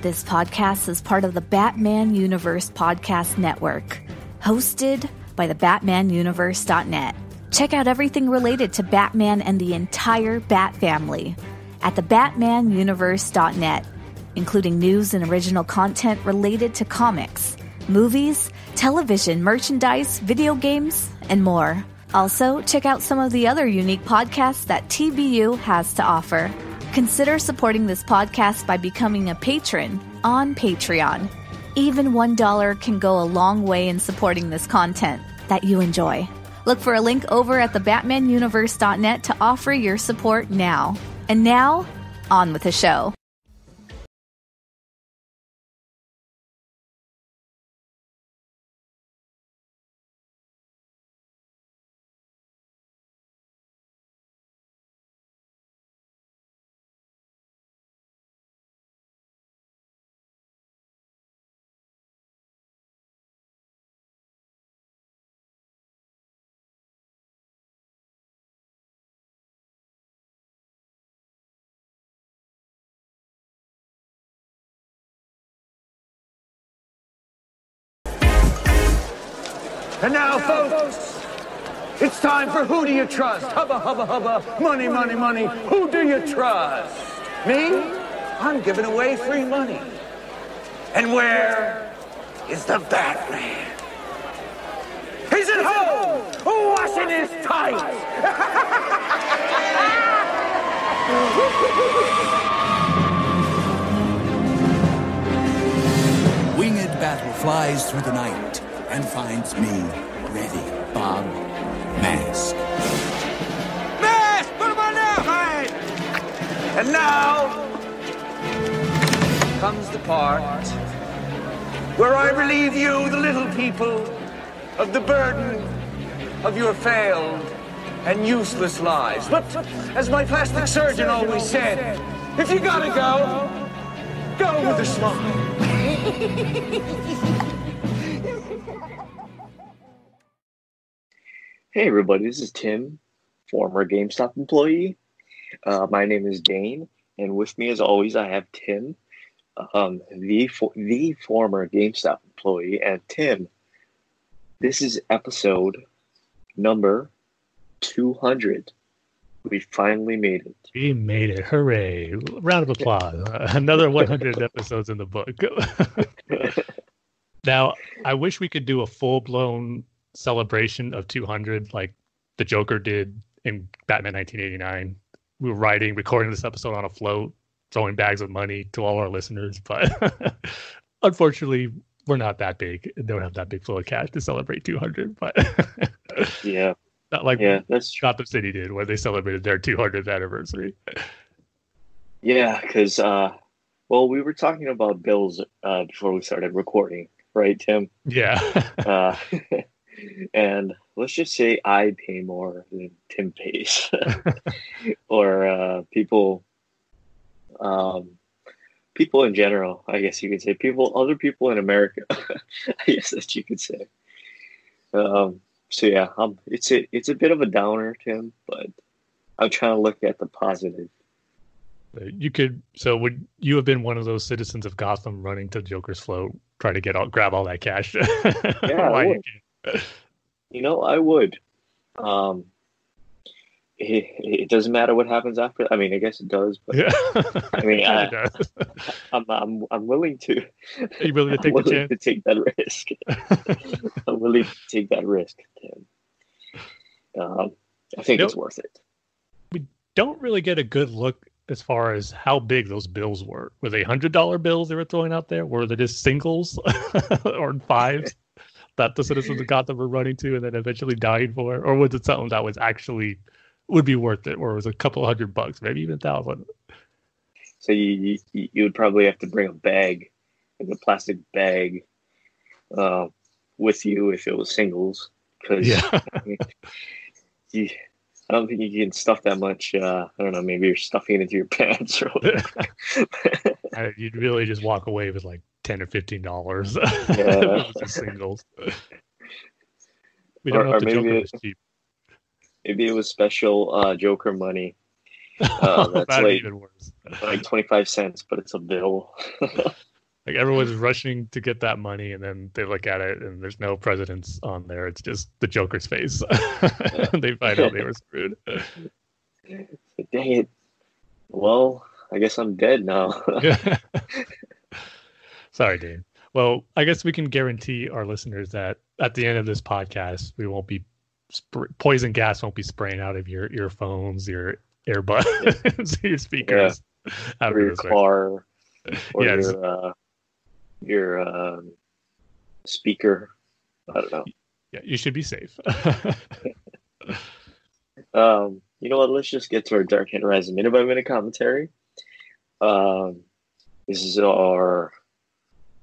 This podcast is part of the Batman Universe Podcast Network, hosted by the BatmanUniverse.net. Check out everything related to Batman and the entire Bat family at the BatmanUniverse.net, including news and original content related to comics, movies, television, merchandise, video games, and more. Also, check out some of the other unique podcasts that TBU has to offer. Consider supporting this podcast by becoming a patron on Patreon. Even $1 can go a long way in supporting this content that you enjoy. Look for a link over at the BatmanUniverse.net to offer your support now. And now, on with the show. And now, folks, it's time for Who Do You Trust? Hubba, hubba, hubba, money, money, money. Who do you trust? Me? I'm giving away free money. And where is the Batman? He's at home, washing his tights. Winged battle flies through the night and finds me ready, Bob Mask. Mask, put him on now, hide! And now comes the part where I relieve you, the little people, of the burden of your failed and useless lives. But as my plastic surgeon always said, if you gotta go, go with a smile. Hey everybody, this is Tim, former GameStop employee. My name is Dane, and with me as always I have Tim, the former GameStop employee. And Tim, this is episode number 200. We finally made it. We made it. Hooray. Round of applause. Another 100 episodes in the book. Now, I wish we could do a full-blown celebration of 200 like the Joker did in Batman 1989. We were recording this episode on a float, throwing bags of money to all our listeners, but unfortunately we're not that big and don't have that big flow of cash to celebrate 200. But yeah, not like that's Gotham City did when they celebrated their 200th anniversary. Yeah, because we were talking about bills before we started recording, right, Tim? Yeah. And let's just say I pay more than Tim pays, or people in general. I guess you could say other people in America. I guess that you could say. So yeah, it's a bit of a downer, Tim, but I'm trying to look at the positive. Would you have been one of those citizens of Gotham running to Joker's float, try to grab all that cash? Yeah, I would. I would. It doesn't matter what happens after. I mean, I guess it does, but yeah. I mean, I'm willing to. Are you willing to take the chance? To take that risk. I'm willing to take that risk, Tim. I think it's worth it. We don't really get a good look as far as how big those bills were. Were they $100 bills they were throwing out there? Were they just singles or fives that the citizens of Gotham were running to and then eventually dying for? Or was it something that was actually would be worth it, or it was a couple $100, maybe even $1,000? So you would probably have to bring a bag, like a plastic bag, with you if it was singles, because I don't think you can stuff that much. I don't know, maybe you're stuffing it into your pants. Or You'd really just walk away with like $10 or $15. Yeah. Just singles. We don't know if the Joker was cheap. Maybe it was special Joker money. That's like, even worse. Like 25 cents, but it's a bill. Like everyone's rushing to get that money, and then they look at it, and there's no presidents on there. It's just the Joker's face. They find out they were screwed. Dang it. Well, I guess I'm dead now. Sorry, Dane. Well, I guess we can guarantee our listeners that at the end of this podcast, we won't be poison gas won't be spraying out of your earphones, your earbuds, your speakers, or your car, or your speaker. I don't know. Yeah, you should be safe. You know what? Let's just get to our Dark Knight Rises minute by minute commentary. This is our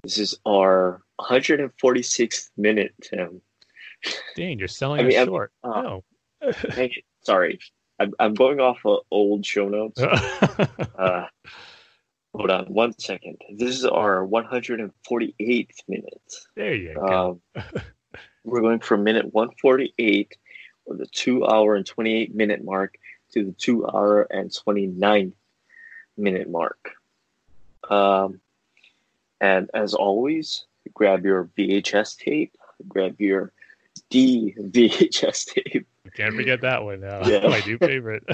146th minute, Tim. Dang, you're selling it short. No. Sorry. I'm going off of old show notes. Hold on 1 second. This is our 148th minute. There you go. We're going from minute 148, or the 2 hour and 28 minute mark, to the 2 hour and 29 minute mark. And as always, grab your VHS tape, grab your DVHS tape. Can't forget that one now. Yeah. My new favorite.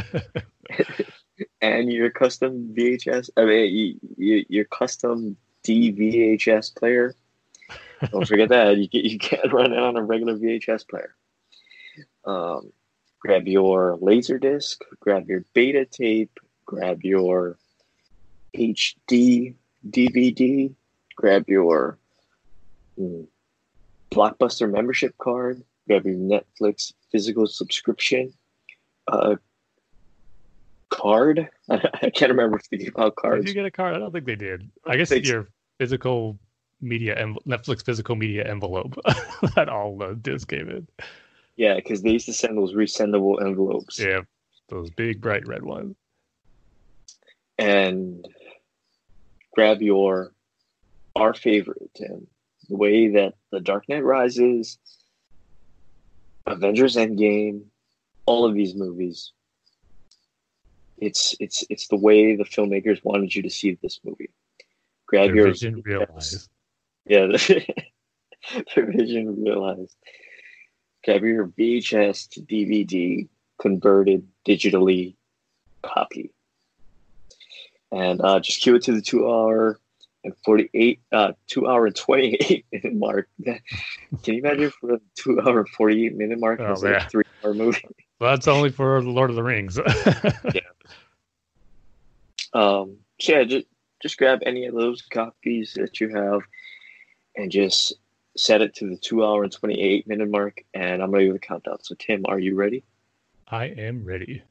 And your custom VHS, your custom DVHS player. Don't forget that. You can't run it on a regular VHS player. Grab your Laserdisc, grab your beta tape, grab your HD DVD, grab your Blockbuster membership card, grab your Netflix physical subscription card. I can't remember if they gave out cards. Did you get a card? I don't think they did. I guess your physical media Netflix physical media envelope that all the discs came in. Yeah, because they used to send those resendable envelopes. Yeah, those big bright red ones. And grab our favorite, Tim. The way that The Dark Knight Rises, Avengers Endgame, all of these movies. It's the way the filmmakers wanted you to see this movie. Grab Their your vision realized. Yeah, their vision realized. Grab your VHS to DVD converted digitally copy, and just cue it to the 2 hour and 28 minute mark. Can you imagine for the 2 hour and 48 minute mark? It's like a 3 hour movie. Well, that's only for The Lord of the Rings. Yeah. So yeah, just grab any of those copies that you have and just set it to the 2 hour and 28 minute mark, and I'm going to do the countdown. So Tim, are you ready? I am ready.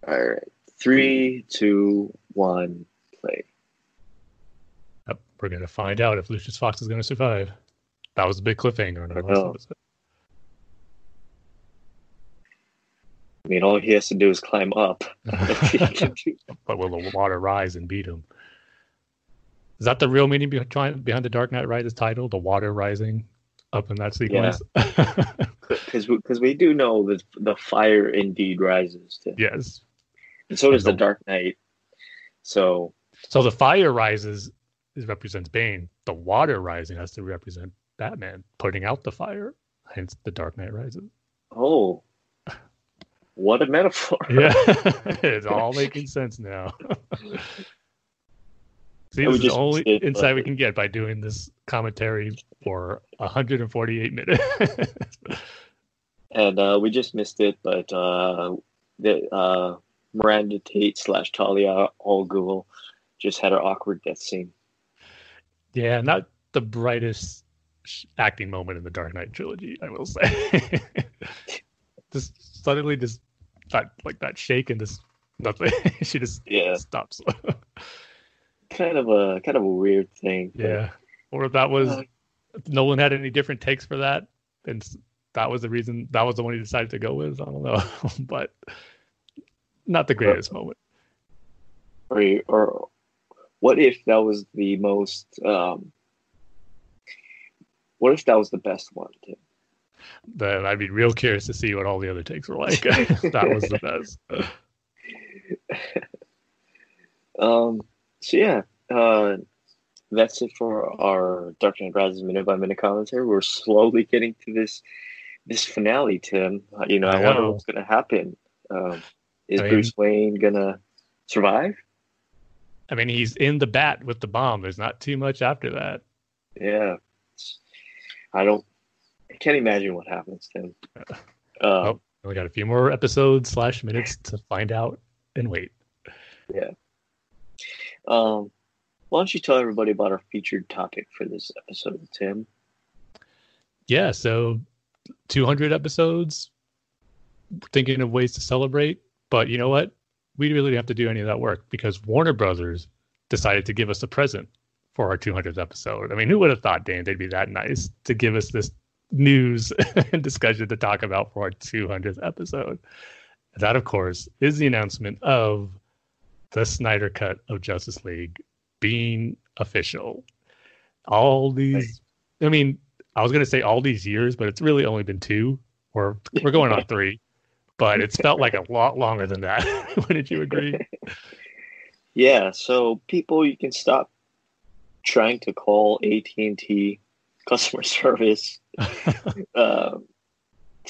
All right. 3, 2, 1, play. Yep, we're going to find out if Lucius Fox is going to survive. That was a big cliffhanger on our last episode. I mean, all he has to do is climb up. But will the water rise and beat him? Is that the real meaning behind the Dark Knight Rises title? The water rising up in that sequence? Because we do know that the fire indeed rises. Yes. And so does the Dark Knight. So the fire rises represents Bane. The water rising has to represent Batman putting out the fire. Hence the Dark Knight Rises. Oh. What a metaphor. Yeah. It's all making sense now. See, this is the only insight we can get by doing this commentary for 148 minutes. And we just missed it, but Miranda Tate / Talia al Ghul just had an awkward death scene. Yeah, not the brightest acting moment in the Dark Knight trilogy, I will say. Just suddenly that shake and just nothing. She just stops. Kind of a weird thing. Yeah. Or if that was if Nolan had any different takes for that, and that was the reason, that was the one he decided to go with. I don't know. But not the greatest moment. Or what if that was the most what if that was the best one, Tim? Then I'd be real curious to see what all the other takes were like. That was the best. So yeah, that's it for our Dark Knight Rises minute by minute commentary. We're slowly getting to this finale, Tim. I wonder what's going to happen. Is Bruce Wayne going to survive? I mean, he's in the bat with the bomb. There's not too much after that. Yeah. I can't imagine what happens, Tim. We got a few more episodes / minutes to find out and wait. Yeah. Why don't you tell everybody about our featured topic for this episode, Tim? Yeah, so 200 episodes, thinking of ways to celebrate. But you know what? We really didn't have to do any of that work because Warner Brothers decided to give us a present for our 200th episode. I mean, who would have thought, Dan, they'd be that nice to give us this news and discussion to talk about for our 200th episode? That, of course, is the announcement of the Snyder Cut of Justice League being official. All these, I mean, I was going to say all these years, but it's really only been 2, or we're going on 3. But it's felt like a lot longer than that. Wouldn't you agree? Yeah. So people, you can stop trying to call AT&T customer service to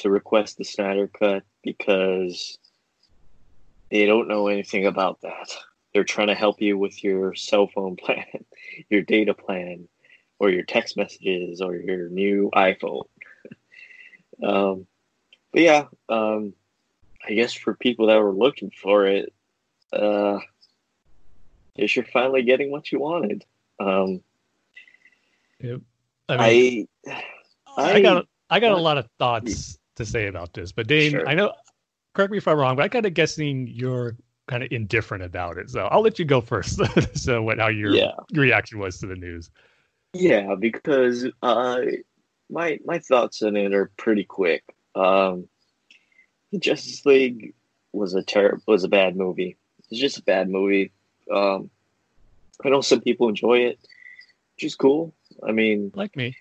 request the Snyder Cut because they don't know anything about that. They're trying to help you with your cell phone plan, your data plan, or your text messages, or your new iPhone. But yeah, I guess for people that were looking for it, you're finally getting what you wanted. Yep. I got a lot of thoughts to say about this, but Dane, sure. I know, correct me if I'm wrong, but I kind of guessing you're kind of indifferent about it. So I'll let you go first. So how your reaction was to the news. Yeah, because my thoughts on it are pretty quick. The Justice League was a bad movie. It's just a bad movie. I know some people enjoy it, which is cool. I mean, like me,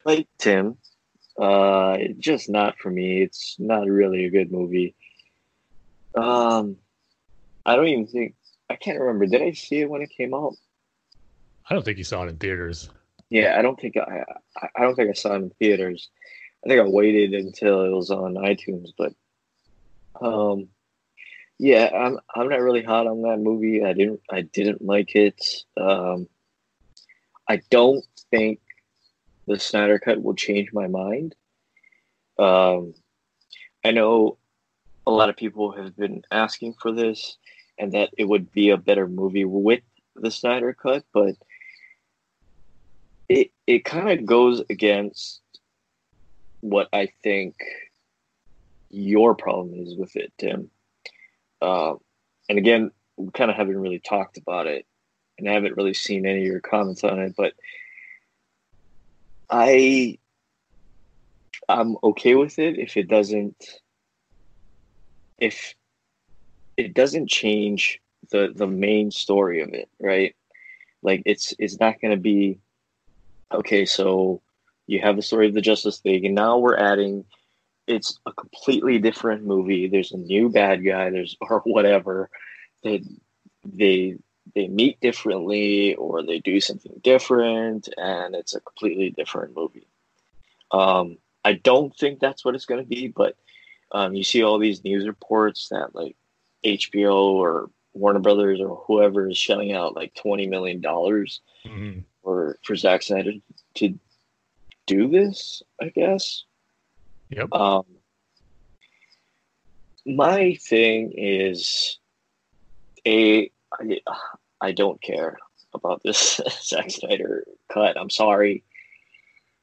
like Tim. Just not for me. It's not really a good movie. I don't even think I can't remember. Did I see it when it came out? I don't think you saw it in theaters. Yeah, I don't think I saw it in theaters. I think I waited until it was on iTunes, but yeah, I'm not really hot on that movie. I didn't like it. I don't think the Snyder Cut will change my mind. I know a lot of people have been asking for this and that it would be a better movie with the Snyder Cut, but it kind of goes against what I think your problem is with it, Tim. And again, we kind of haven't really talked about it, and I haven't really seen any of your comments on it, but I'm okay with it if it doesn't change the main story of it, right? Like it's not going to be okay. So you have the story of the Justice League, and now we're adding. It's a completely different movie. There's a new bad guy. Or whatever. They meet differently, or they do something different, and it's a completely different movie. I don't think that's what it's going to be, but you see all these news reports that like HBO or Warner Brothers or whoever is shelling out like $20 million for Zack Snyder to do this, I guess. Yep. My thing is, I don't care about this Zack Snyder cut. I'm sorry.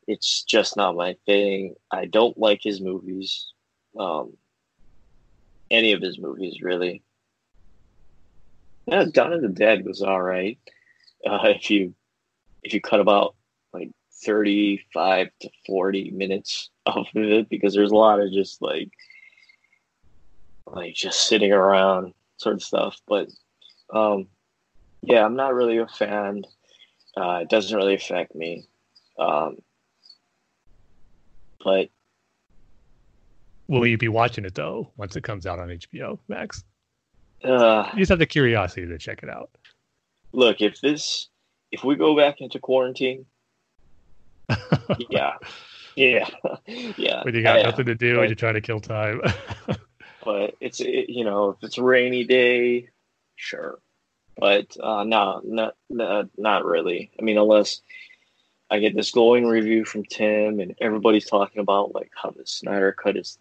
It's just not my thing. I don't like his movies. Any of his movies, really. Yeah, Dawn of the Dead was all right. If you cut about like 35 to 40 minutes of it, because there's a lot of just like just sitting around sort of stuff. But yeah, I'm not really a fan. It doesn't really affect me. But will you be watching it though once it comes out on HBO Max? You just have the curiosity to check it out. Look, if this if we go back into quarantine, yeah. When you got nothing to do and you're trying to kill time. But if it's a rainy day, sure. But no, not really. I mean, unless I get this glowing review from Tim and everybody's talking about like how the Snyder Cut is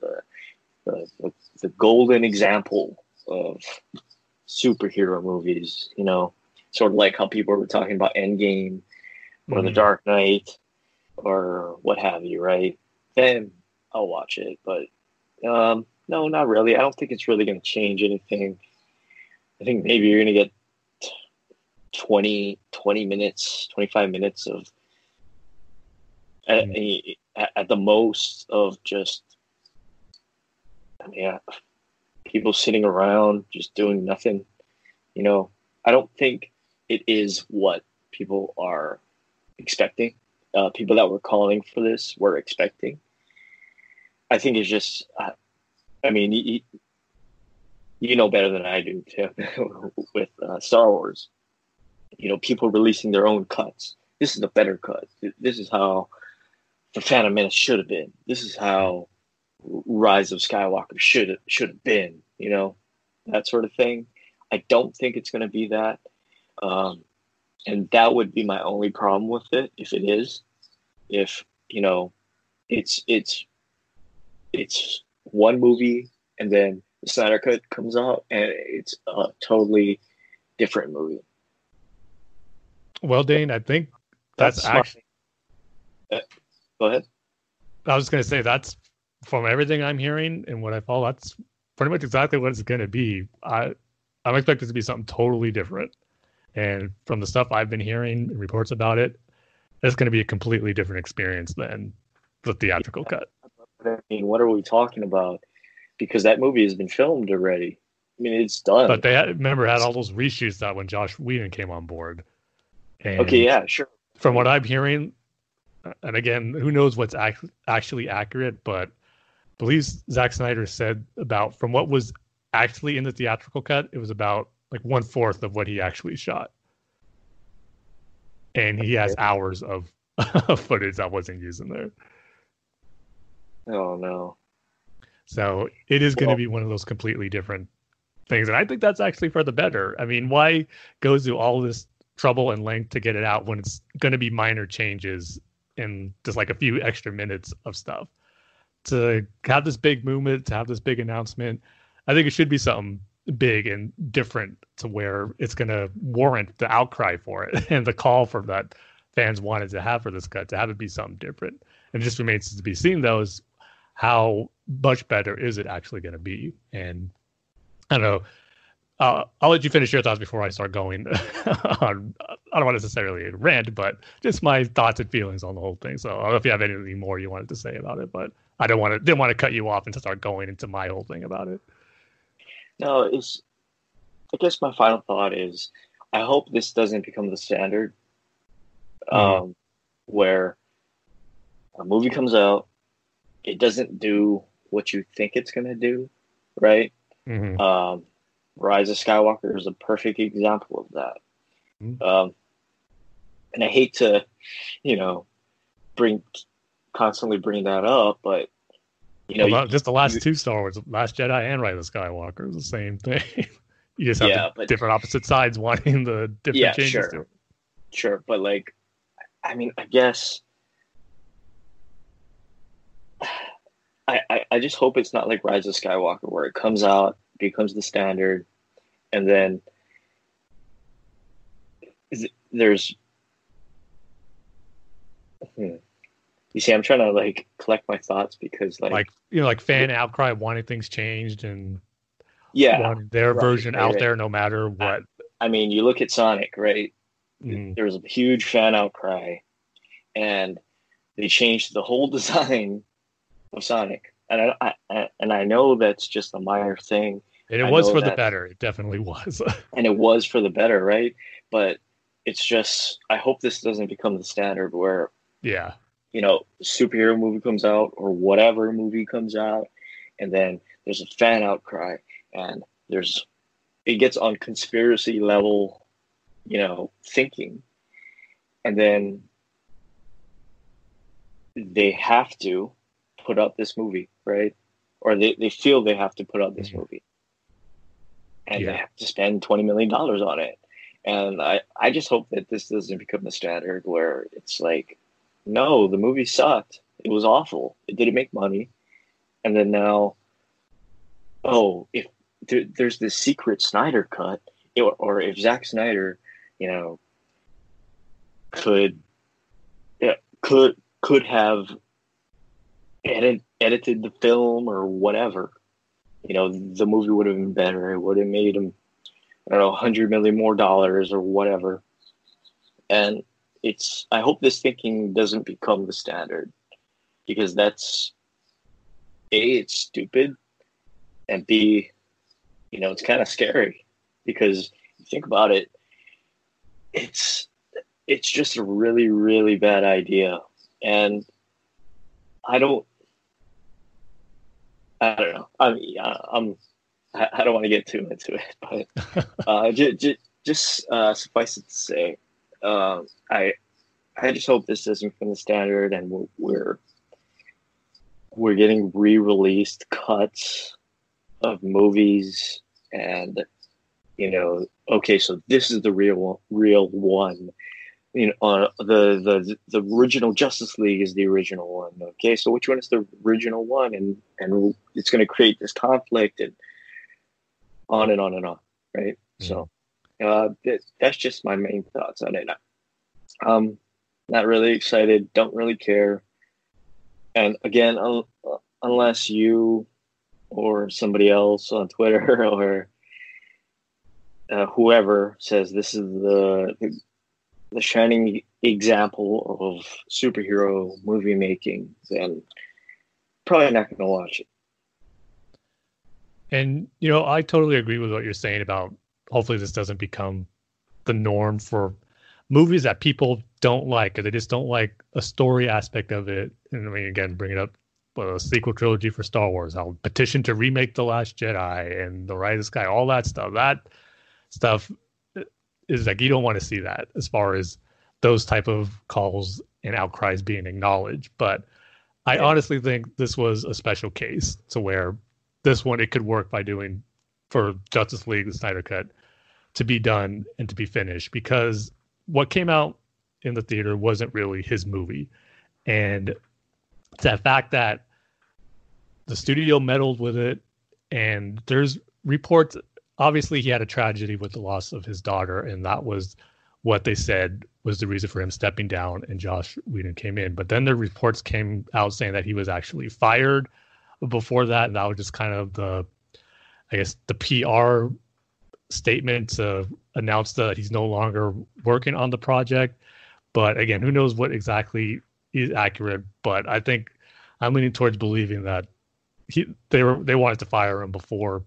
the golden example of superhero movies, sort of like how people were talking about Endgame or The Dark Knight or what have you, right? Then I'll watch it. But no, not really. I don't think it's really going to change anything. I think maybe you're going to get 20 minutes, 25 minutes of at the most of just people sitting around just doing nothing. I don't think it is what people are expecting. People that were calling for this were expecting. I think it's just, you know better than I do, Tim, with Star Wars. People releasing their own cuts. This is a better cut. This is how The Phantom Menace should have been. This is how Rise of Skywalker should have been, that sort of thing. I don't think it's going to be that. And that would be my only problem with it, if it is. If, it's one movie and then the Snyder Cut comes out and it's a totally different movie. Well, Dane, I think that's actually... Go ahead. I was going to say that's, from everything I'm hearing and what I follow, that's pretty much exactly what it's going to be. I'm expecting it to be something totally different. And from the stuff I've been hearing, reports about it, it's going to be a completely different experience than the theatrical cut. I mean, what are we talking about? Because that movie has been filmed already. I mean, it's done. But they had all those reshoots out when Josh Whedon came on board. And okay, yeah, sure. From what I'm hearing, and again, who knows what's actually accurate, but I believe Zack Snyder said about, from what was actually in the theatrical cut, it was about like 1/4 of what he actually shot. And he has hours of footage that wasn't used in there. Oh, no. So it is going to be one of those completely different things. And I think that's actually for the better. I mean, why go through all this trouble and length to get it out when it's going to be minor changes and just like a few extra minutes of stuff? To have this big movement, to have this big announcement, I think it should be something big and different to where it's going to warrant the outcry for it and the call for that fans wanted to have for this cut, to have it be something different. And it just remains to be seen, though, is how much better is it actually going to be. And I don't know. I'll let you finish your thoughts before I start going on. I don't want necessarily rant, but just my thoughts and feelings on the whole thing. So I don't know if you have anything more you wanted to say about it, but I didn't want to cut you off and to start going into my whole thing about it. No, I guess my final thought is, I hope this doesn't become the standard, where a movie comes out, it doesn't do what you think it's going to do, right? Mm-hmm. Rise of Skywalker is a perfect example of that. Mm-hmm. And I hate to, constantly bring that up, but just the last two Star Wars, Last Jedi and Rise of Skywalker, is the same thing. You just have different opposite sides wanting the different changes. Sure, but like, I mean, I guess I just hope it's not like Rise of Skywalker, where it comes out, becomes the standard, and then there's. You see, I'm trying to like collect my thoughts because like fan outcry wanting things changed and wanting their version out there no matter what. I mean, you look at Sonic, right? Mm-hmm. There was a huge fan outcry, and they changed the whole design of Sonic. And I know that's just a minor thing. And it was for the better. It definitely was. And it was for the better, right? But it's just, I hope this doesn't become the standard where, superhero movie comes out or whatever movie comes out, and then there's a fan outcry, and it gets on conspiracy level, thinking. and then they have to put out this movie, right? Or they feel they have to put out this movie. And they have to spend $20 million on it. And I just hope that this doesn't become the standard where it's like, no, the movie sucked. It was awful. It didn't make money. And then now, if there's this secret Snyder cut, or if Zack Snyder, could have edited the film or whatever, the movie would have been better. It would have made him, I don't know, $100 million more or whatever. And I hope this thinking doesn't become the standard, because that's it's stupid, and B, it's kind of scary, because you think about it, it's just a really, really bad idea. And I don't know. I don't want to get too into it, but just suffice it to say, I just hope this doesn't become the standard, and we're getting re-released cuts of movies, and okay, so this is the real one. The original Justice League is the original one. Okay, so which one is the original one? And it's going to create this conflict, and on and on and on, right? So that's just my main thoughts on it. Not really excited, don't really care. And again, unless you or somebody else on Twitter or whoever says this is the shining example of superhero movie making, then probably not going to watch it. And, I totally agree with what you're saying about hopefully this doesn't become the norm for movies that people don't like, or they just don't like a story aspect of it. And I mean, again, bringing up a sequel trilogy for Star Wars, I'll petition to remake The Last Jedi and The Rise of the Sky, all that stuff. That stuff is like, you don't want to see that as far as those type of calls and outcries being acknowledged. But I honestly think this was a special case to where this one, it could work by doing for Justice League, the Snyder Cut, to be done and to be finished, because what came out in the theater wasn't really his movie. And it's that fact that the studio meddled with it, and there's reports, obviously he had a tragedy with the loss of his daughter, and that was what they said was the reason for him stepping down, and Josh Whedon came in. But then the reports came out saying that he was actually fired before that, and that was just kind of the PR statement to announce that he's no longer working on the project. But again, who knows what exactly is accurate, but I think I'm leaning towards believing that they wanted to fire him before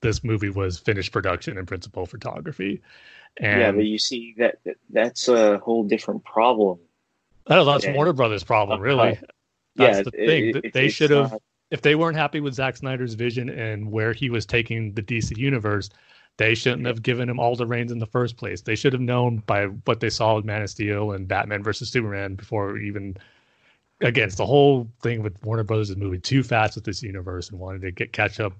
this movie was finished production and principal photography. And but you see that's a whole different problem. That's Warner Brothers' problem, really. That's the thing. They should have, if they weren't happy with Zack Snyder's vision and where he was taking the DC universe, they shouldn't have given him all the reins in the first place. They should have known by what they saw with Man of Steel and Batman versus Superman before even, again, it's the whole thing with Warner Brothers is moving too fast with this universe and wanted to catch up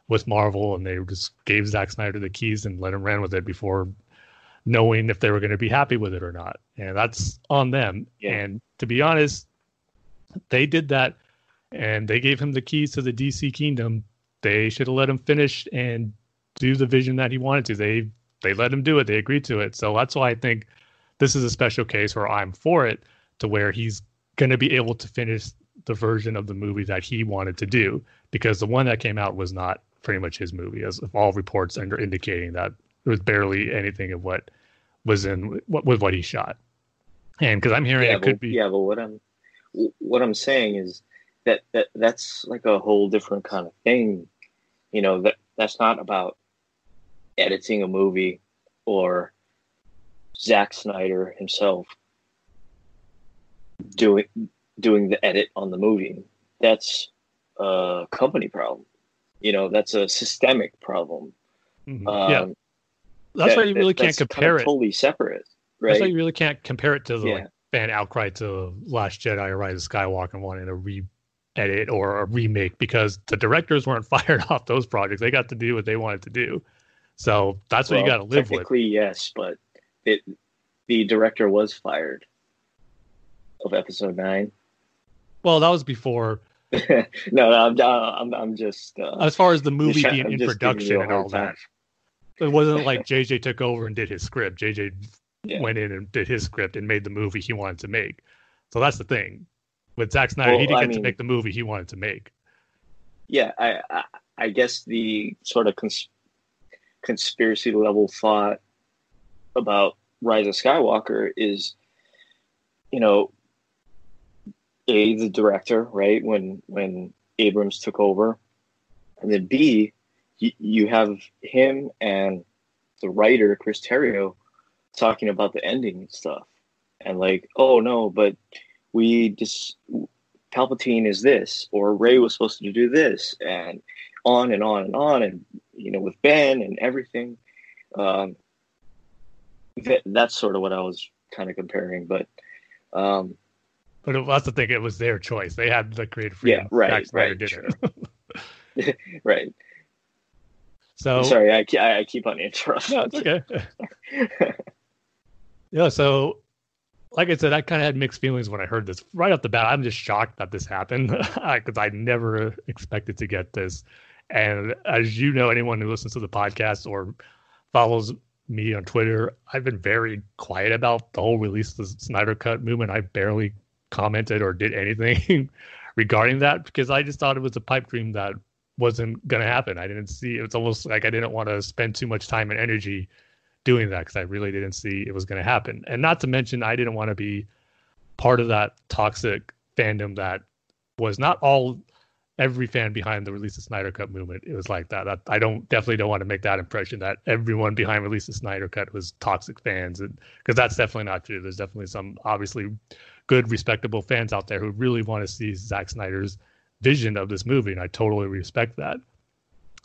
with Marvel, and they just gave Zack Snyder the keys and let him run with it before knowing if they were going to be happy with it or not. And that's on them. Yeah. And to be honest, they did that, and they gave him the keys to the DC kingdom. They should have let him finish and do the vision that he wanted to. They let him do it. They agreed to it. So that's why I think this is a special case where I'm for it, to where he's going to be able to finish the version of the movie that he wanted to do, because the one that came out was not pretty much his movie, as all reports are indicating that there was barely anything of what was in what he shot. And because I'm hearing it could be. Yeah, but what I'm saying is that's like a whole different kind of thing. That's not about editing a movie or Zack Snyder himself doing the edit on the movie. That's a company problem. That's a systemic problem. Mm-hmm. That's why you really can't compare it. Totally separate. right? That's why you really can't compare it to the Yeah. fan outcry to Last Jedi or Rise of Skywalker wanting a re-edit or a remake, because the directors weren't fired off those projects. They got to do what they wanted to do. So that's what you got to live with. Technically, yes, but the director was fired of Episode 9. Well, that was before. No, I'm just. As far as the movie I'm being in just giving production you a and all hard time. that, it wasn't like JJ took over and did his script. JJ Yeah. went in and did his script and made the movie he wanted to make. So that's the thing. With Zack Snyder, he didn't get to make the movie he wanted to make. Yeah, I guess the sort of conspiracy level thought about Rise of Skywalker is, the director, right? When Abrams took over, and then B, you have him and the writer Chris Terrio talking about the ending and stuff, and like, oh no, but Palpatine is this, or Rey was supposed to do this, and on and on and on, and with Ben and everything. That's sort of what I was kind of comparing, but that's the thing. It was their choice. They had the creative freedom. Yeah, right. Zack Snyder did Sure. it. Right. So sorry, I keep on interrupting. No, it's okay. Yeah. So, like I said, I kind of had mixed feelings when I heard this right off the bat. I'm just shocked that this happened because I never expected to get this. And as you know, anyone who listens to the podcast or follows me on Twitter, I've been very quiet about the whole release of the Snyder Cut movement. I barely commented or did anything regarding that because I just thought it was a pipe dream that wasn't going to happen. I didn't see it. It's almost like I didn't want to spend too much time and energy doing that because I really didn't see it was going to happen. And not to mention, I didn't want to be part of that toxic fandom that was not every fan behind the release of Snyder Cut movement. It was like that. I definitely don't want to make that impression that everyone behind release of Snyder Cut was toxic fans, because that's definitely not true. There's definitely some obviously good, respectable fans out there who really want to see Zack Snyder's vision of this movie, and I totally respect that.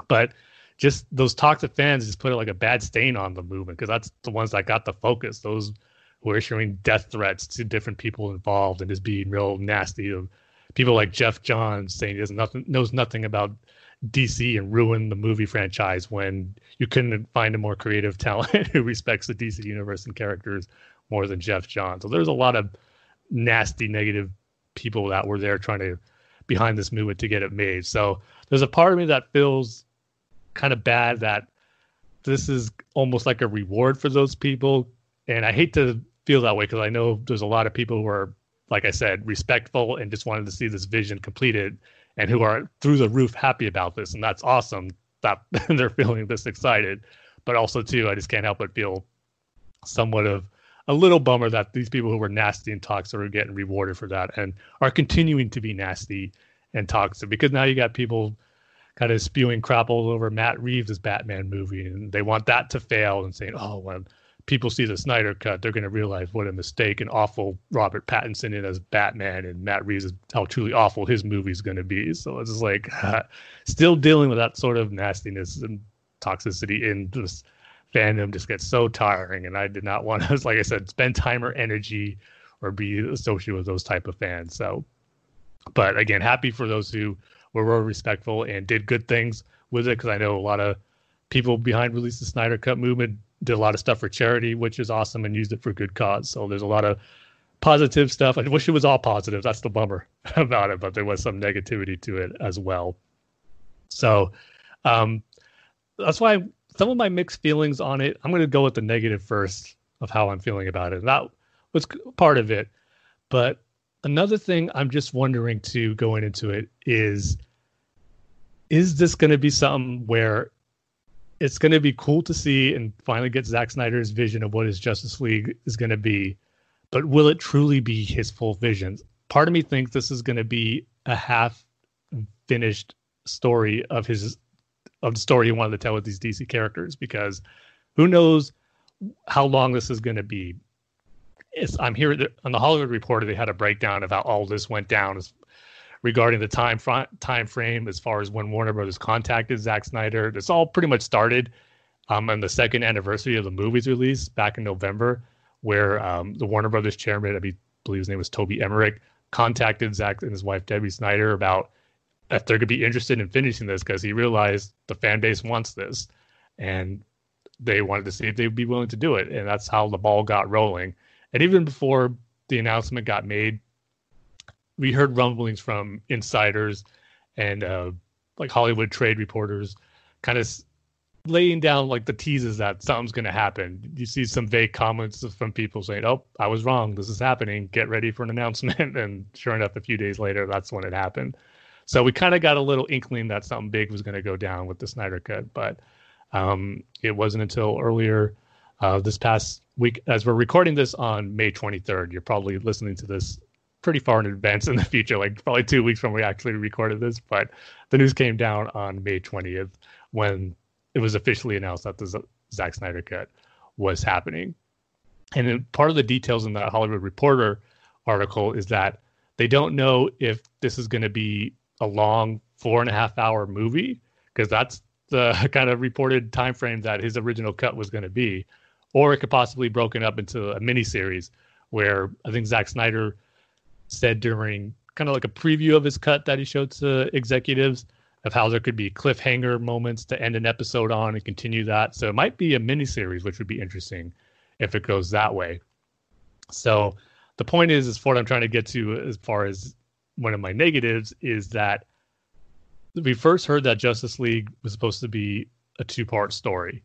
But just those toxic fans just put it like a bad stain on the movement, because that's the ones that got the focus. Those who are issuing death threats to different people involved and just being real nasty. People like Jeff Johns saying he knows nothing about DC and ruined the movie franchise when you couldn't find a more creative talent who respects the DC universe and characters more than Jeff Johns. So there's a lot of nasty, negative people that were there trying to behind this movement to get it made. So there's a part of me that feels kind of bad that this is almost like a reward for those people. And I hate to feel that way because I know there's a lot of people who are, like I said, respectful and just wanted to see this vision completed and who are through the roof happy about this. And that's awesome that they're feeling this excited. But also, too, I just can't help but feel somewhat of a little bummer that these people who were nasty and toxic are getting rewarded for that and are continuing to be nasty and toxic, because now you got people kind of spewing crap all over Matt Reeves' Batman movie, and they want that to fail and saying, oh, when people see the Snyder Cut, they're going to realize what a mistake and awful Robert Pattinson in as Batman and Matt Reeves, how truly awful his movie is going to be. So it's just like still dealing with that sort of nastiness and toxicity in this fandom just gets so tiring. And I did not want to, like I said, spend time or energy or be associated with those type of fans. So, but again, happy for those who were respectful and did good things with it, because I know a lot of people behind release the Snyder Cut movement did a lot of stuff for charity, which is awesome, and used it for good cause. So there's a lot of positive stuff. I wish it was all positive. That's the bummer about it, but there was some negativity to it as well. So that's why some of my mixed feelings on it, I'm going to go with the negative first of how I'm feeling about it. And that was part of it. But another thing I'm just wondering too, going into it, is this going to be something where it's going to be cool to see and finally get Zack Snyder's vision of what his Justice League is going to be, but will it truly be his full vision? Part of me thinks this is going to be a half-finished story of the story he wanted to tell with these DC characters, because who knows how long this is going to be. I'm hearing on the Hollywood Reporter, they had a breakdown of how all this went down regarding the time frame as far as when Warner Brothers contacted Zack Snyder. This all pretty much started on the second anniversary of the movie's release back in November, where the Warner Brothers chairman, I believe his name was Toby Emmerich, contacted Zack and his wife Debbie Snyder about if they're going to be interested in finishing this, because he realized the fan base wants this, and they wanted to see if they'd be willing to do it. And that's how the ball got rolling. And even before the announcement got made, we heard rumblings from insiders and like Hollywood trade reporters kind of laying down like the teases that something's going to happen. You see some vague comments from people saying, "Oh, I was wrong. This is happening. Get ready for an announcement." And sure enough, a few days later, that's when it happened. So we kind of got a little inkling that something big was going to go down with the Snyder Cut. But it wasn't until earlier this past week, as we're recording this on May 23rd. You're probably listening to this pretty far in advance in the future, like probably 2 weeks from when we actually recorded this. But the news came down on May 20th when it was officially announced that the Zack Snyder Cut was happening. And then part of the details in that Hollywood Reporter article is that they don't know if this is going to be a long 4.5-hour movie, because that's the kind of reported time frame that his original cut was going to be, or it could possibly be broken up into a miniseries, where I think Zack Snyder said during kind of like a preview of his cut that he showed to executives of how there could be cliffhanger moments to end an episode on and continue that. So it might be a miniseries, which would be interesting if it goes that way. So the point is what I'm trying to get to as far as one of my negatives is that we first heard that Justice League was supposed to be a 2-part story.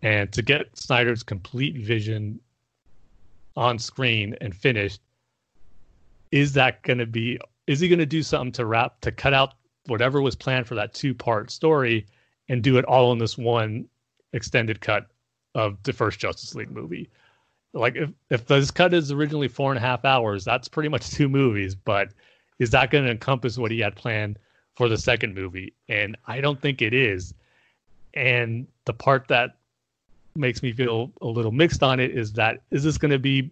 And to get Snyder's complete vision on screen and finished, is he going to do something to cut out whatever was planned for that 2-part story and do it all in this one extended cut of the first Justice League movie? Like if this cut is originally 4.5 hours, that's pretty much 2 movies, but is that going to encompass what he had planned for the second movie? And I don't think it is. And the part that makes me feel a little mixed on it is this going to be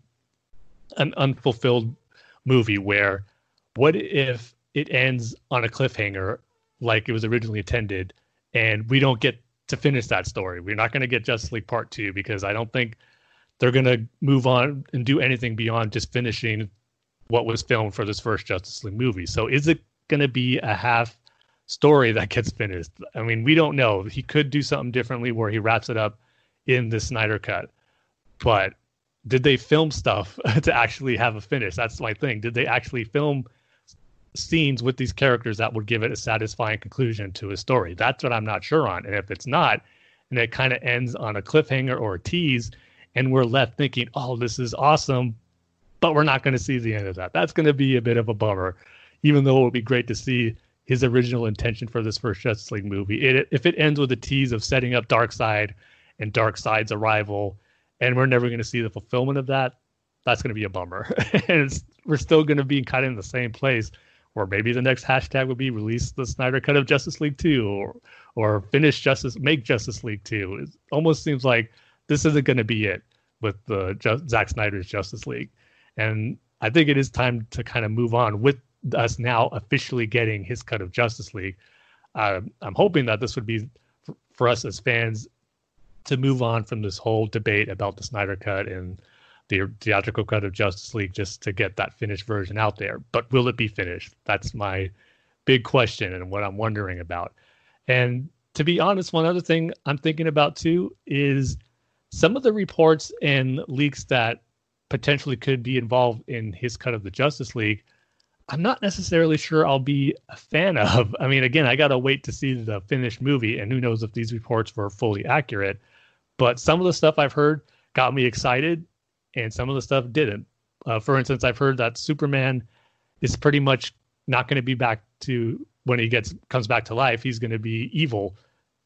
an unfulfilled movie where what if it ends on a cliffhanger like it was originally intended and we don't get to finish that story? We're not going to get Justice League Part 2 because I don't think they're going to move on and do anything beyond just finishing what was filmed for this first Justice League movie. So is it going to be a half story that gets finished? I mean, we don't know. He could do something differently where he wraps it up in the Snyder Cut. But did they film stuff to actually have a finish? That's my thing. Did they actually film scenes with these characters that would give it a satisfying conclusion to a story? That's what I'm not sure on. And if it's not, and it kind of ends on a cliffhanger or a tease, and we're left thinking, oh, this is awesome, but we're not going to see the end of that, that's going to be a bit of a bummer, even though it would be great to see his original intention for this first Justice League movie. If it ends with a tease of setting up Darkseid and Darkseid's arrival, and we're never going to see the fulfillment of that, that's going to be a bummer. And we're still going to be kind of in the same place, where maybe the next hashtag would be release the Snyder Cut of Justice League 2, or make Justice League 2. It almost seems like this isn't going to be it with the Zack Snyder's Justice League. And I think it is time to kind of move on with us now officially getting his cut of Justice League. I'm hoping that this would be for us as fans to move on from this whole debate about the Snyder Cut and the theatrical cut of Justice League, just to get that finished version out there. But will it be finished? That's my big question and what I'm wondering about. And to be honest, one other thing I'm thinking about too is some of the reports and leaks that potentially could be involved in his cut of the Justice League, I'm not necessarily sure I'll be a fan of. I mean, again, I got to wait to see the finished movie, and who knows if these reports were fully accurate. But some of the stuff I've heard got me excited, and some of the stuff didn't. For instance, I've heard that Superman is pretty much not going to be back to, when he comes back to life, he's going to be evil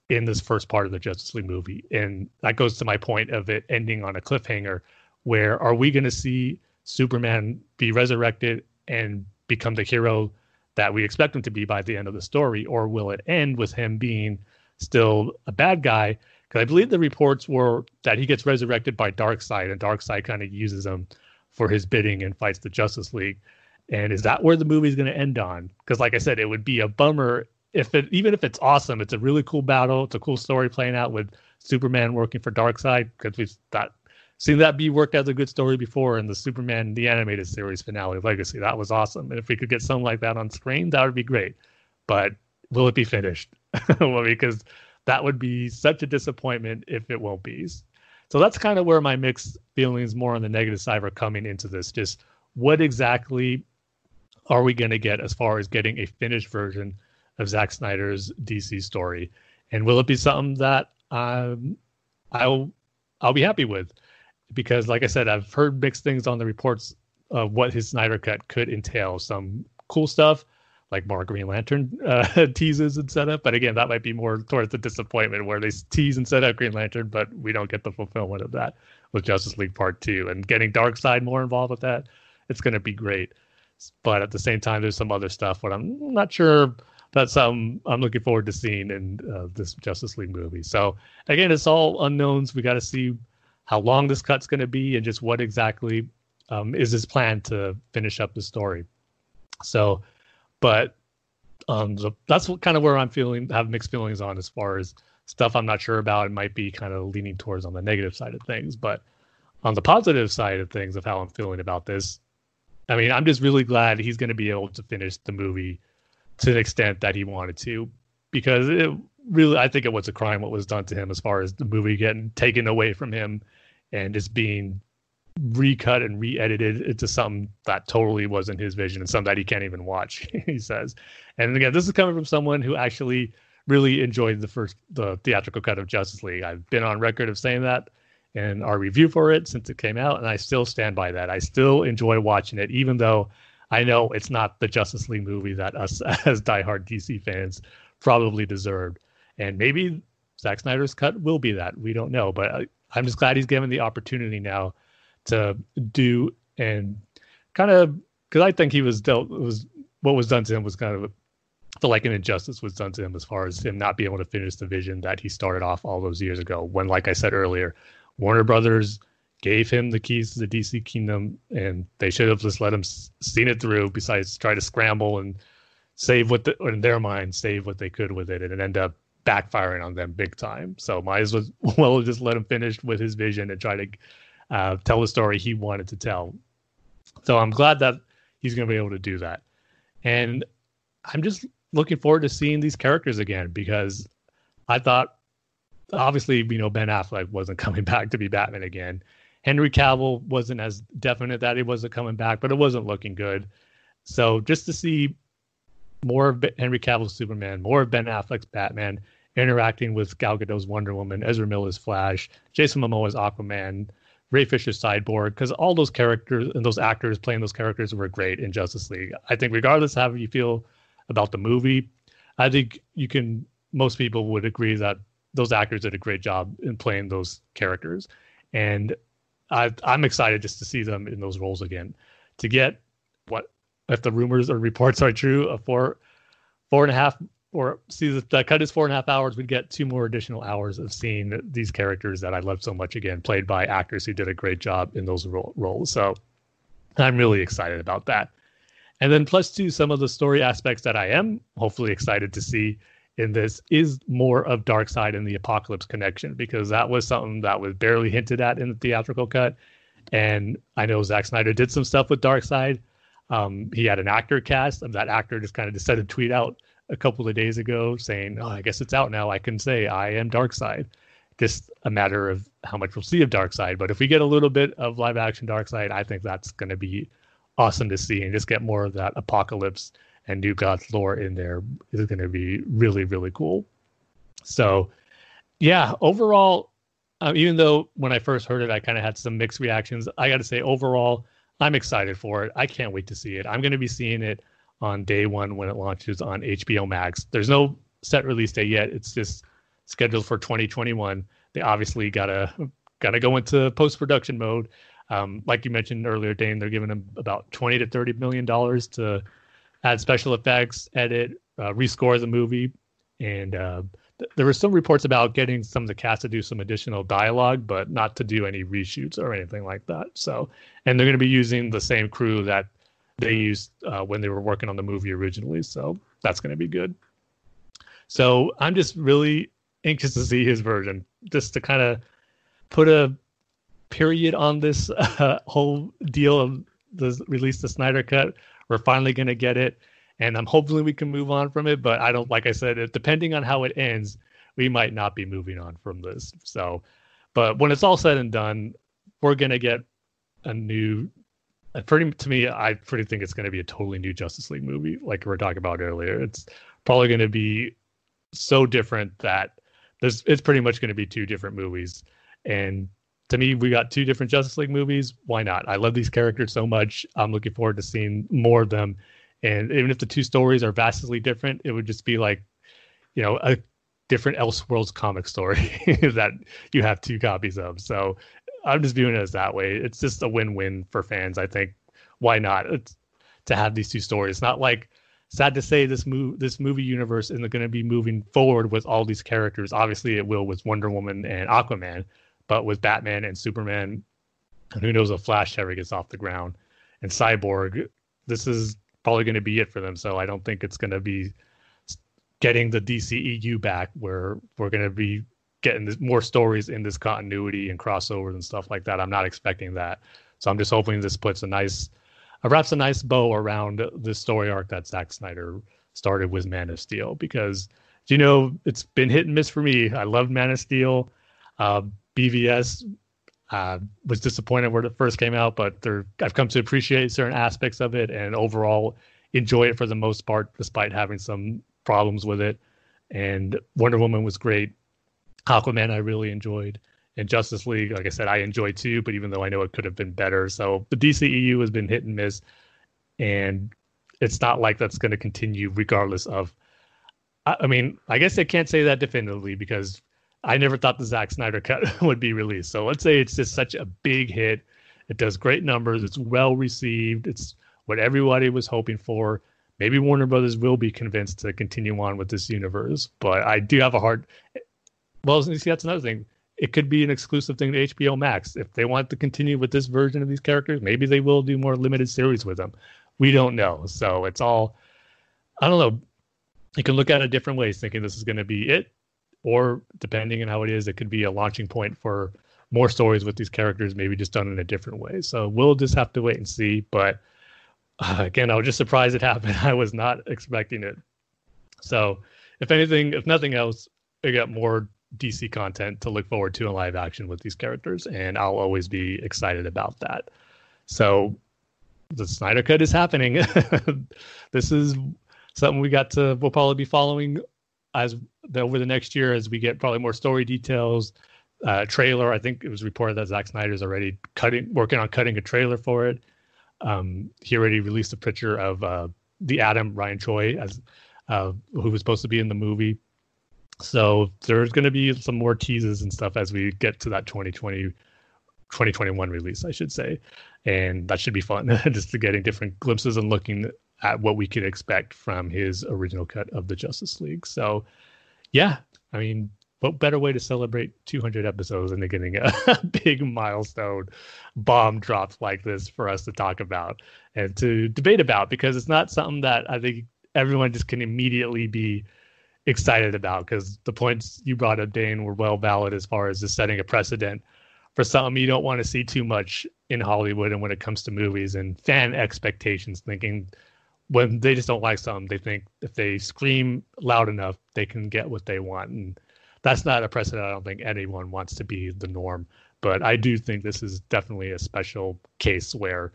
in this first part of the Justice League movie. And that goes to my point of it ending on a cliffhanger, where are we going to see Superman be resurrected and become the hero that we expect him to be by the end of the story? Or will it end with him being still a bad guy? Because I believe the reports were that he gets resurrected by Darkseid, and Darkseid kind of uses him for his bidding and fights the Justice League. And is that where the movie's going to end on? Because like I said, it would be a bummer even if it's awesome, it's a really cool battle. It's a cool story playing out with Superman working for Darkseid, because we've got seen that be worked as a good story before in the Superman the Animated Series finale Legacy. That was awesome. And if we could get something like that on screen, that would be great. But will it be finished? Well, because that would be such a disappointment if it won't be. So that's kind of where my mixed feelings more on the negative side are coming into this. Just what exactly are we going to get as far as getting a finished version of Zack Snyder's DC story? And will it be something that I'll be happy with? Because like I said, I've heard mixed things on the reports of what his Snyder cut could entail. Some cool stuff, like more Green Lantern teases and setup. But again, that might be more towards the disappointment where they tease and set up Green Lantern, but we don't get the fulfillment of that with Justice League Part 2. And getting Darkseid more involved with that, it's going to be great. But at the same time, there's some other stuff, but I'm not sure that's something I'm looking forward to seeing in this Justice League movie. So again, it's all unknowns. We got to see how long this cut's going to be and just what exactly is his plan to finish up the story. So, but that's kind of where I'm have mixed feelings on as far as stuff I'm not sure about. It might be kind of leaning towards on the negative side of things, but on the positive side of things of how I'm feeling about this, I mean, I'm just really glad he's going to be able to finish the movie to the extent that he wanted to, because it really, I think it was a crime what was done to him as far as the movie getting taken away from him and just being recut and re-edited into something that totally wasn't his vision and something that he can't even watch, he says. And again, this is coming from someone who actually really enjoyed the theatrical cut of Justice League. I've been on record of saying that in our review for it since it came out, and I still stand by that. I still enjoy watching it, even though I know it's not the Justice League movie that us as diehard DC fans probably deserved. And maybe Zack Snyder's cut will be that. We don't know, but I'm just glad he's given the opportunity now to do and kind of, because I think what was done to him was kind of the like an injustice was done to him as far as him not being able to finish the vision that he started off all those years ago when, like I said earlier, Warner Brothers gave him the keys to the DC kingdom, and they should have just let him seen it through, besides try to scramble and save in their mind, save what they could with it, and end up backfiring on them big time. So might as well just let him finish with his vision and try to tell the story he wanted to tell. So I'm glad that he's going to be able to do that. And I'm just looking forward to seeing these characters again, because I thought, obviously, Ben Affleck wasn't coming back to be Batman again. Henry Cavill wasn't as definite that he wasn't coming back, but it wasn't looking good. So just to see more of Henry Cavill's Superman, more of Ben Affleck's Batman interacting with Gal Gadot's Wonder Woman, Ezra Miller's Flash, Jason Momoa's Aquaman, Ray Fisher's Cyborg, because all those characters and those actors playing those characters were great in Justice League. I think regardless of how you feel about the movie, I think most people would agree that those actors did a great job in playing those characters. And I'm excited just to see them in those roles again. To get if the rumors or reports are true, a 4.5, or see the cut is 4.5 hours, we'd get 2 more additional hours of seeing these characters that I love so much again, played by actors who did a great job in those roles. So I'm really excited about that. And then plus two, some of the story aspects that I am hopefully excited to see in this is more of Darkseid and the Apokolips connection, because that was something that was barely hinted at in the theatrical cut. And I know Zack Snyder did some stuff with Darkseid. He had an actor cast, and that actor just kind of decided to tweet out a couple of days ago saying, I guess it's out now. I can say I am Darkseid. Just a matter of how much we'll see of Darkseid. But if we get a little bit of live action Darkseid, I think that's going to be awesome to see, and just get more of that Apokolips and New Gods lore in there is going to be really, really cool. So yeah, overall, even though when I first heard it, I kind of had some mixed reactions, I got to say overall, I'm excited for it. I can't wait to see it. I'm going to be seeing it on day one when it launches on HBO Max. There's no set release date yet. It's just scheduled for 2021. They obviously gotta go into post-production mode. Like you mentioned earlier, Dane, they're giving them about $20 to $30 million to add special effects, edit, rescore the movie. And there were some reports about getting some of the cast to do some additional dialogue, but not to do any reshoots or anything like that. So, and they're going to be using the same crew that they used when they were working on the movie originally. So that's going to be good. So I'm just really anxious to see his version, just to kind of put period on this whole deal of the release the Snyder Cut. We're finally going to get it, and I'm hopefully we can move on from it. But I don't, like I said, depending on how it ends, we might not be moving on from this. So, but when it's all said and done, we're going to get a new. I pretty think it's going to be a totally new Justice League movie, like we were talking about earlier. It's probably going to be so different that it's pretty much going to be two different movies. And to me, we got two different Justice League movies. Why not? I love these characters so much. I'm looking forward to seeing more of them. And even if the two stories are vastly different, it would just be like, a different Elseworlds comic story that you have two copies of. So I'm just viewing it as that way. It's just a win-win for fans, I think. Why not? To have these two stories. It's not like, sad to say, this movie universe isn't going to be moving forward with all these characters. Obviously, it will with Wonder Woman and Aquaman, but with Batman and Superman, and who knows if Flash ever gets off the ground, and Cyborg, this is probably going to be it for them. So I don't think it's going to be getting the DCEU back, where we're going to be getting more stories in this continuity and crossovers and stuff like that. I'm not expecting that. So I'm just hoping this puts wraps a nice bow around this story arc that Zack Snyder started with Man of Steel, because it's been hit and miss for me. I loved Man of Steel. BVS was disappointed where it first came out, but I've come to appreciate certain aspects of it and overall enjoy it for the most part, despite having some problems with it. And Wonder Woman was great. Aquaman I really enjoyed. And Justice League, like I said, I enjoyed too, but even though I know it could have been better. So the DCEU has been hit and miss, and it's not like that's going to continue regardless of. I mean, I guess I can't say that definitively because I never thought the Zack Snyder Cut would be released. So let's say it's just such a big hit. It does great numbers. It's well received. It's what everybody was hoping for. Maybe Warner Brothers will be convinced to continue on with this universe, but I do have a hard. Well, see, that's another thing. It could be an exclusive thing to HBO Max. If they want to continue with this version of these characters, maybe they will do more limited series with them. We don't know. So it's all, I don't know. You can look at it different ways, thinking this is going to be it, or depending on how it is, it could be a launching point for more stories with these characters, maybe just done in a different way. So we'll just have to wait and see. But again, I was just surprised it happened. I was not expecting it. So if nothing else, I got more DC content to look forward to in live action with these characters, and I'll always be excited about that. So the Snyder Cut is happening. This is something we'll probably be following over the next year as we get probably more story details. Trailer, I think it was reported that Zack Snyder's already working on cutting a trailer for it. He already released a picture of the Atom, Ryan Choi, as who was supposed to be in the movie. So there's going to be some more teases and stuff as we get to that 2021 release, I should say. And that should be fun, just to getting different glimpses and looking at what we could expect from his original cut of the Justice League. So, yeah, I mean, what better way to celebrate 200 episodes than getting a big milestone bomb dropped like this for us to talk about and to debate about, because it's not something that I think everyone just can immediately be excited about, because the points you brought up, Dane, were well valid as far as just setting a precedent for something you don't want to see too much in Hollywood and when it comes to movies and fan expectations, thinking when they just don't like something, they think if they scream loud enough, they can get what they want. And that's not a precedent I don't think anyone wants to be the norm. But I do think this is definitely a special case where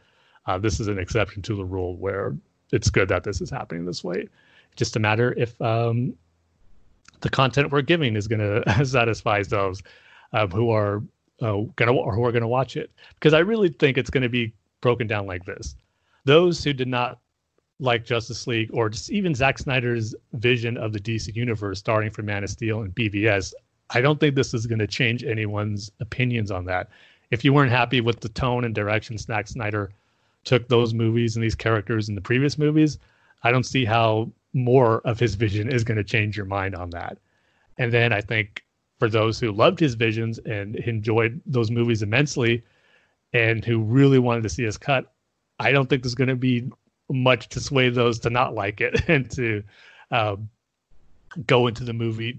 this is an exception to the rule, where it's good that this is happening this way. Just a matter if the content we're giving is going to satisfy those who are going to watch it. Because I really think it's going to be broken down like this. Those who did not like Justice League, or just even Zack Snyder's vision of the DC universe starting from Man of Steel and BVS, I don't think this is going to change anyone's opinions on that. If you weren't happy with the tone and direction Zack Snyder took those movies and these characters in the previous movies, I don't see how more of his vision is going to change your mind on that. And then I think for those who loved his visions and enjoyed those movies immensely and who really wanted to see us cut, I don't think there's going to be much to sway those to not like it and to go into the movie,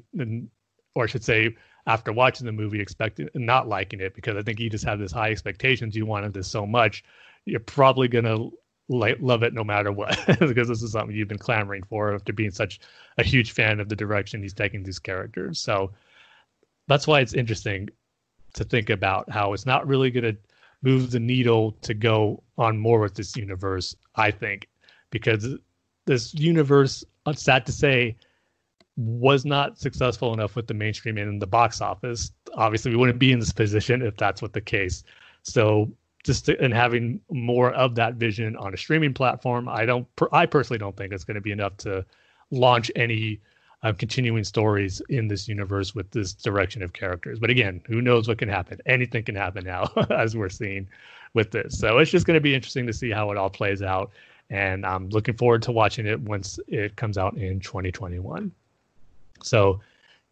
or I should say, after watching the movie expecting and not liking it, because I think you just have this high expectations. You wanted this so much, you're probably gonna love it no matter what, because this is something you've been clamoring for after being such a huge fan of the direction he's taking these characters. So that's why it's interesting to think about how it's not really gonna move the needle to go on more with this universe, I think, because this universe, I'm sad to say, was not successful enough with the mainstream and in the box office. Obviously, we wouldn't be in this position if that's what the case. So and having more of that vision on a streaming platform, I personally don't think it's going to be enough to launch any continuing stories in this universe with this direction of characters. But again, who knows what can happen? Anything can happen now, as we're seeing with this. So it's just going to be interesting to see how it all plays out. And I'm looking forward to watching it once it comes out in 2021. So,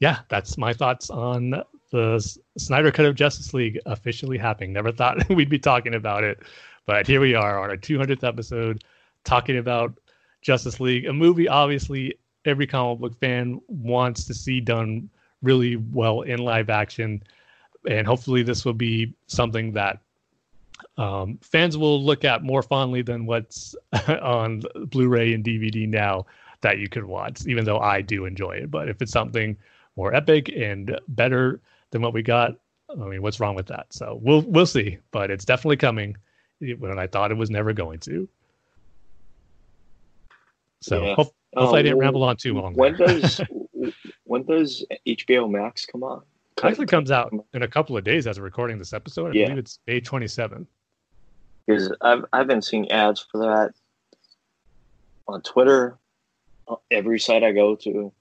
yeah, that's my thoughts on the Snyder Cut of Justice League officially happening. Never thought we'd be talking about it, but here we are on our 200th episode talking about Justice League, a movie obviously every comic book fan wants to see done really well in live action. And hopefully this will be something that fans will look at more fondly than what's on Blu-ray and DVD now that you could watch, even though I do enjoy it. But if it's something more epic and better than what we got, I mean, what's wrong with that? So we'll see, but it's definitely coming when I thought it was never going to. So Yeah. Hopefully I didn't ramble on too long. When does HBO Max come on? It actually comes out in a couple of days as we're recording this episode. I believe it's May 27th. Because I've been seeing ads for that on Twitter, every site I go to,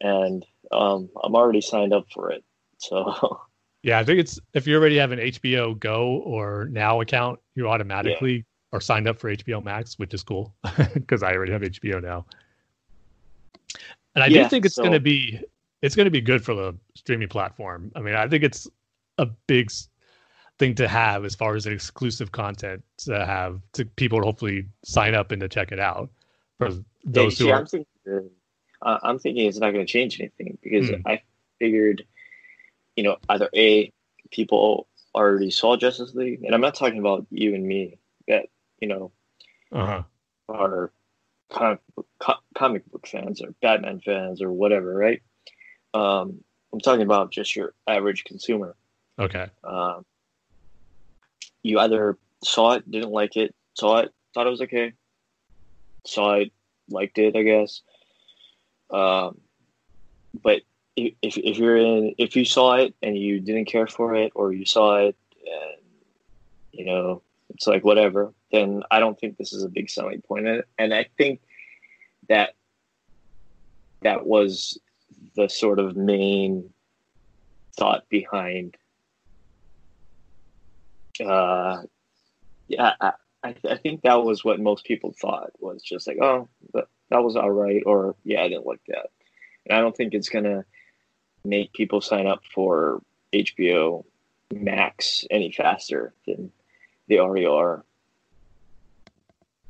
and I'm already signed up for it. So yeah, I think it's if you already have an HBO Go or Now account, you automatically are signed up for HBO Max, which is cool because I already have HBO Now. And I do think it's going to be good for the streaming platform. I mean, I think it's a big thing to have as far as an exclusive content to have to people to hopefully sign up and to check it out. For those who are, I'm thinking it's not going to change anything because I figured, either people already saw Justice League, and I'm not talking about you and me that are comic book fans or Batman fans or whatever, right? I'm talking about just your average consumer. Okay. You either saw it, didn't like it, saw it, thought it was okay, saw it, liked it, I guess. But if you saw it and you didn't care for it, or you saw it and it's like whatever, then I don't think this is a big selling point. And I think that was the sort of main thought behind. I think that was what most people thought, was just like, oh, that was all right, or I didn't like that. And I don't think it's gonna make people sign up for HBO Max any faster than they already are.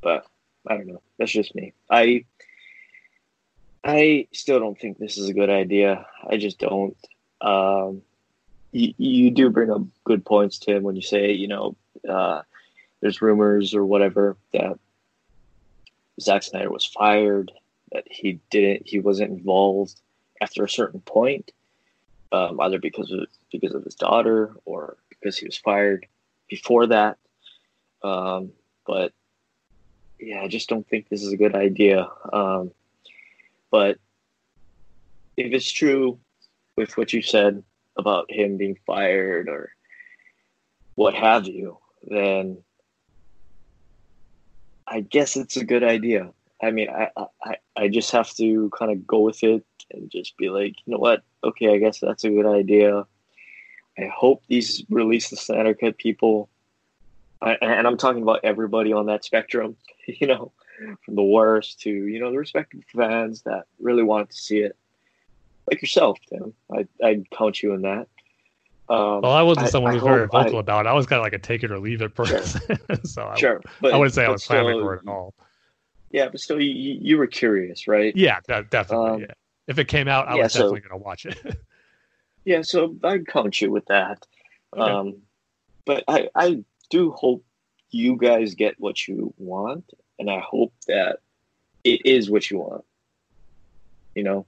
But I don't know. That's just me. I still don't think this is a good idea. I just don't. You do bring up good points, Tim, when you say, there's rumors or whatever that Zack Snyder was fired, that he wasn't involved after a certain point, either because of his daughter or because he was fired before that. But I just don't think this is a good idea. But if it's true with what you said about him being fired or what have you, then I guess it's a good idea. I mean, I just have to kind of go with it and just be like, you know what? Okay, I guess that's a good idea. I hope these release the Snyder Cut people. And I'm talking about everybody on that spectrum, from the worst to, the respected fans that really want to see it. Like yourself, Tim. I'd count you in that. Well, I wasn't someone who was very vocal about it. I was kind of like a take it or leave it person. Sure. I wouldn't say I was clamoring for it at all. Yeah, but still, you were curious, right? Yeah, definitely. If it came out, I was definitely going to watch it. Yeah, so I'd count you with that. Okay. But I do hope you guys get what you want, and I hope that it is what you want, you know?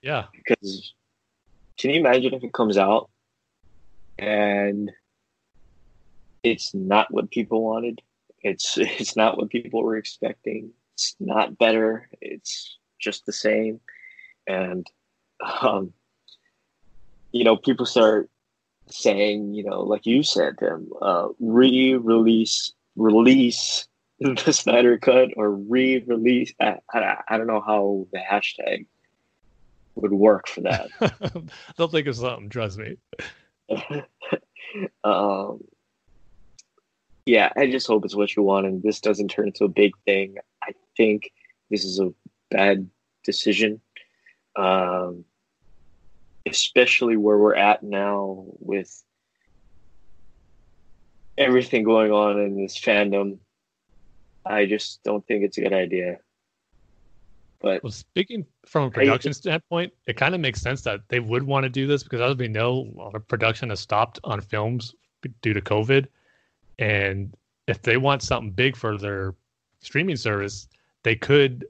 Yeah. Because can you imagine if it comes out and it's not what people wanted? It's not what people were expecting. It's not better. It's just the same. And um, people start saying, like you said, them release the Snyder cut or re-release. I don't know how the hashtag would work for that. They'll think of something, trust me. um, yeah, I just hope it's what you want and this doesn't turn into a big thing. I think this is a bad decision, especially where we're at now with everything going on in this fandom. I just don't think it's a good idea. But well, speaking from a production standpoint, it kind of makes sense that they would want to do this because, as we know, a lot of production has stopped on films due to COVID. And if they want something big for their streaming service, they could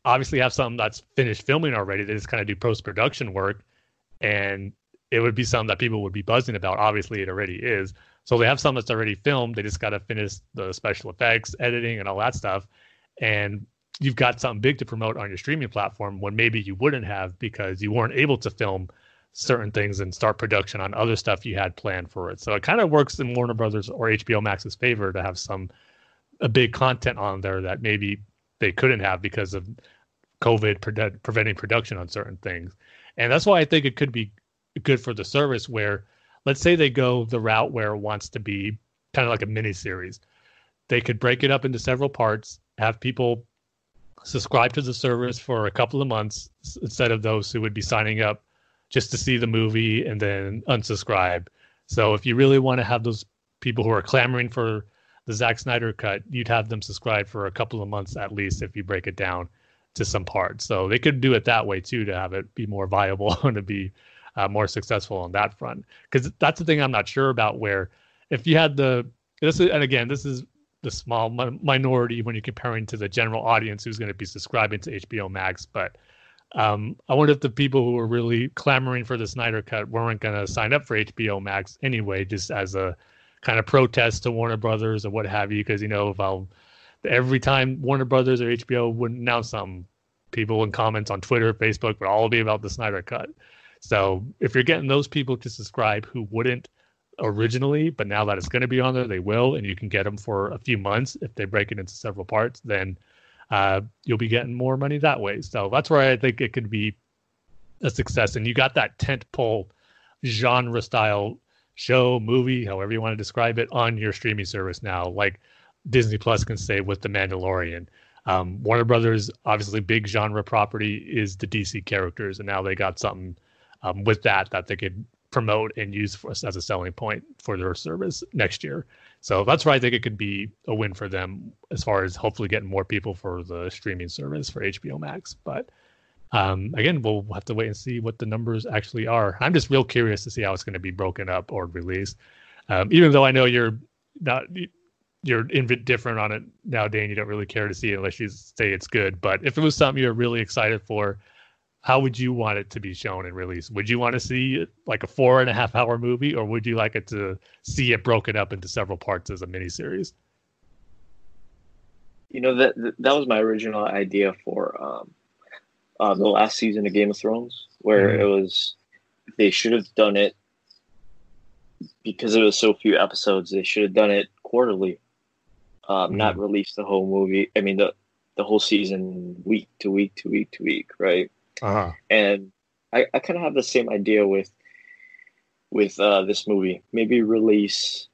obviously have something that's finished filming already. They just kind of do post-production work, and it would be something that people would be buzzing about. Obviously, it already is. So they have something that's already filmed. They just got to finish the special effects, editing, and all that stuff. And you've got something big to promote on your streaming platform when maybe you wouldn't have because you weren't able to film certain things and start production on other stuff you had planned for it. So it kind of works in Warner Brothers or HBO Max's favor to have a big content on there that maybe they couldn't have because of COVID preventing production on certain things. And that's why I think it could be good for the service where, let's say they go the route where it wants to be kind of like a mini series. They could break it up into several parts, have people subscribe to the service for a couple of months instead of those who would be signing up just to see the movie and then unsubscribe. So if you really want to have those people who are clamoring for the Zack Snyder cut, you'd have them subscribe for a couple of months at least if you break it down to some parts. So they could do it that way too to have it be more viable and to be more successful on that front. Because that's the thing I'm not sure about, where if you had this is the small minority when you're comparing to the general audience who's going to be subscribing to HBO Max. But I wonder if the people who were really clamoring for the Snyder cut weren't going to sign up for HBO Max anyway, just as a kind of protest to Warner Brothers or what have you. Because, every time Warner Brothers or HBO would announce something, people in comments on Twitter, Facebook would all be about the Snyder cut. So if you're getting those people to subscribe who wouldn't originally, but now that it's going to be on there, they will, and you can get them for a few months if they break it into several parts, then you'll be getting more money that way. So that's where I think it could be a success. And you got that tentpole genre style show, movie, however you want to describe it, on your streaming service now, like Disney Plus can say with The Mandalorian. Warner Brothers, obviously big genre property is the DC characters, and now they got something with that they could promote and use as a selling point for their service next year. So that's why I think it could be a win for them as far as hopefully getting more people for the streaming service for HBO Max. But again, we'll have to wait and see what the numbers actually are. I'm just real curious to see how it's going to be broken up or released. Even though I know you're indifferent on it now, Dane, you don't really care to see it unless you say it's good. But if it was something you're really excited for, how would you want it to be shown and released? Would you want to see it like a 4.5 hour movie, or would you like it to see it broken up into several parts as a miniseries? That was my original idea for the last season of Game of Thrones, where it was, they should have done it because it was so few episodes. They should have done it quarterly, not release the whole movie. I mean, the whole season week to week to week to week, right? Uh-huh. And I kind of have the same idea with this movie. Maybe release,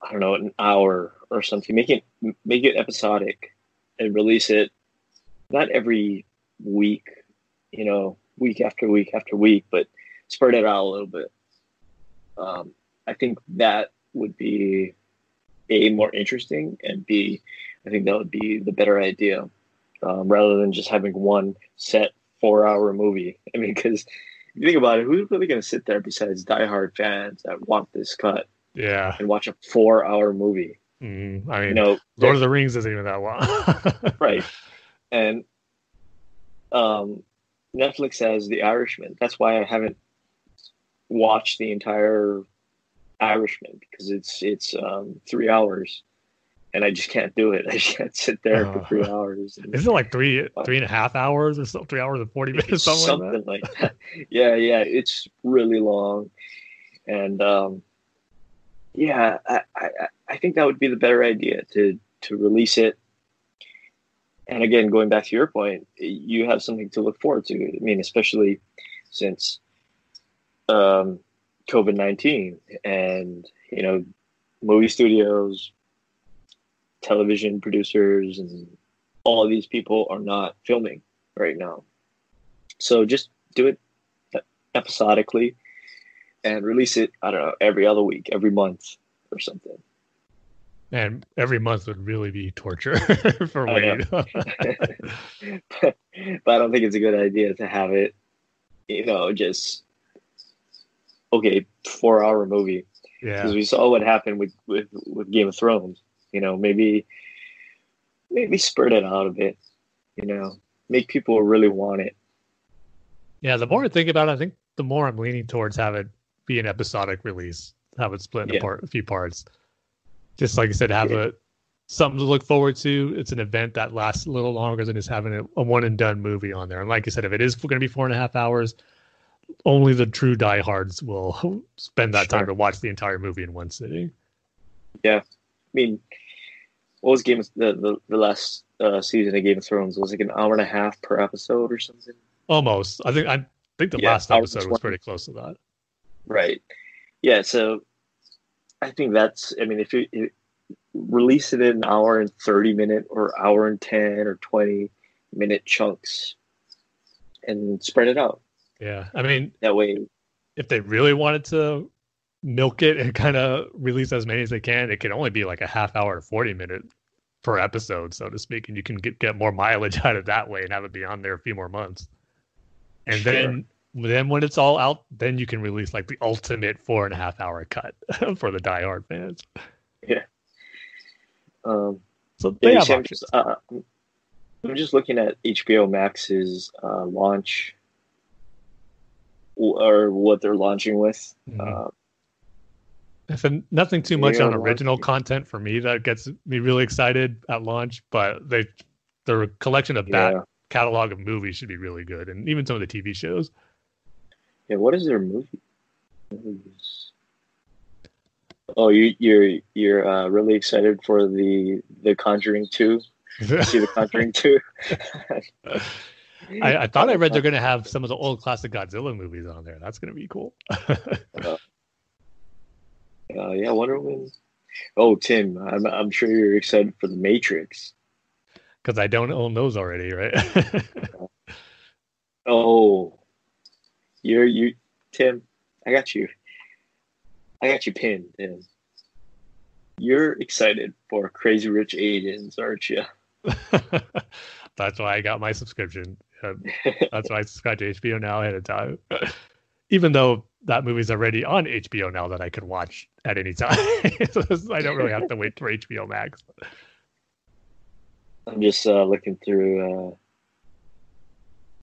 I don't know, an hour or something. Make it episodic and release it not every week, week after week after week, but spread it out a little bit. I think that would be A, more interesting, and B, I think that would be the better idea, rather than just having one set 4-hour movie. I mean, because you think about it, who's really going to sit there besides diehard fans that want this cut? Yeah. And watch a 4-hour movie. I mean, You know, Lord of the Rings isn't even that long. Right. And Netflix has The Irishman. That's why I haven't watched the entire Irishman, because it's 3 hours, and I just can't do it. I just can't sit there for 3 hours. Isn't it like three and a half hours or so? 3 hours and 40 minutes, something like that. Yeah, it's really long, and I think that would be the better idea to release it. And again, going back to your point, you have something to look forward to. I mean, especially since COVID-19, and movie studios, television producers, and all of these people are not filming right now. So just do it episodically and release it, I don't know, every other week, every month or something. And every month would really be torture for Wade. But I don't think it's a good idea to have it, just 4-hour movie. Yeah, because we saw what happened with Game of Thrones. Maybe spread it out a bit. Make people really want it. Yeah, the more I think about it, I think the more I'm leaning towards have it be an episodic release, have it split apart a few parts. Just like I said, have something to look forward to. It's an event that lasts a little longer than just having a one and done movie on there. And like I said, if it is going to be 4.5 hours, only the true diehards will spend that time to watch the entire movie in one sitting. Yeah, I mean, what was the last season of Game of Thrones? Was it like an hour and a half per episode or something? Almost. I think the last episode was pretty close to that. Right. Yeah. So I think if you release it in an hour and 30-minute or hour and 10 or 20-minute chunks and spread it out. Yeah. I mean, that way, if they really wanted to milk it and kind of release as many as they can, it can only be like a half hour to 40-minute per episode, so to speak. And you can get more mileage out of that way and have it be on there a few more months. And then when it's all out, then you can release like the ultimate 4.5 hour cut for the diehard fans. Yeah. So they have options. I'm just looking at HBO Max's launch, or what they're launching with. If nothing too much on original content for me that gets me really excited at launch, but their collection of catalog of movies should be really good, and even some of the TV shows. Yeah, what is their movie? Oh, you're really excited for the Conjuring 2? See the Conjuring 2? I thought I read they're going to have some of the old classic Godzilla movies on there. That's going to be cool. Yeah, Wonder Woman. Oh, Tim, I'm sure you're excited for The Matrix. Because I don't own those already, right? Oh, you, Tim. I got you pinned, Tim. You're excited for Crazy Rich Asians, aren't you? That's why I got my subscription. That's why I subscribed to HBO Now ahead of time. Even though that movie's already on HBO Now that I could watch at any time. So I don't really have to wait for HBO Max. I'm just looking through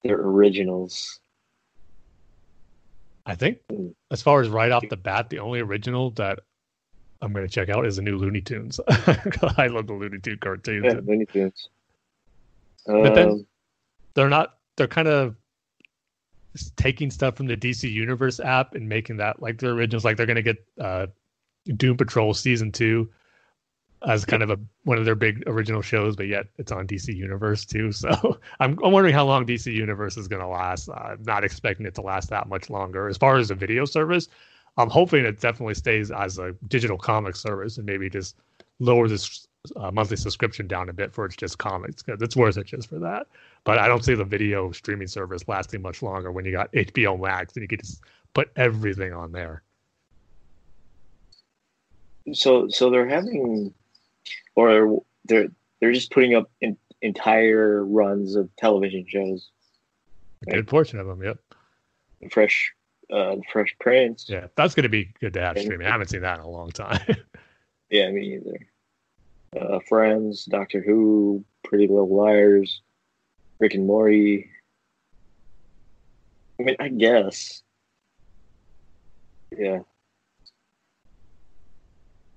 their originals. I think as far as right off the bat, the only original that I'm going to check out is the new Looney Tunes. I love the Looney Tunes cartoons. Yeah, Looney Tunes. But then they're kind of taking stuff from the DC Universe app and making that like their originals. Like they're going to get Doom Patrol Season 2 as kind of one of their big original shows, but yet it's on DC Universe too. So I'm wondering how long DC Universe is going to last. I'm not expecting it to last that much longer. As far as a video service, I'm hoping it definitely stays as a digital comic service and maybe just lower this monthly subscription down a bit for it's just comics, because it's worth it just for that. But I don't see the video streaming service lasting much longer when you got HBO Max and you can just put everything on there. So they're having, or they're just putting up entire runs of television shows. A good portion of them, yep. Fresh Prince. Yeah, that's going to be good to have And- streaming. I haven't seen that in a long time. Yeah, me either. Friends, Doctor Who, Pretty Little Liars, Rick and Morty. I mean, I guess. Yeah.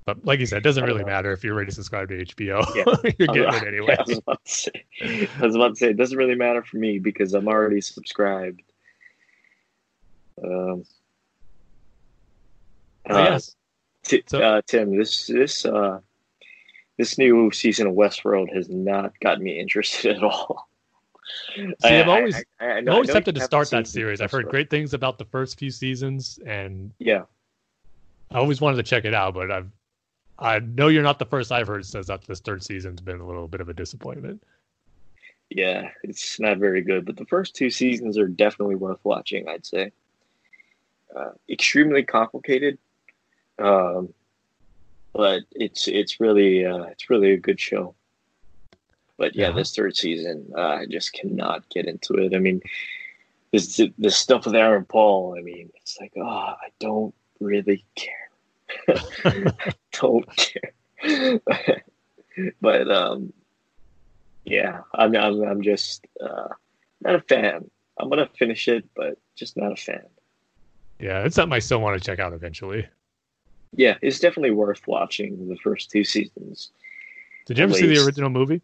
But like you said, it doesn't I don't really know. matter if you're ready to subscribe to HBO. Yeah. You're getting it anyway. I was about to say, it doesn't really matter for me because I'm already subscribed. Yes. Tim, this new season of Westworld has not gotten me interested at all. See, I'm always tempted to you start haven't that seen series. I've heard Westworld. great things about the first few seasons, and Yeah. I always wanted to check it out. But I know you're not the first I've heard says that this third season's been a little bit of a disappointment. Yeah, it's not very good, but the first two seasons are definitely worth watching, I'd say. Extremely complicated, but it's really a good show. But yeah, this third season, I just cannot get into it. I mean, this stuff with Aaron Paul. I mean, it's like, I don't really care. I don't care. But yeah, I'm just not a fan. I'm gonna finish it, but just not a fan. Yeah, it's something I still want to check out eventually. Yeah, it's definitely worth watching the first two seasons. Did you ever see the original movie?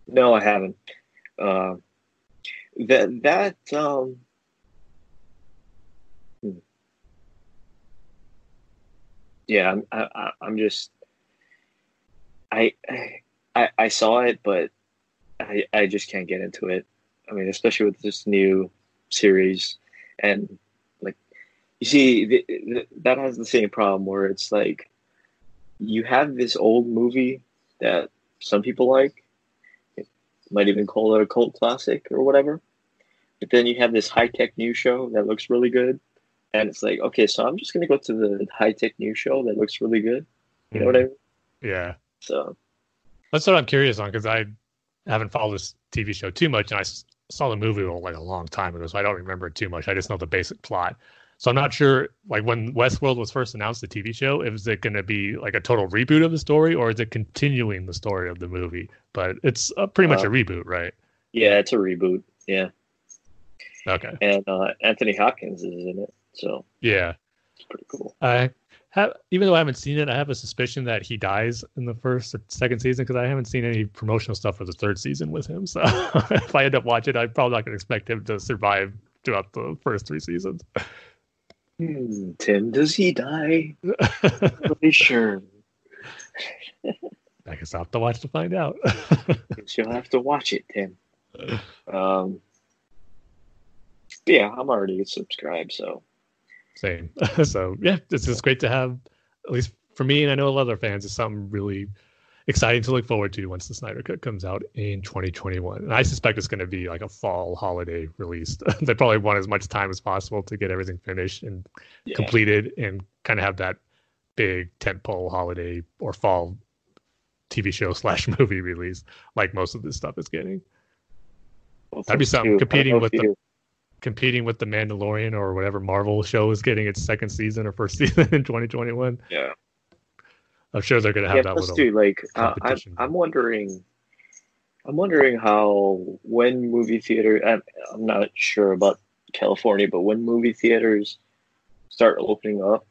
No, I haven't. Yeah, I'm just I saw it, but I just can't get into it. I mean, especially with this new series, and like you see, that has the same problem where it's like you have this old movie that some people like, might even call it a cult classic or whatever, but then you have this high-tech new show that looks really good, and it's like, okay, so I'm just gonna go to the high-tech new show that looks really good. You know what I mean? Yeah. So That's what I'm curious on, because I haven't followed this TV show too much, and I saw the movie like a long time ago, so I don't remember it too much. I just know the basic plot. So I'm not sure, like when Westworld was first announced, the TV show, is it going to be like a total reboot of the story, or is it continuing the story of the movie? But it's pretty much a reboot, right? yeah, it's a reboot. Yeah. Okay. And Anthony Hopkins is in it, so Yeah. it's pretty cool. Even though I haven't seen it, I have a suspicion that he dies in the first or second season, because I haven't seen any promotional stuff for the third season with him. So if I end up watching it, I'm probably not going to expect him to survive throughout the first three seasons. Tim, does he die? Pretty sure. I guess I'll have to watch to find out. You'll have to watch it, Tim. Yeah, I'm already subscribed, so. Same. So yeah, it's just great to have, at least for me, and I know a lot of other fans, it's something really exciting to look forward to once the Snyder Cut comes out in 2021. And I suspect it's going to be like a fall holiday release. They probably want as much time as possible to get everything finished and completed, and kind of have that big tentpole holiday or fall TV show / movie release like most of this stuff is getting. That'd be something competing with the Mandalorian or whatever Marvel show is getting its second season or first season in 2021. Yeah. I'm sure they're going to have that little competition. I'm wondering how, when movie theater, I'm not sure about California, but when movie theaters start opening up,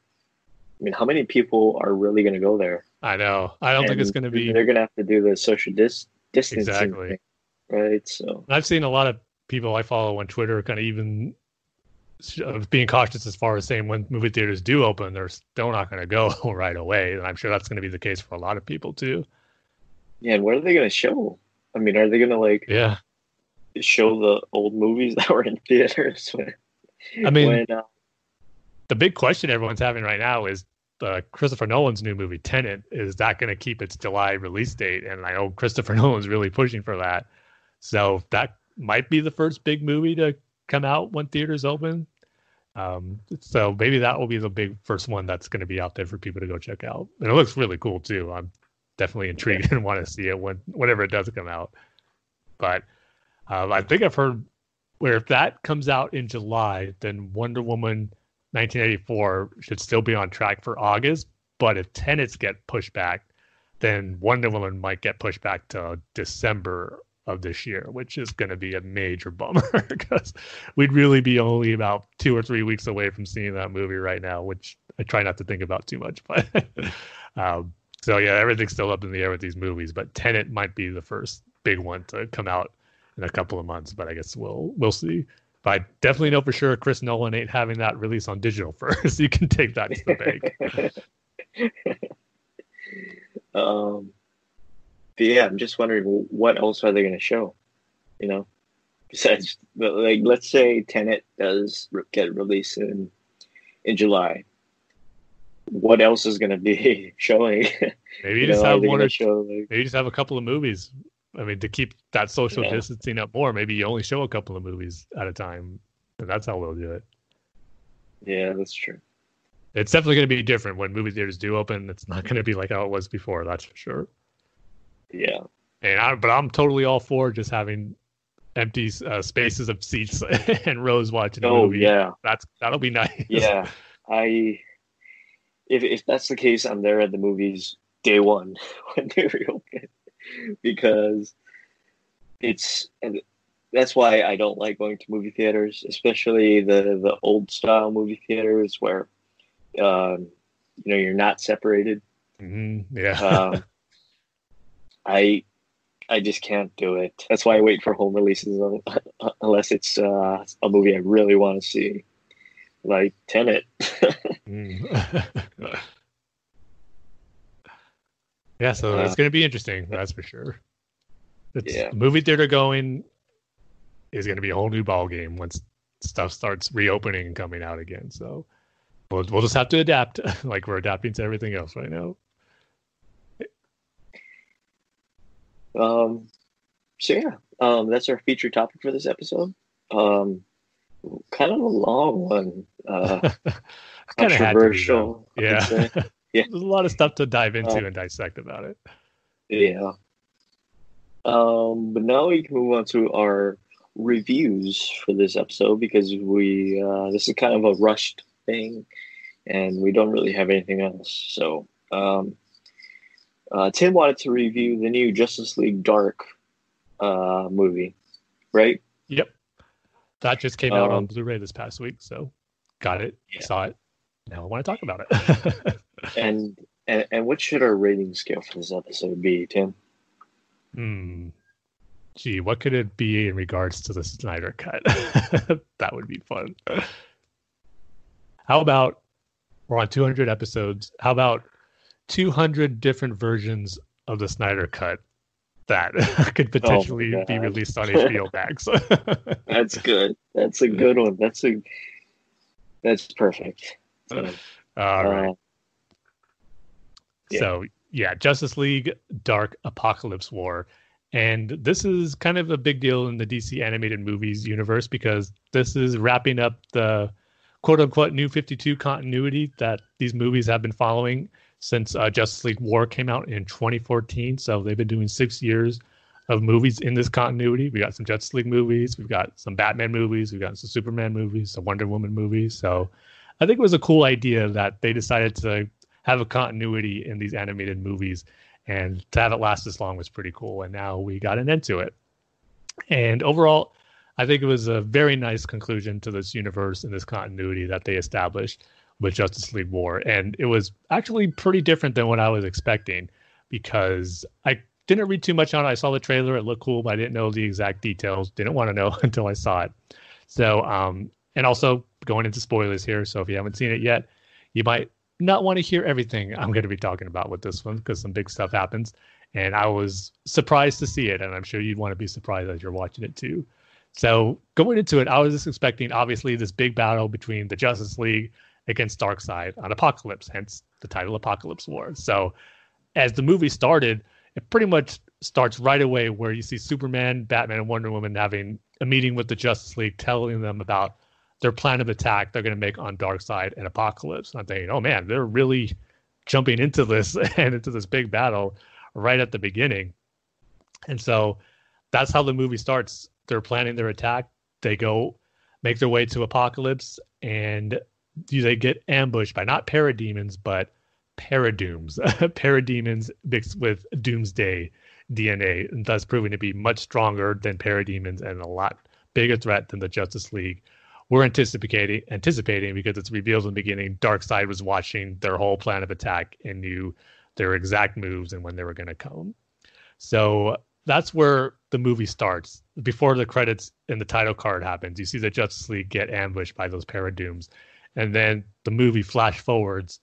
I mean, how many people are really going to go there? I know. I don't think it's going to be. They're going to have to do the social distancing exactly thing, right? So I've seen a lot of people I follow on Twitter kind of even being cautious as far as saying when movie theaters do open, they're still not going to go right away. And I'm sure that's going to be the case for a lot of people too. Yeah, and what are they going to show? I mean, are they going to show the old movies that were in theaters? The big question everyone's having right now is Christopher Nolan's new movie Tenet. Is that going to keep its July release date? And I know Christopher Nolan's really pushing for that. So that might be the first big movie to come out when theaters open. So maybe that will be the big first one that's going to be out there for people to go check out. And it looks really cool too. I'm definitely intrigued and want to see it whenever it does come out. But I think I've heard where if that comes out in July, then Wonder Woman 1984 should still be on track for August. But if Tenets get pushed back, then Wonder Woman might get pushed back to December of this year, which is going to be a major bummer because we'd really be only about 2 or 3 weeks away from seeing that movie right now, which I try not to think about too much. But so yeah, everything's still up in the air with these movies, but Tenet might be the first big one to come out in a couple of months, but I guess we'll see. But I definitely know for sure Chris Nolan ain't having that release on digital first. You can take that to the bank. But yeah, I'm just wondering what else are they going to show? You know, besides, like, let's say Tenet does get released in July. What else is going to be showing? Maybe just have one or maybe just have a couple of movies. I mean, to keep that social distancing up more, maybe you only show a couple of movies at a time, and that's how they'll do it. Yeah, that's true. It's definitely going to be different when movie theaters do open. It's not going to be like how it was before, that's for sure. Yeah. But I'm totally all for just having empty spaces of seats and rows watching a movie. Yeah. That'll be nice. Yeah. If that's the case, I'm there at the movies day one when they reopen, because that's why I don't like going to movie theaters, especially the old style movie theaters where you're not separated. Mm-hmm. Yeah. I just can't do it. That's why I wait for home releases unless it's a movie I really want to see, like Tenet. Yeah, so it's going to be interesting. That's for sure. Movie theater going is going to be a whole new ball game once stuff starts reopening and coming out again. So we'll just have to adapt, like we're adapting to everything else right now. That's our featured topic for this episode. Kind of a long one. Controversial. Yeah. Yeah. There's a lot of stuff to dive into and dissect about it. Yeah. But now we can move on to our reviews for this episode, because this is kind of a rushed thing and we don't really have anything else. So Tim wanted to review the new Justice League Dark movie, right? Yep. That just came out on Blu-ray this past week, so got it, saw it. Now I want to talk about it. and what should our rating scale for this episode be, Tim? Gee, what could it be in regards to the Snyder cut? That would be fun. How about, we're on 200 episodes, how about 200 different versions of the Snyder cut that could potentially be released on HBO Max? That's good. That's a good one. That's perfect. All right. So, Justice League Dark Apokolips War. And this is kind of a big deal in the DC animated movies universe, because this is wrapping up the quote-unquote New 52 continuity that these movies have been following since Justice League War came out in 2014. So they've been doing 6 years of movies in this continuity. We got some Justice League movies, we've got some Batman movies, we've got some Superman movies, some Wonder Woman movies. So I think it was a cool idea that they decided to have a continuity in these animated movies, and to have it last this long was pretty cool. And now we got an end to it. And overall, I think it was a very nice conclusion to this universe and this continuity that they established with Justice League War. And it was actually pretty different than what I was expecting, because I didn't read too much on it. I saw the trailer. It looked cool, but I didn't know the exact details. Didn't want to know until I saw it. So, and also going into spoilers here. So if you haven't seen it yet, you might not want to hear everything I'm going to be talking about with this one, because some big stuff happens. And I was surprised to see it, and I'm sure you'd want to be surprised as you're watching it too. So going into it, I was just expecting, obviously, this big battle between the Justice League against Darkseid on Apokolips, hence the title Apokolips War. So as the movie started, it pretty much starts right away where you see Superman, Batman, and Wonder Woman having a meeting with the Justice League, telling them about their plan of attack they're going to make on Darkseid and Apokolips. I'm thinking, oh man, they're really jumping into this and into this big battle right at the beginning. And so that's how the movie starts. They're planning their attack. they go make their way to Apokolips, and they get ambushed by not parademons, but paradooms. Parademons mixed with doomsday DNA, and thus proving to be much stronger than parademons and a lot bigger threat than the Justice League. We're anticipating because it's revealed in the beginning, Darkseid was watching their whole plan of attack and knew their exact moves and when they were going to come. So that's where the movie starts. Before the credits and the title card happens, you see the Justice League get ambushed by those paradooms. And then the movie flash forwards,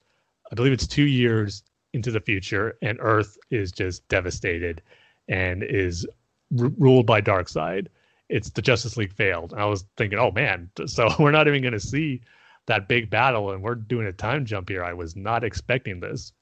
I believe it's 2 years into the future, and Earth is just devastated and is ruled by Darkseid. It's the Justice League failed. And I was thinking, oh man, so we're not even going to see that big battle, and we're doing a time jump here. I was not expecting this.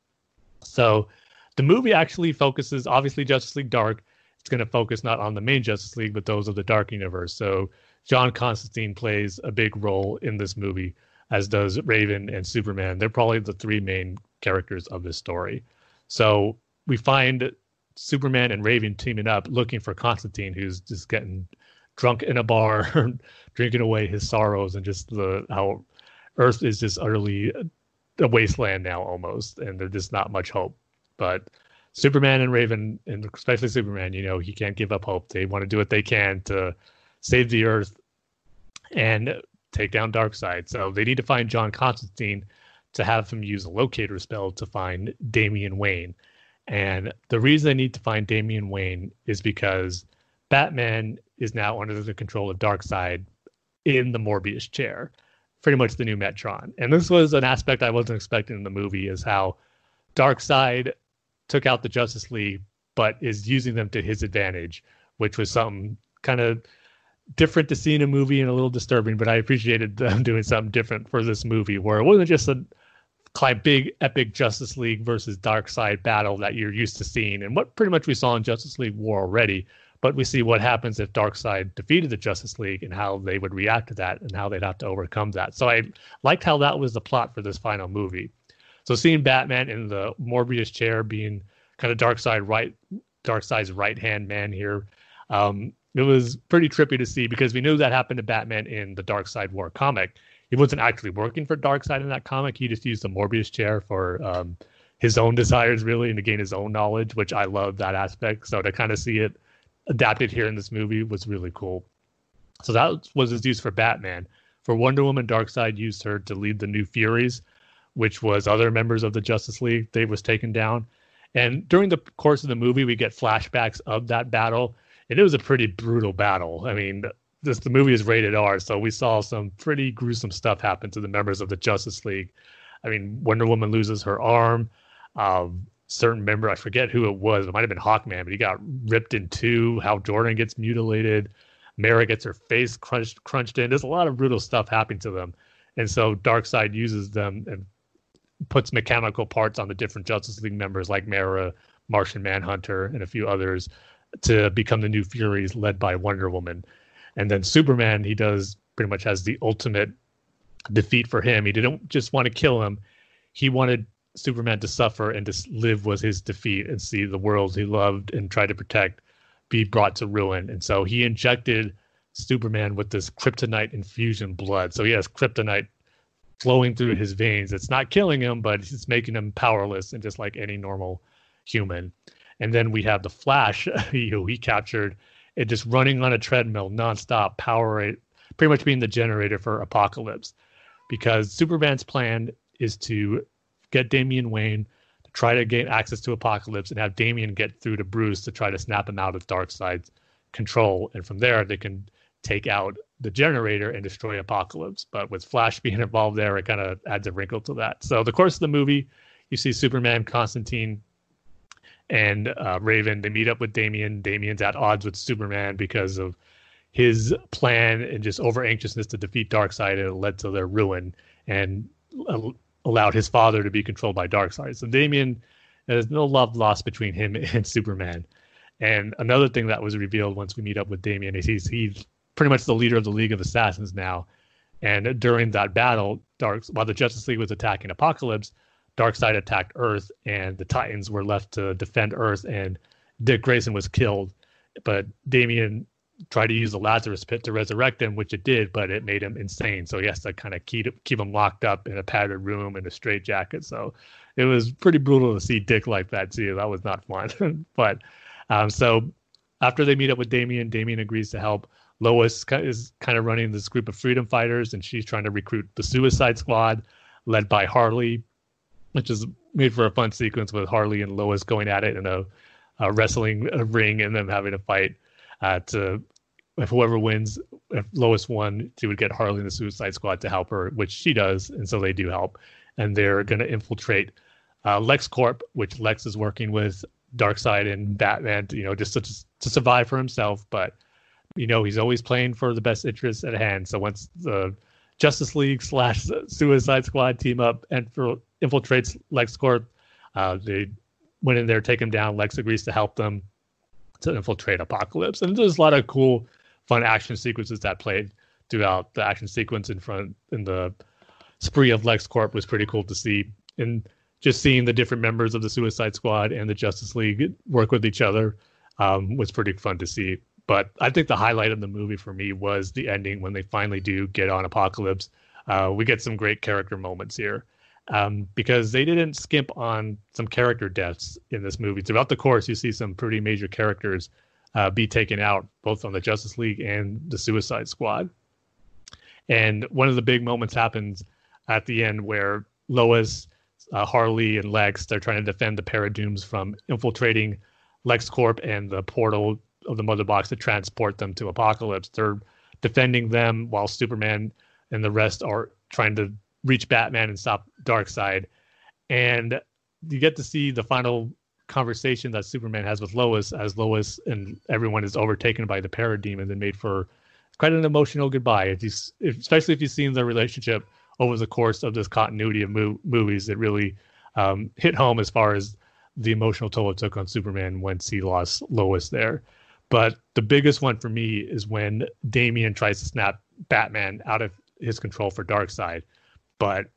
So the movie actually focuses, obviously, Justice League Dark. It's going to focus not on the main Justice League, but those of the Dark Universe. So John Constantine plays a big role in this movie, as does Raven and Superman. They're probably the three main characters of this story. So we find Superman and Raven teaming up, looking for Constantine, who's just getting drunk in a bar, drinking away his sorrows, and just how Earth is just utterly a wasteland now almost, and there's just not much hope. But Superman and Raven, and especially Superman, he can't give up hope. They want to do what they can to save the Earth and take down Darkseid. So they need to find John Constantine to have him use a locator spell to find Damian Wayne. And the reason they need to find Damian Wayne is because Batman is now under the control of Darkseid in the Morbius chair, pretty much the new Metron. And this was an aspect I wasn't expecting in the movie, is how Darkseid took out the Justice League, but is using them to his advantage, which was something kind of different to see in a movie and a little disturbing, but I appreciated them doing something different for this movie, where it wasn't just a big epic Justice League versus Darkseid battle that you're used to seeing, and what pretty much we saw in Justice League War already, but we see what happens if Darkseid defeated the Justice League and how they would react to that and how they'd have to overcome that. So I liked how that was the plot for this final movie. So seeing Batman in the Morbius chair, being kind of Darkseid's right-hand man here, it was pretty trippy to see, because we knew that happened to Batman in the Darkseid War comic. He wasn't actually working for Darkseid in that comic. He just used the Morbius chair for his own desires, really, and to gain his own knowledge, which I love that aspect. So to kind of see it adapted here in this movie was really cool. So that was his use for Batman. For Wonder Woman, Darkseid used her to lead the New Furies, which was other members of the Justice League they was taken down. And during the course of the movie, we get flashbacks of that battle, and it was a pretty brutal battle. I mean, the movie is rated R, so we saw some pretty gruesome stuff happen to the members of the Justice League. I mean, Wonder Woman loses her arm. Certain member, I forget who it was. It might have been Hawkman, but he got ripped in two. Hal Jordan gets mutilated. Mara gets her face crunched in. There's a lot of brutal stuff happening to them. And so Darkseid uses them and puts mechanical parts on the different Justice League members, like Mara, Martian Manhunter, and a few others, to become the New Furies led by Wonder Woman. And then Superman, he does pretty much has the ultimate defeat for him. He didn't just want to kill him. He wanted Superman to suffer, and to live was his defeat, and see the world he loved and tried to protect be brought to ruin. And so he injected Superman with this kryptonite infusion blood. So he has kryptonite flowing through his veins. It's not killing him, but it's making him powerless and just like any normal human. And then we have the Flash, who he captured, and just running on a treadmill nonstop, pretty much being the generator for Apokolips, because Superman's plan is to get Damian Wayne to try to gain access to Apokolips, and have Damian get through to Bruce to try to snap him out of Darkseid's control. And from there, they can take out the generator and destroy Apokolips. But with Flash being involved there, it kind of adds a wrinkle to that. So the course of the movie, you see Superman, Constantine, and Raven. They meet up with Damian. Damian's at odds with Superman because of his plan and just over anxiousness to defeat Darkseid. It led to their ruin and allowed his father to be controlled by Darkseid. So Damian, there's no love lost between him and Superman. And another thing that was revealed once we meet up with Damian is he's pretty much the leader of the League of Assassins now. And during that battle, while the Justice League was attacking Apokolips, Darkseid attacked Earth, and the Titans were left to defend Earth, and Dick Grayson was killed. But Damian try to use the Lazarus pit to resurrect him, which it did, but it made him insane. So he has to kind of keep him locked up in a padded room in a straitjacket. So it was pretty brutal to see Dick like that too. That was not fun. But so after they meet up with Damian agrees to help. Lois is kind of running this group of freedom fighters, and she's trying to recruit the Suicide Squad, led by Harley, which is made for a fun sequence with Harley and Lois going at it in a wrestling ring and them having a fight. If whoever wins, if Lois won, she would get Harley and the Suicide Squad to help her, which she does, and so they do help. And they're going to infiltrate LexCorp, which Lex is working with Darkseid and Batman, just to survive for himself, but he's always playing for the best interests at hand. So once the Justice League / Suicide Squad team up and infiltrates LexCorp, they went in there, take him down. Lex agrees to help them to infiltrate Apokolips. And there's a lot of cool, fun action sequences that played throughout the action sequence in the spree of LexCorp was pretty cool to see. And just seeing the different members of the Suicide Squad and the Justice League work with each other was pretty fun to see. But I think the highlight of the movie for me was the ending when they finally do get on Apokolips. We get some great character moments here because they didn't skimp on some character deaths in this movie. Throughout the course, you see some pretty major characters be taken out, both on the Justice League and the Suicide Squad. And one of the big moments happens at the end where Lois, Harley, and Lex, they're trying to defend the Paradooms from infiltrating LexCorp and the portal of the Mother Box to transport them to Apokolips. They're defending them while Superman and the rest are trying to reach Batman and stop Darkseid. And you get to see the final conversation that Superman has with Lois as Lois and everyone is overtaken by the Parademons and made for quite an emotional goodbye. Especially if you've seen their relationship over the course of this continuity of movies, it really hit home as far as the emotional toll it took on Superman once he lost Lois there. But the biggest one for me is when Damian tries to snap Batman out of his control for Darkseid. But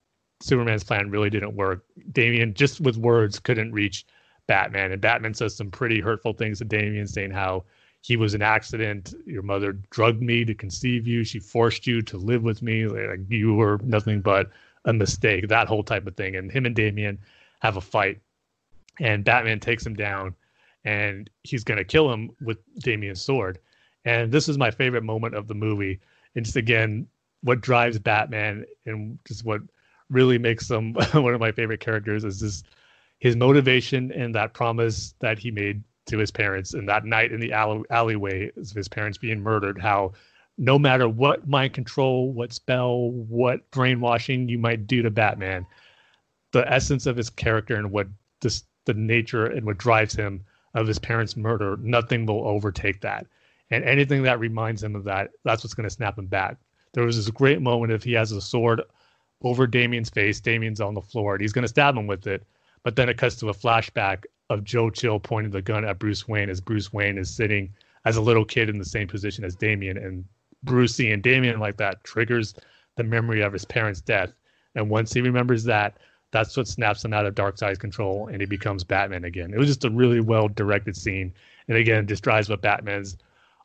Superman's plan really didn't work. Damian, just with words, couldn't reach Batman. And Batman says some pretty hurtful things to Damian, saying how he was an accident. Your mother drugged me to conceive you. She forced you to live with me. Like, you were nothing but a mistake. That whole type of thing. And him and Damian have a fight. And Batman takes him down. And he's going to kill him with Damian's sword. And this is my favorite moment of the movie. And just, again, what drives Batman and just what really makes him one of my favorite characters is just his motivation and that promise that he made to his parents. And that night in the alleyway of his parents being murdered, how no matter what mind control, what spell, what brainwashing you might do to Batman, the essence of his character and what the nature and what drives him of his parents' murder, nothing will overtake that. And anything that reminds him of that, that's what's going to snap him back. There was this great moment if he has a sword over Damian's face, Damian's on the floor, and he's going to stab him with it. But then it cuts to a flashback of Joe Chill pointing the gun at Bruce Wayne as Bruce Wayne is sitting as a little kid in the same position as Damian. And Bruce seeing Damian like that triggers the memory of his parents' death. And once he remembers that, that's what snaps him out of Darkseid's control, and he becomes Batman again. It was just a really well-directed scene. And again, just drives what Batman's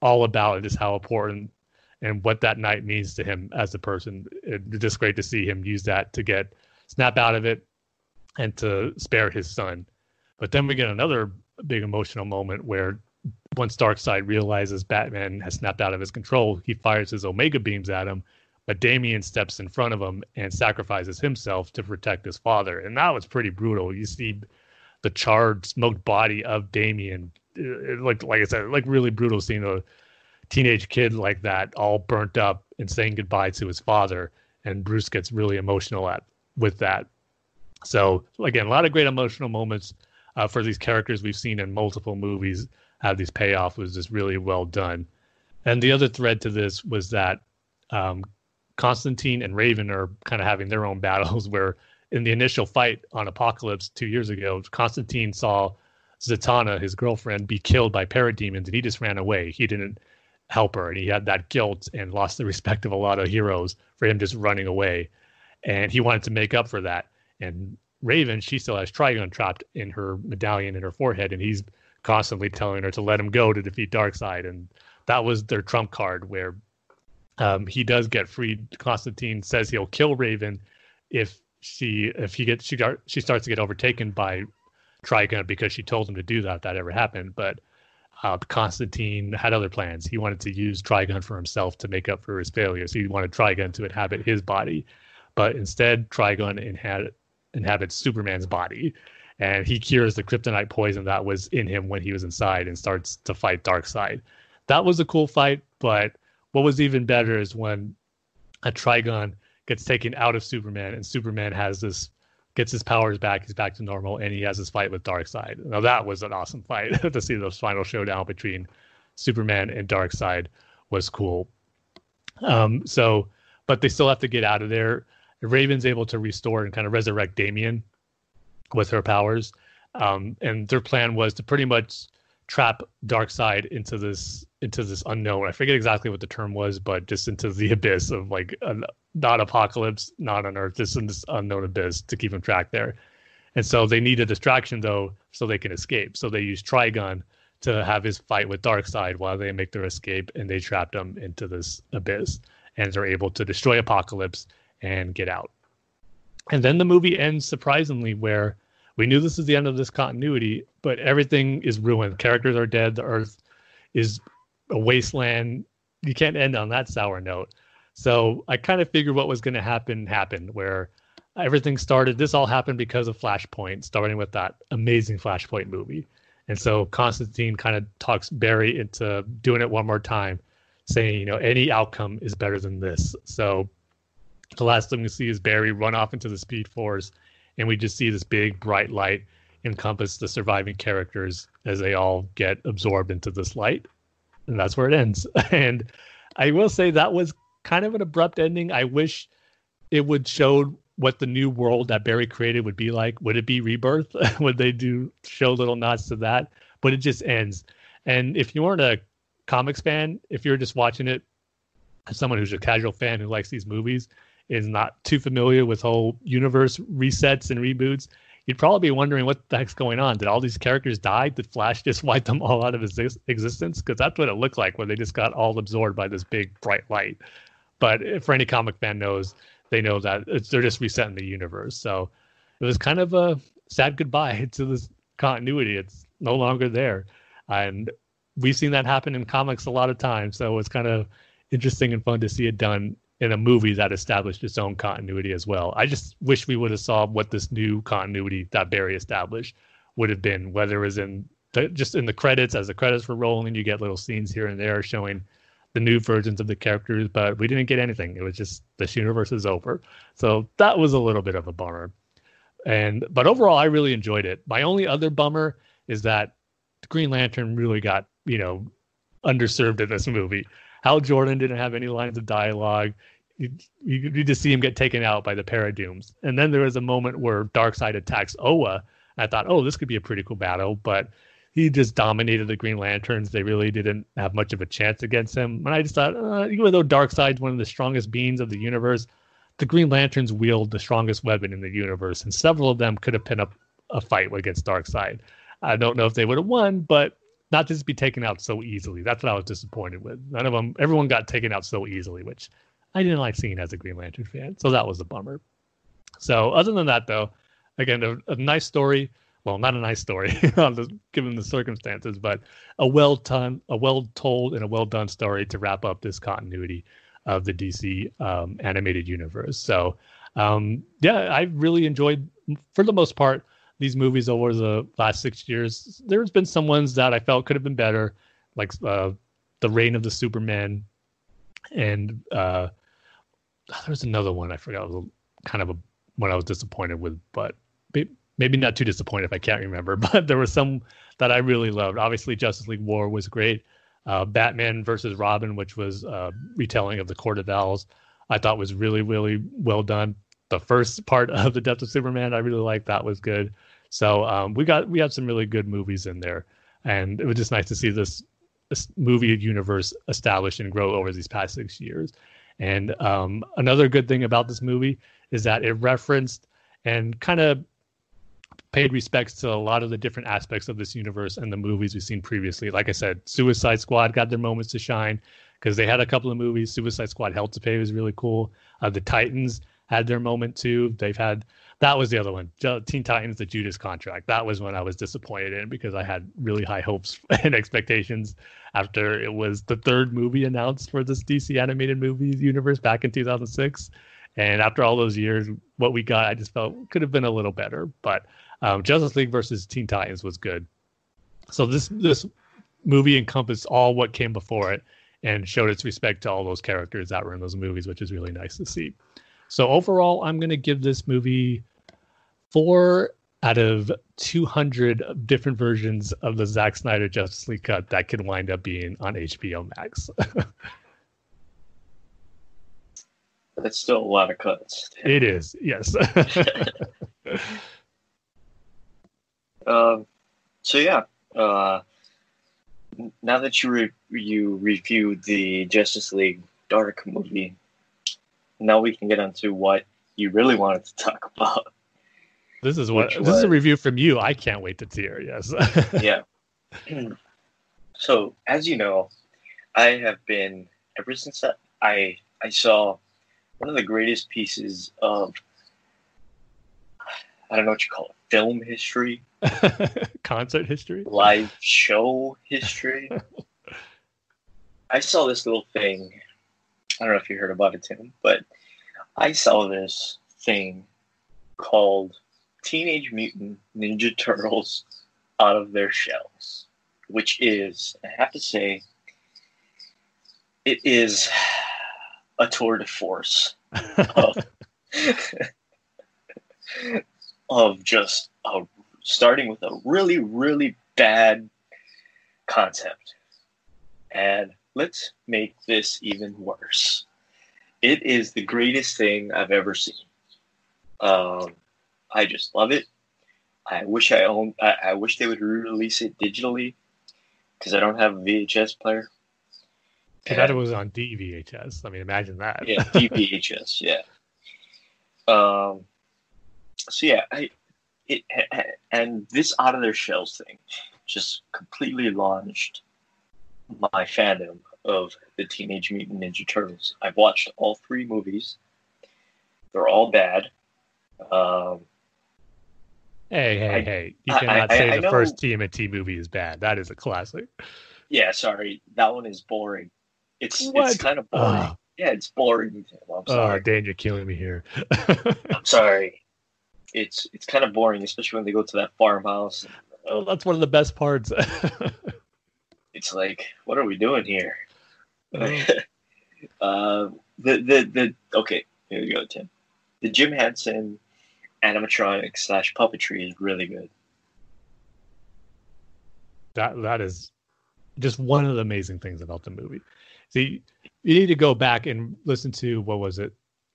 all about and just how important and what that night means to him as a person. It's just great to see him use that to snap out of it and to spare his son. But then we get another big emotional moment where once Darkseid realizes Batman has snapped out of his control, he fires his Omega beams at him, but Damian steps in front of him and sacrifices himself to protect his father. And that was pretty brutal. You see the charred, smoked body of Damian. Like I said, like really brutal seeing a teenage kid like that all burnt up and saying goodbye to his father. And Bruce gets really emotional with that. So again, a lot of great emotional moments for these characters we've seen in multiple movies have these payoff was just really well done. And the other thread to this was that Constantine and Raven are kind of having their own battles where in the initial fight on Apokolips 2 years ago, Constantine saw Zatanna, his girlfriend, be killed by parademons, and he just ran away. He didn't help her, and he had that guilt and lost the respect of a lot of heroes for him just running away. And he wanted to make up for that. And Raven, she still has Trigon trapped in her medallion in her forehead, and he's constantly telling her to let him go to defeat Darkseid. And that was their trump card, where he does get freed. Constantine says he'll kill Raven if she starts to get overtaken by Trigun, because she told him to do that if that ever happened. But Constantine had other plans. He wanted to use Trigun for himself to make up for his failures. He wanted Trigun to inhabit his body, but instead Trigun inhabits Superman's body, and he cures the kryptonite poison that was in him when he was inside and starts to fight Darkseid. That was a cool fight, but what was even better is when a Trigun gets taken out of Superman, and Superman gets his powers back, he's back to normal, and he has this fight with Darkseid. Now that was an awesome fight. To see the final showdown between Superman and Darkseid was cool. But they still have to get out of there. Raven's able to restore and kind of resurrect Damian with her powers. And their plan was to pretty much trap Darkseid into this unknown. I forget exactly what the term was, but just into the abyss of like not Apokolips, not on Earth, just in this unknown abyss to keep him trapped there. And so they need a distraction though, so they can escape. So they use Trigun to have his fight with Darkseid while they make their escape, and they trapped him into this abyss, and they're able to destroy Apokolips and get out. And then the movie ends surprisingly, where we knew this is the end of this continuity, but everything is ruined. Characters are dead. The Earth is a wasteland. You can't end on that sour note. So I kind of figured what was going to happen happened, where everything started. This all happened because of Flashpoint, starting with that amazing Flashpoint movie. And so Constantine kind of talks Barry into doing it one more time, saying, any outcome is better than this. So the last thing we see is Barry run off into the Speed Force, and we just see this big bright light encompass the surviving characters as they all get absorbed into this light. And that's where it ends. And I will say that was kind of an abrupt ending. I wish it would show what the new world that Barry created would be like. Would it be Rebirth? Would they show little nods to that? But it just ends. And if you weren't a comics fan, if you're just watching it as someone who's a casual fan who likes these movies, is not too familiar with whole universe resets and reboots, you'd probably be wondering what the heck's going on. Did all these characters die? Did Flash just wipe them all out of existence? Because that's what it looked like, where they just got all absorbed by this big bright light. But for any comic fan knows, they know that they're just resetting the universe. So it was kind of a sad goodbye to this continuity. It's no longer there. And we've seen that happen in comics a lot of times. So it's kind of interesting and fun to see it done in a movie that established its own continuity as well. I just wish we would have saw what this new continuity that Barry established would have been, whether it was just in the credits, as the credits were rolling, you get little scenes here and there showing the new versions of the characters, but we didn't get anything. It was just, this universe is over. So that was a little bit of a bummer. But overall, I really enjoyed it. My only other bummer is that Green Lantern really got, underserved in this movie. Hal Jordan didn't have any lines of dialogue. You just see him get taken out by the Paradooms. And then there was a moment where Darkseid attacks Oa. I thought, this could be a pretty cool battle, but he just dominated the Green Lanterns. They really didn't have much of a chance against him. And I just thought, even though Darkseid's one of the strongest beings of the universe, the Green Lanterns wield the strongest weapon in the universe, and several of them could have pinned up a fight against Darkseid. I don't know if they would have won, but not just be taken out so easily. That's what I was disappointed with. Everyone got taken out so easily, which I didn't like seeing as a Green Lantern fan. So that was a bummer. So other than that, though, again, a nice story. Well, not a nice story, given the circumstances, but a well told, and a well done story to wrap up this continuity of the DC animated universe. So, I really enjoyed, for the most part, these movies over the last 6 years. There's been some ones that I felt could have been better, like The Reign of the Superman, and there was another one I forgot. It was kind of one I was disappointed with, but maybe not too disappointed if I can't remember. But there were some that I really loved. Obviously, Justice League War was great. Batman versus Robin, which was retelling of the Court of Owls, I thought was really, really well done. The first part of The Death of Superman, I really liked. That was good. So we had some really good movies in there, and it was just nice to see this movie universe established and grow over these past 6 years. And another good thing about this movie is that it referenced and kind of paid respects to a lot of the different aspects of this universe and the movies we've seen previously. Like I said, Suicide Squad got their moments to shine because they had a couple of movies. Suicide Squad Hell to Pay was really cool. The Titans had their moment too. That was the other one. Teen Titans, the Judas Contract. That was one I was disappointed in because I had really high hopes and expectations after it was the third movie announced for this DC animated movies universe back in 2006. And after all those years, what we got, I just felt could have been a little better. But Justice League versus Teen Titans was good. So this movie encompassed all what came before it and showed its respect to all those characters that were in those movies, which is really nice to see. So overall, I'm going to give this movie 4 out of 200 different versions of the Zack Snyder Justice League cut that could wind up being on HBO Max. That's still a lot of cuts. It is, yes. So yeah, now that you reviewed the Justice League Dark movie, now we can get onto what you really wanted to talk about. This is a review from you. I can't wait to tear. Yes. Yeah. So as you know, I have been ever since I saw one of the greatest pieces of, I don't know what you call it, film history, concert history, live show history. I saw this little thing. I don't know if you heard about it, Tim, but I saw this thing called Teenage Mutant Ninja Turtles Out of Their Shells, which is, I have to say, it is a tour de force of just starting with a really, really bad concept. And let's make this even worse. It is the greatest thing I've ever seen. I just love it. I wish they would release it digitally because I don't have a VHS player. I thought it was on DVHS. I mean, imagine that. Yeah, DVHS. Yeah. So yeah, and this Out of Their Shells thing just completely launched my fandom of the Teenage Mutant Ninja Turtles. I've watched all 3 movies. They're all bad. Hey. You cannot say the first TMNT movie is bad. That is a classic. Yeah, sorry. That one is boring. It's kind of boring. Yeah, it's boring. I'm sorry. Oh, Dan, you're killing me here. I'm sorry. It's kind of boring, especially when they go to that farmhouse. Oh, that's one of the best parts. It's like, what are we doing here? Oh. Okay, here we go, Tim. The Jim Henson animatronic / puppetry is really good. That is just one of the amazing things about the movie. See, you need to go back and listen to, what was it,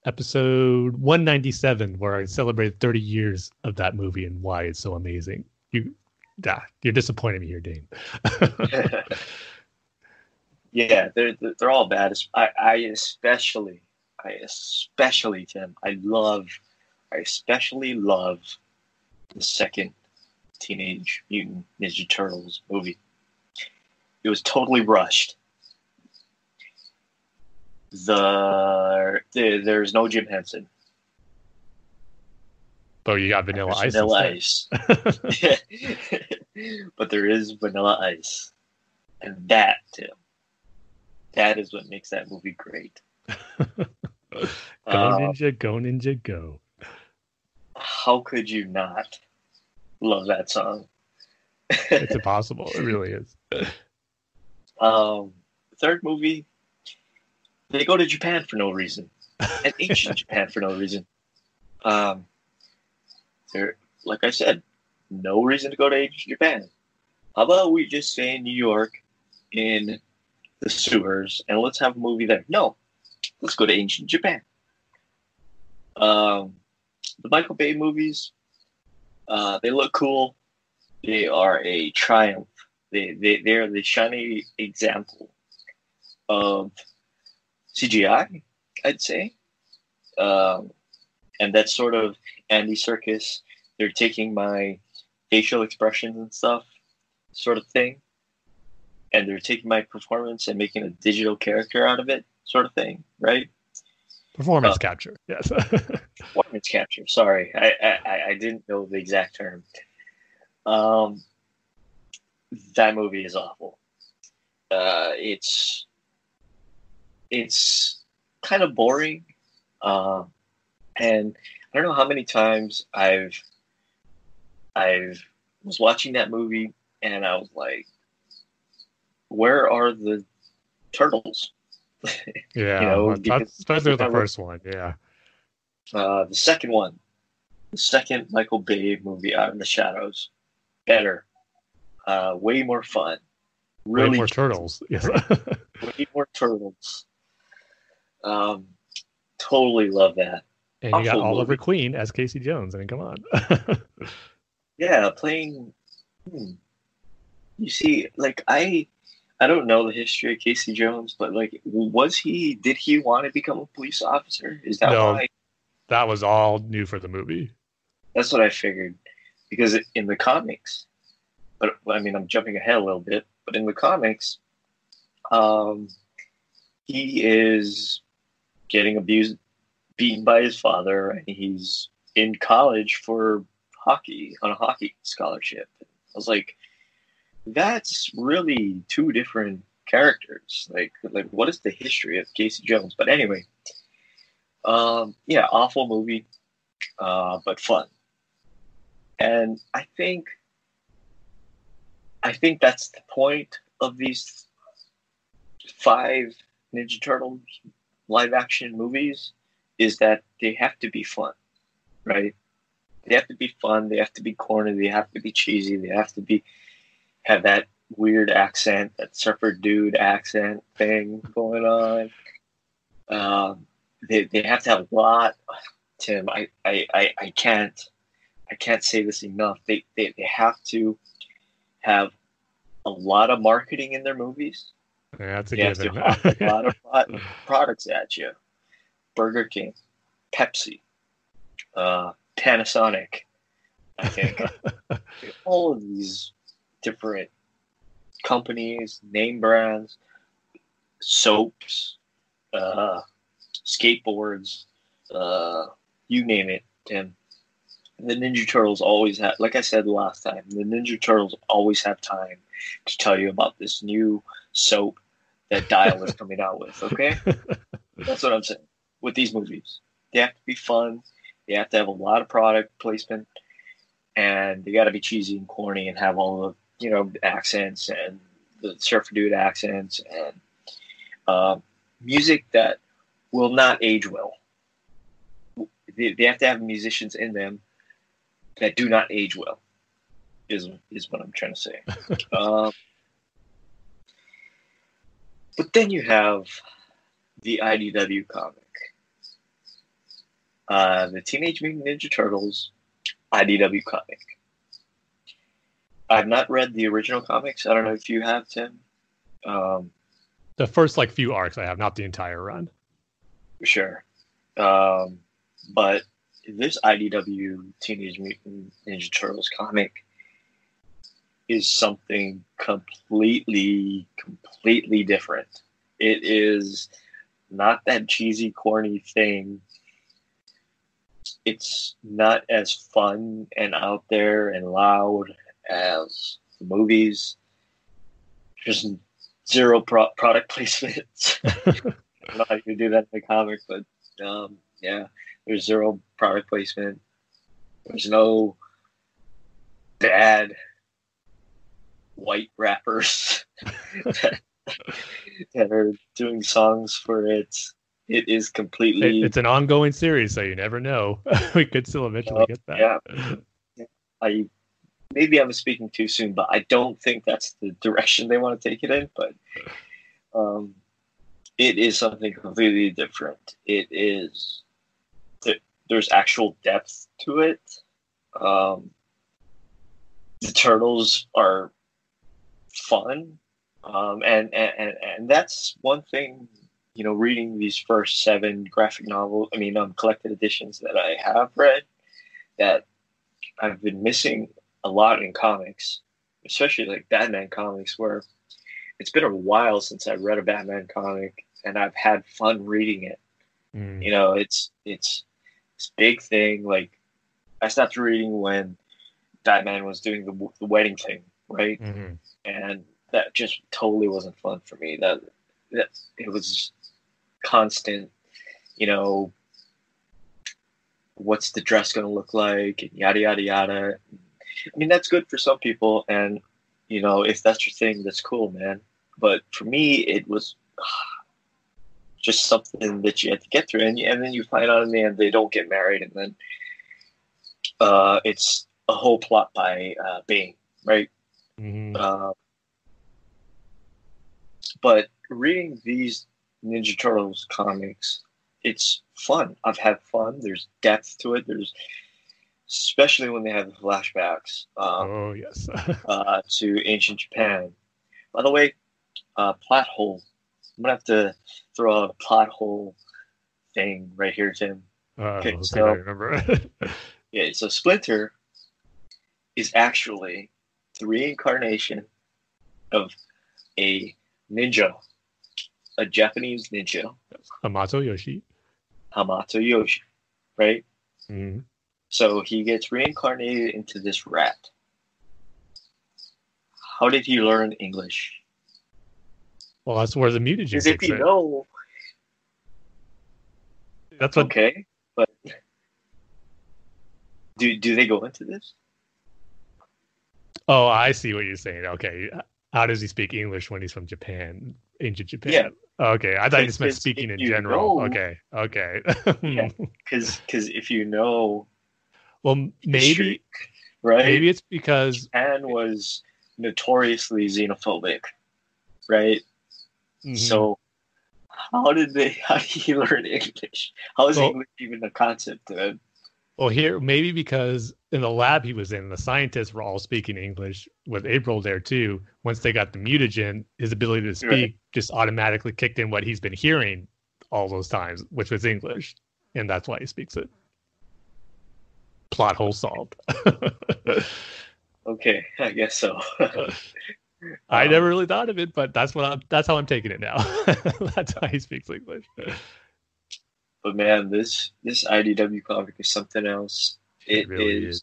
episode 197, where I celebrated 30 years of that movie and why it's so amazing. You're disappointing me here, Dane. Yeah, they're all bad. I especially, Tim, I especially love the second Teenage Mutant Ninja Turtles movie. It was totally rushed. There's no Jim Henson. Oh, you got Vanilla Ice. Vanilla Ice. But there is Vanilla Ice. And that, Tim, that is what makes that movie great. Go Ninja, go Ninja, go. How could you not love that song? It's impossible. It really is. Third movie, they go to Japan for no reason. And ancient Japan for no reason. There, like I said, no reason to go to ancient Japan. How about we just stay in New York in the sewers and let's have a movie there? No, let's go to ancient Japan. The Michael Bay movies, they look cool. They are a triumph. They are the shining example of CGI, I'd say. And that's sort of Andy Serkis they're taking my facial expressions and stuff, sort of thing, and they're taking my performance and making a digital character out of it, sort of thing, right? Performance capture, yes. Performance capture. Sorry, I didn't know the exact term. That movie is awful. It's kind of boring, and I don't know how many times I've was watching that movie and I was like, where are the turtles? Yeah, especially the first one. Yeah. The second one, the second Michael Bay movie, Out in the Shadows, better, way more fun, really way more turtles. Yes. way more turtles. Totally love that. And you got Oliver Queen as Casey Jones. I mean, come on. Yeah, playing. You see, like I don't know the history of Casey Jones, but like, did he want to become a police officer? Is that why? That was all new for the movie. That's what I figured, because in the comics, but I mean, I'm jumping ahead a little bit, but in the comics, he is getting abused, beaten by his father, and he's in college for hockey on a hockey scholarship. I was like, that's really two different characters. Like what is the history of Casey Jones? But anyway, yeah, awful movie, but fun. And I think that's the point of these 5 Ninja Turtles live action movies, is that they have to be fun, right? They have to be fun. They have to be corny. They have to be cheesy. They have to have that weird accent, that surfer dude accent thing going on. They have to have a lot. Tim, I can't say this enough. They have to have a lot of marketing in their movies. Yeah, that's a given. given. Have a lot of products at you. Burger King, Pepsi, Panasonic, I think. All of these different companies, name brands, soaps, skateboards, you name it, Tim. The Ninja Turtles always have, like I said last time, the Ninja Turtles always have time to tell you about this new soap that Dial is coming out with, okay? That's what I'm saying. With these movies, they have to be fun. They have to have a lot of product placement, and they got to be cheesy and corny and have all the accents and the surfer dude accents and music that will not age well. They have to have musicians in them that do not age well. Is what I'm trying to say. But then you have the IDW comic. The Teenage Mutant Ninja Turtles IDW comic. I've not read the original comics. I don't know if you have, Tim. The first few arcs I have, not the entire run. Sure. But this IDW Teenage Mutant Ninja Turtles comic is something completely different. It is not that cheesy, corny thing. It's not as fun and out there and loud as the movies. There's zero product placement. I don't know how you do that in the comic, but yeah, there's zero product placement. There's no bad white rappers that are doing songs for it. It is completely... It's an ongoing series, so you never know. We could still eventually get that. Yeah. Maybe I'm speaking too soon, but I don't think that's the direction they want to take it in. But it is something completely different. It is... There's actual depth to it. The turtles are fun. And that's one thing... reading these first 7 graphic novels, collected editions that I have read, that I've been missing a lot in comics, especially like Batman comics, where it's been a while since I read a Batman comic and I've had fun reading it. You know, it's this big thing. Like, I stopped reading when Batman was doing the wedding thing, right? And that just totally wasn't fun for me. That it was constant, you know, what's the dress going to look like, and yada yada yada. I mean, that's good for some people, and you know, if that's your thing, that's cool, man. But for me, it was just something that you had to get through, and then you find out in the end they don't get married, and then it's a whole plot by Bane, right? But reading these Ninja Turtles comics, it's fun. I've had fun. There's depth to it. There's, especially when they have the flashbacks. Oh yes. To ancient Japan. By the way, plot hole. I'm gonna have to throw out a plot hole thing right here, Tim. Okay, so I remember. Yeah, so Splinter is actually the reincarnation of a ninja, a Japanese ninja. Hamato Yoshi, right? So he gets reincarnated into this rat. How did he learn English? Well, that's where the mutagen. Because if you know, that's what. Okay, but do they go into this? Oh, I see what you're saying. Okay, how does he speak English when he's from Japan, ancient Japan? Yeah. Okay, I thought you just meant speaking in general. Okay. Yeah, because if you know, well, maybe history, right? Maybe it's because Japan was notoriously xenophobic, right? So how did he learn English? How is English even a concept to him? Well, here, maybe because in the lab he was in, the scientists were all speaking English, with April there too. Once they got the mutagen, his ability to speak just automatically kicked in what he's been hearing all those times, which was English. And that's why he speaks it. Plot hole solved. Okay, I guess so. I never really thought of it, but that's how I'm taking it now. That's how he speaks English. But man, this IDW comic is something else. It really is.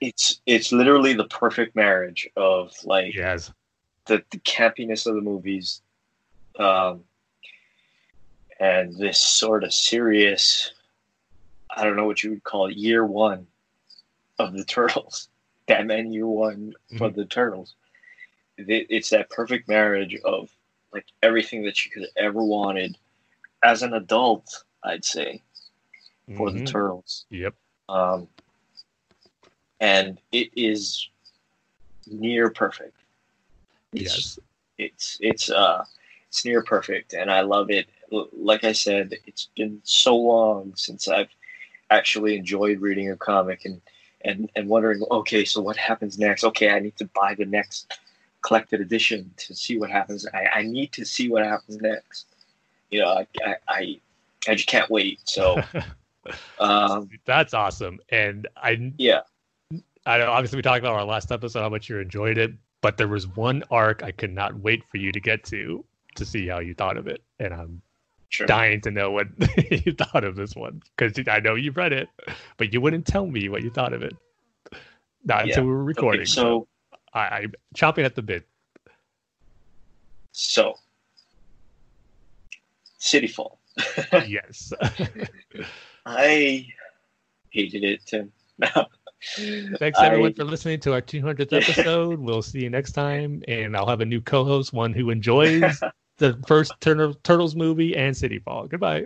It's literally the perfect marriage of like the campiness of the movies, and this sort of serious, I don't know what you would call it, year one of the Turtles. Batman year one for the Turtles. It's that perfect marriage of like everything that you could ever wanted as an adult, I'd say, for the Turtles. Yep. And it is near perfect. Yes. It's near perfect, and I love it. Like I said, it's been so long since I've actually enjoyed reading a comic and wondering, okay, so what happens next? Okay, I need to buy the next collected edition to see what happens. I need to see what happens next. You know, I just can't wait. So that's awesome. And I know obviously we talked about our last episode how much you enjoyed it, but there was one arc I could not wait for you to get to see how you thought of it, and I'm dying to know what you thought of this one, because I know you've read it, but you wouldn't tell me what you thought of it until we were recording. Okay, so I'm chomping at the bit. So, City Fall. Yes. I hated it, Tim. Thanks everyone for listening to our 200th episode. We'll see you next time, and I'll have a new co-host, one who enjoys the first Turtles movie and City Fall. Goodbye.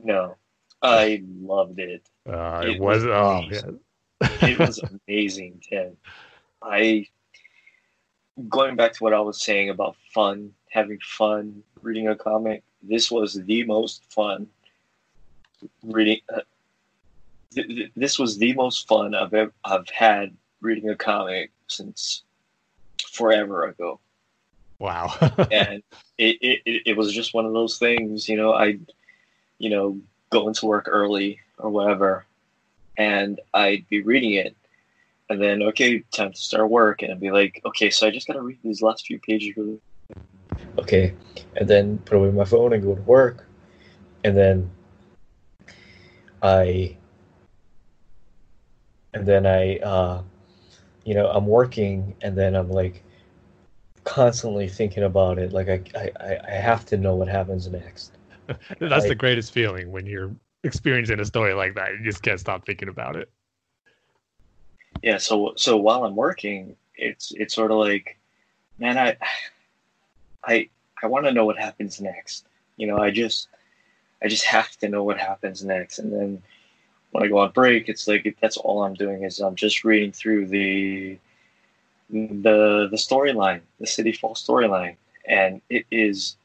No, I loved it. It was it was amazing, Tim. Going back to what I was saying about fun, having fun reading a comic, this was the most fun reading. This was the most fun I've had reading a comic since forever ago. Wow. And it was just one of those things, go into work early or whatever, and I'd be reading it, and then, okay, time to start work, and I'd be like, okay, so I just got to read these last few pages really. Okay, and then put away my phone and go to work, and then I I'm working, and then I'm like constantly thinking about it. Like I have to know what happens next. That's the greatest feeling when you're experiencing a story like that. You just can't stop thinking about it. Yeah. So while I'm working, it's sort of like, man, I want to know what happens next. I just have to know what happens next. And then when I go on break, it's like that's all I'm doing is I'm just reading through the storyline, the City Fall storyline, and it's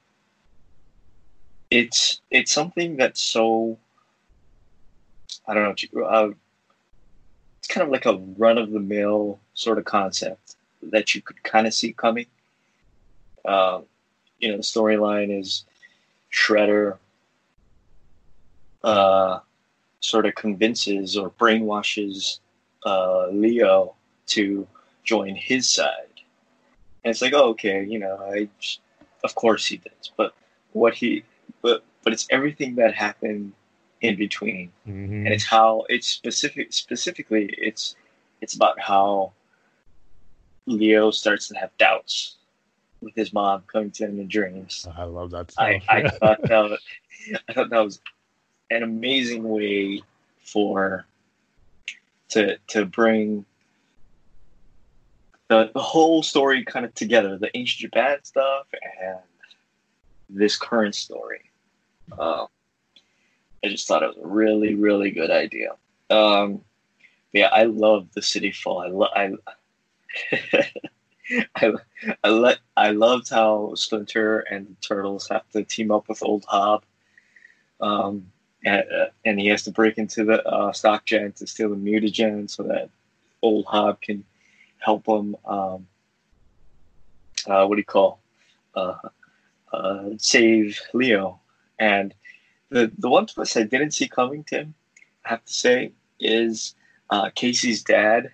something that's so, I don't know, it's kind of like a run-of-the-mill sort of concept that you could kind of see coming. The storyline is Shredder sort of convinces or brainwashes Leo to join his side. And it's like, oh, okay, of course he does. But it's everything that happened in between. Mm-hmm. And it's how it's specifically it's about how Leo starts to have doubts with his mom coming to him in dreams. I love that stuff. I thought that was an amazing way to bring the whole story kind of together, the ancient Japan stuff and this current story. I just thought it was a really, really good idea. Yeah, I love the City Fall. I loved how Splinter and the Turtles have to team up with Old Hob, and he has to break into the stock gen to steal the mutagen so that Old Hob can help him. Save Leo. And the one twist I didn't see coming, Tim, I have to say, is Casey's dad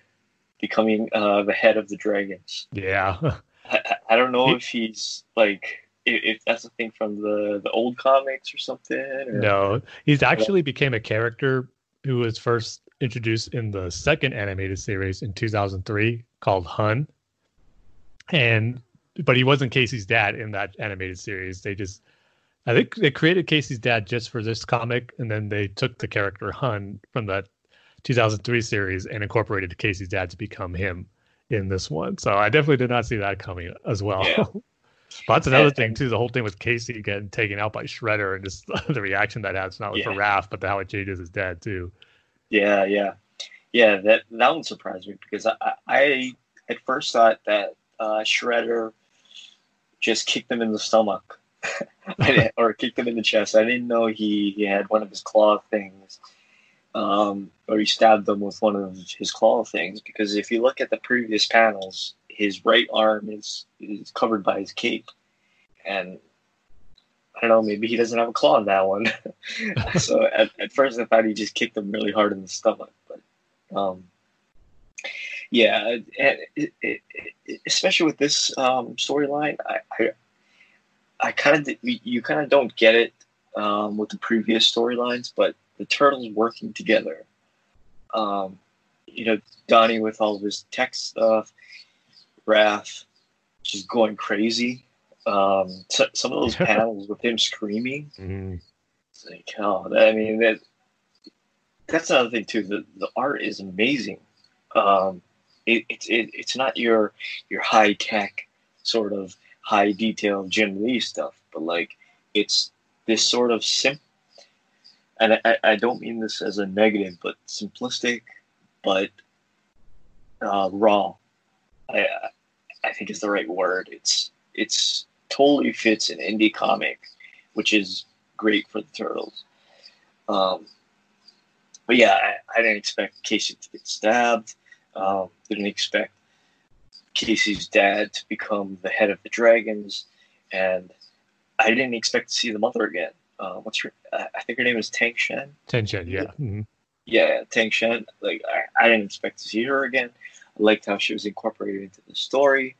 becoming the head of the Dragons. Yeah. I don't know if he's like if that's a thing from the old comics or something. Or, no, he's actually became a character who was first introduced in the second animated series in 2003 called Hun. But he wasn't Casey's dad in that animated series. I think they created Casey's dad just for this comic, and then they took the character Hun from that 2003 series and incorporated Casey's dad to become him in this one. So I definitely did not see that coming as well. Yeah. But that's another thing too, the whole thing with Casey getting taken out by Shredder and just the reaction that has, not only for Raph, but how it changes his dad too. Yeah. That one surprised me because I at first thought that Shredder just kicked him in the stomach or kicked him in the chest. I didn't know he had one of his claw things, or he stabbed him with one of his claw things. Because if you look at the previous panels, his right arm is covered by his cape, and I don't know, maybe he doesn't have a claw in that one. So at first I thought he just kicked him really hard in the stomach, but yeah, especially with this storyline, I kind of you kind of don't get it with the previous storylines, but the Turtles working together, Donnie with all of his tech stuff, Raph just going crazy. Some of those panels with him screaming, it's like, that's another thing too. The art is amazing. It's not your high tech sort of high detail Jim Lee stuff, but like it's this sort of and I don't mean this as a negative, but simplistic, but raw. I think is the right word. It's totally fits an indie comic, which is great for the Turtles. But yeah, I didn't expect Casey to get stabbed. Didn't expect Casey's dad to become the head of the Dragons, and I didn't expect to see the mother again. what's her? I think her name is Tang Shen. Tang Shen, yeah. Mm-hmm. Yeah, Tang Shen. Like I didn't expect to see her again. I liked how she was incorporated into the story,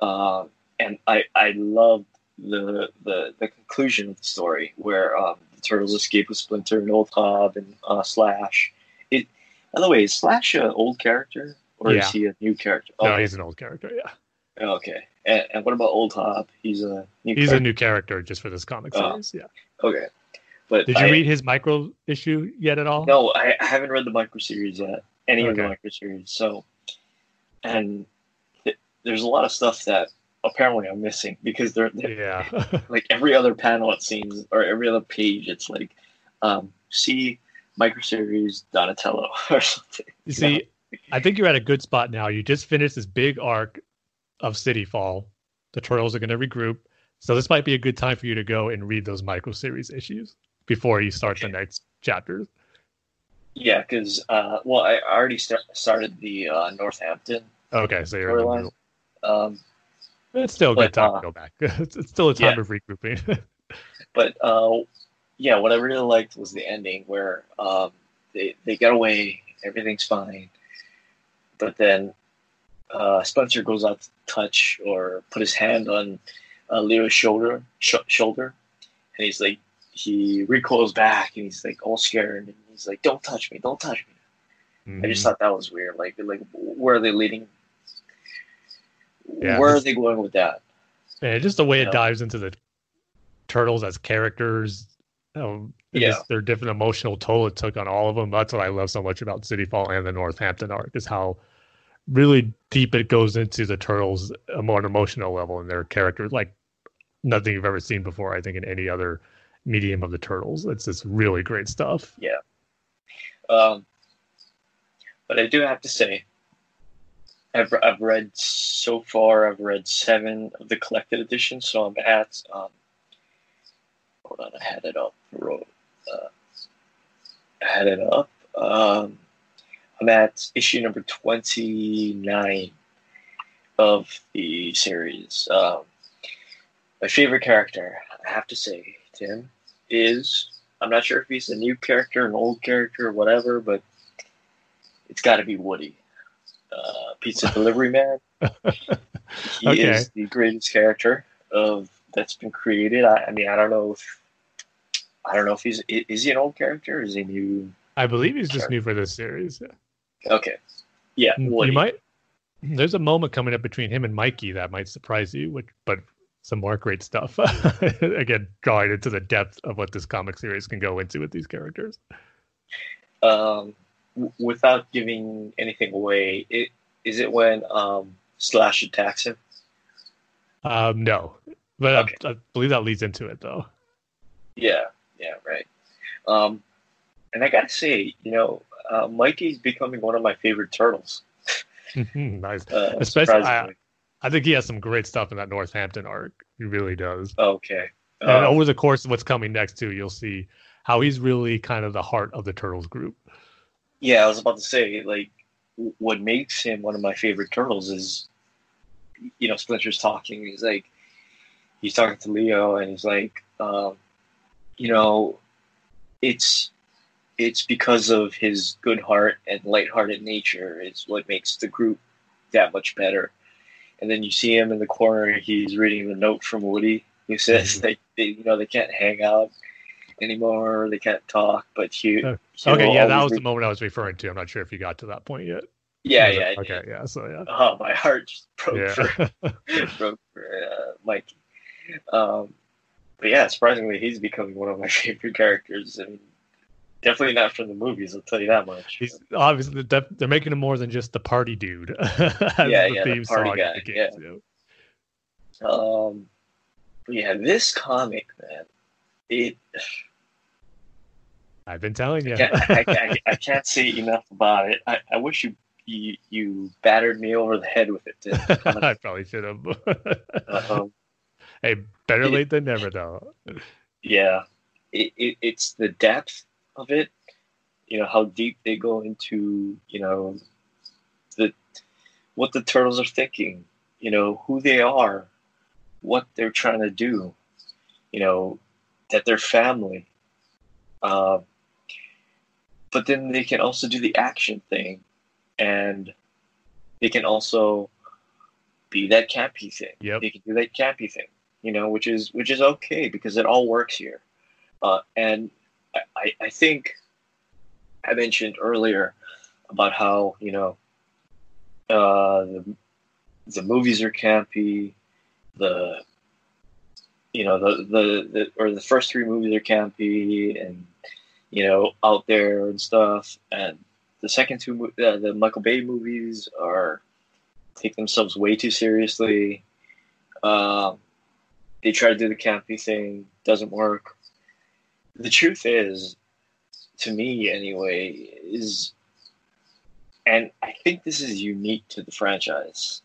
and I loved the conclusion of the story where the turtles escape with Splinter and Old Hob and Slash. By the way, is Slash an old character or is he a new character? No, okay. He's an old character. Yeah. Okay. And what about Old Hob? He's a new character just for this comic series. Yeah. Okay. But did you read his micro issue yet at all? No, I haven't read the micro series yet. Any of the micro series. So, and there's a lot of stuff that apparently I'm missing because they're like every other panel it seems, or every other page it's like, see micro series Donatello or something. You see, I think you're at a good spot now. You just finished this big arc of City Fall. The Turtles are going to regroup. So this might be a good time for you to go and read those micro series issues before you start the next chapters. Yeah, because I already started the Northampton. Okay, so you're in the middle. It's still a good time to go back. It's still a time of regrouping. But what I really liked was the ending where they get away, everything's fine, but then Spencer goes out to touch or put his hand on Leo's shoulder, and he's like, he recoils back and he's like all scared and he's like, "Don't touch me, don't touch me." Mm-hmm. I just thought that was weird. Like where are they leading? Yeah, where are they going with that? Man, just the way it dives into the Turtles as characters. Their different emotional toll it took on all of them. That's what I love so much about City Fall and the Northampton arc, is how really deep it goes into the Turtles on an emotional level and their characters, like nothing you've ever seen before, I think, in any other medium of the Turtles. It's just really great stuff. Yeah. But I do have to say, I've read 7 of the collected editions, so I'm at hold on, I had it up. I'm at issue number 29 of the series. My favorite character, I have to say, Tim, is, I'm not sure if he's a new character, an old character, or whatever, but it's got to be Woody. Pizza Delivery Man. He is the greatest character that's been created. I mean, I don't know if is he an old character or is he new? I believe he's just new for this series. Okay. Yeah. Woody. There's a moment coming up between him and Mikey that might surprise you, but some more great stuff. Again, drawing into the depth of what this comic series can go into with these characters. Without giving anything away, is it when Slash attacks him? No, but I believe that leads into it, though. Yeah, right. And I gotta say, Mikey's becoming one of my favorite Turtles. Nice, especially. I think he has some great stuff in that Northampton arc. He really does. Okay. And over the course of what's coming next, too, you'll see how he's really kind of the heart of the Turtles group. Yeah, I was about to say, like, what makes him one of my favorite Turtles is, Splinter's talking. He's talking to Leo, and he's like, it's because of his good heart and lighthearted nature is what makes the group that much better. And then you see him in the corner. He's reading the note from Woody, who says they can't hang out anymore. They can't talk. But that was the moment I was referring to. I'm not sure if you got to that point yet. Yeah. Okay, yeah. So yeah. Oh, my heart just broke for Mikey. But yeah, surprisingly, he's becoming one of my favorite characters. I mean, definitely not from the movies, I'll tell you that much. He's obviously they're making him more than just the party dude. The party guy. But yeah, this comic, man, I've been telling you. I can't say enough about it. I wish you battered me over the head with it. I probably should have. Hey, better late than never, though. Yeah, it's the depth of it. How deep they go into what the Turtles are thinking. Who they are, what they're trying to do. that they're family. But then they can also do the action thing, and they can also be that campy thing. Yep. They can do that campy thing, which is okay because it all works here. And I think I mentioned earlier about how the movies are campy, the first three movies are campy and out there and stuff, and the second two the Michael Bay movies take themselves way too seriously. They try to do the campy thing, doesn't work. The truth is, to me anyway, and I think this is unique to the franchise.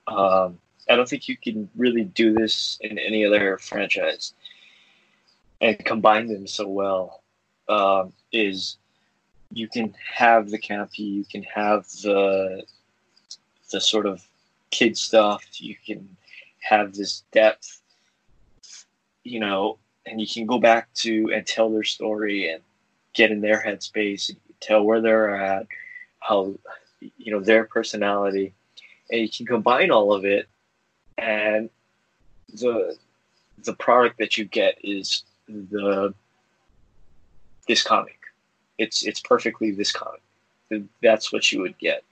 I don't think you can really do this in any other franchise and combine them so well. Is you can have the campy, you can have the sort of kid stuff, you can have this depth, and you can go back to and tell their story and get in their headspace and tell where they're at, how their personality, and you can combine all of it, and the product that you get is this comic. It's perfectly this comic. That's what you would get.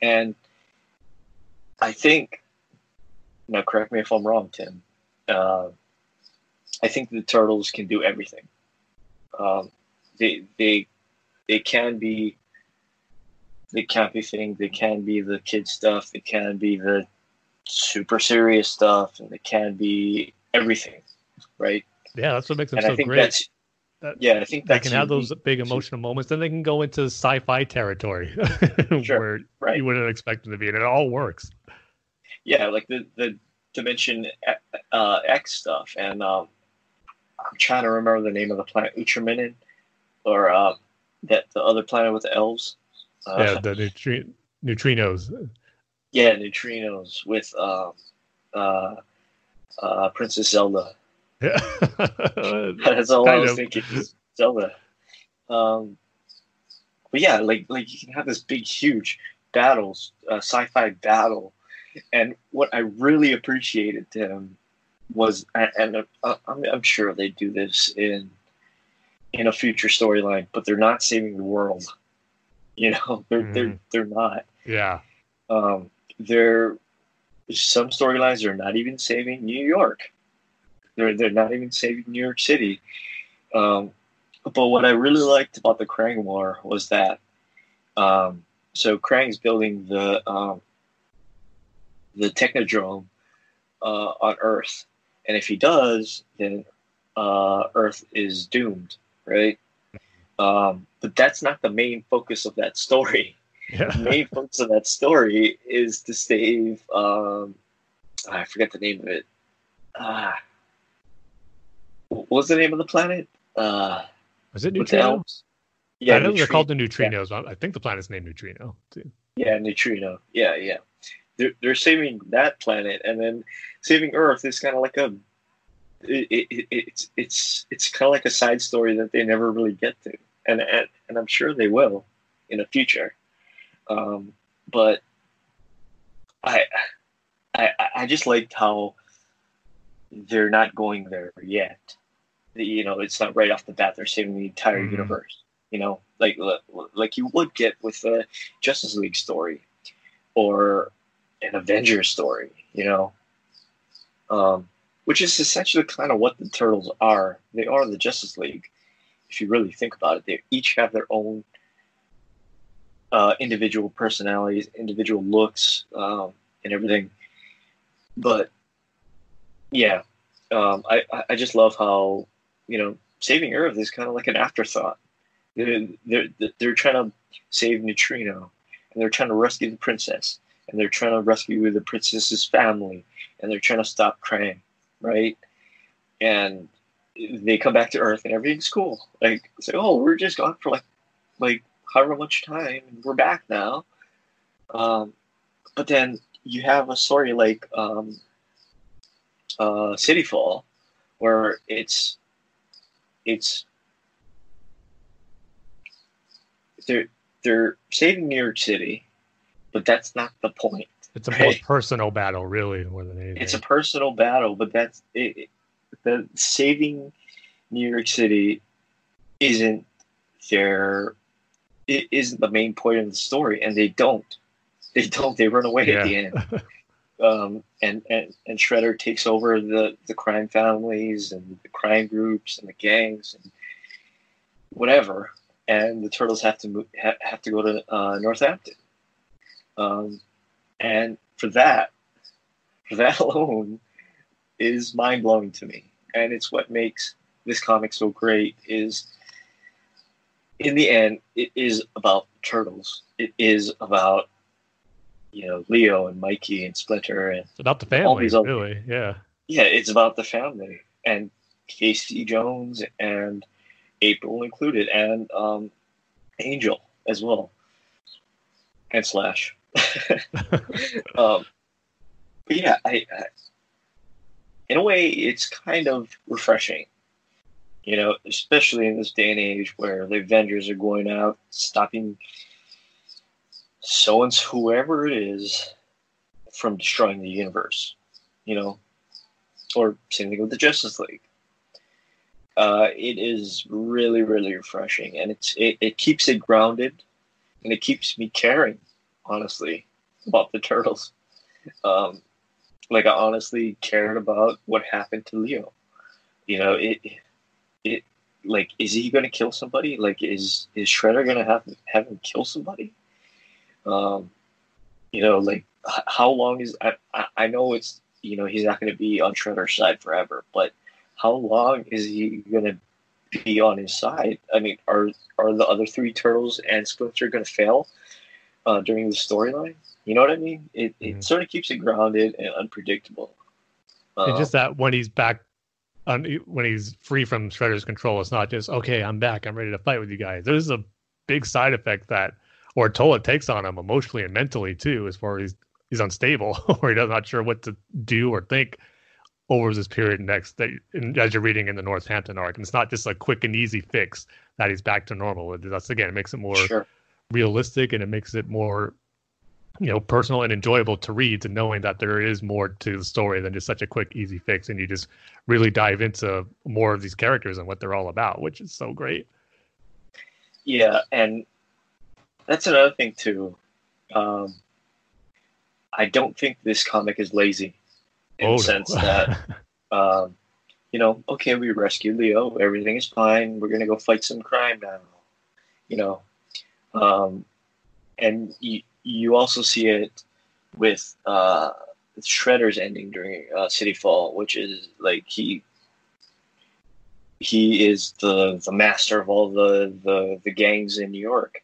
And I think, now correct me if I'm wrong, Tim, I think the Turtles can do everything. They can be the campy thing, they can be the kid stuff, they can be the super serious stuff, and they can be everything, right? Yeah, that's what makes them and so I think great. I think they can have those big emotional moments, then they can go into sci-fi territory where you wouldn't expect them to be, and it all works. Yeah, like the Dimension X stuff, and I'm trying to remember the name of the planet, Ultraman, or the other planet with the elves. The neutrinos. Yeah, neutrinos with Princess Zelda. Yeah. That's all I was thinking. Zelda. But yeah, like you can have this big, huge battles, sci-fi battle, and what I really appreciated was, and I'm sure they do this in a future storyline, but they're not saving the world. They're not. Yeah. Some storylines are not even saving New York. They're not even saving New York City. But what I really liked about the Krang War was that so Krang's building the Technodrome on Earth, and if he does, then Earth is doomed, right? But that's not the main focus of that story. Yeah. The main focus of that story is to save. I forget the name of it. What was the name of the planet? Was it Neutrino? Yeah, I know they're called the Neutrinos. Yeah. I think the planet's named Neutrino too. Yeah, Neutrino. Yeah. They're saving that planet, and then saving Earth is kind of like it's kind of like a side story that they never really get to, and I'm sure they will in the future. But I just liked how they're not going there yet. It's not right off the bat. They're saving the entire universe. Like you would get with a Justice League story or an Avengers story. Which is essentially kind of what the Turtles are. They are the Justice League. If you really think about it, they each have their own individual personalities, individual looks, and everything. But yeah, I just love how saving Earth is kind of like an afterthought. They're trying to save Neutrino, and they're trying to rescue the princess, and they're trying to rescue the princess's family, and they're trying to stop Krang, right? And they come back to Earth, and everything's cool. Like, say, oh, we're just gone for like however much time, and we're back now. But then you have a story like City Fall, where it's it's they're saving New York City, but that's not the point. It's a more personal battle, really, more than anything. It's a personal battle, but that's it. The saving New York City isn't their. It isn't the main point of the story, and they run away at the end. And Shredder takes over the crime families and the crime groups and the gangs and whatever, and the Turtles have to go to Northampton. And for that alone is mind blowing to me, and it's what makes this comic so great. Is in the end, it is about Turtles. It is about, Leo and Mikey and Splinter and it's about the family, really. Yeah. Yeah, it's about the family, and Casey Jones and April included, and Angel as well, and Slash. But yeah, I in a way, it's kind of refreshing. Especially in this day and age where the Avengers are going out, stopping whoever it is from destroying the universe, or same thing with the Justice League. It is really, really refreshing, and it keeps it grounded, and it keeps me caring, honestly, about the Turtles. I honestly cared about what happened to Leo. Is he going to kill somebody? Is Shredder going to have him kill somebody? How long is I know it's he's not going to be on Shredder's side forever, but how long is he going to be on his side? I mean, are the other three Turtles and Splinter going to fail during the storyline? You know what I mean? It sort of keeps it grounded and unpredictable. And just that when he's back. When he's free from Shredder's control, it's not just, okay, I'm back, I'm ready to fight with you guys. There's a big side effect that toll it takes on him emotionally and mentally too, as far as he's unstable or he's not sure what to do or think over this period next, as you're reading in the Northampton arc. And it's not just a quick and easy fix that he's back to normal. That's, again, it makes it more realistic, and it makes it more personal and enjoyable to read, to knowing that there is more to the story than just such a quick, easy fix, and you just really dive into more of these characters and what they're all about, which is so great. Yeah, and that's another thing too. I don't think this comic is lazy in the sense that, okay, we rescued Leo, everything is fine, we're gonna go fight some crime now, and you also see it with Shredder's ending during City Fall, which is he is the master of all the gangs in New York.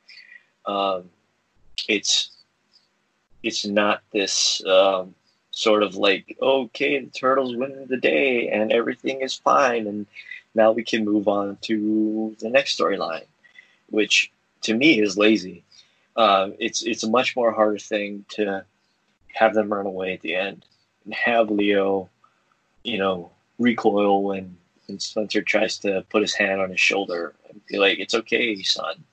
It's not this sort of okay, the Turtles win the day and everything is fine, and now we can move on to the next storyline, which to me is lazy. It's a much more harder thing to have them run away at the end and have Leo, recoil when Splinter tries to put his hand on his shoulder and be like, "It's okay, son,"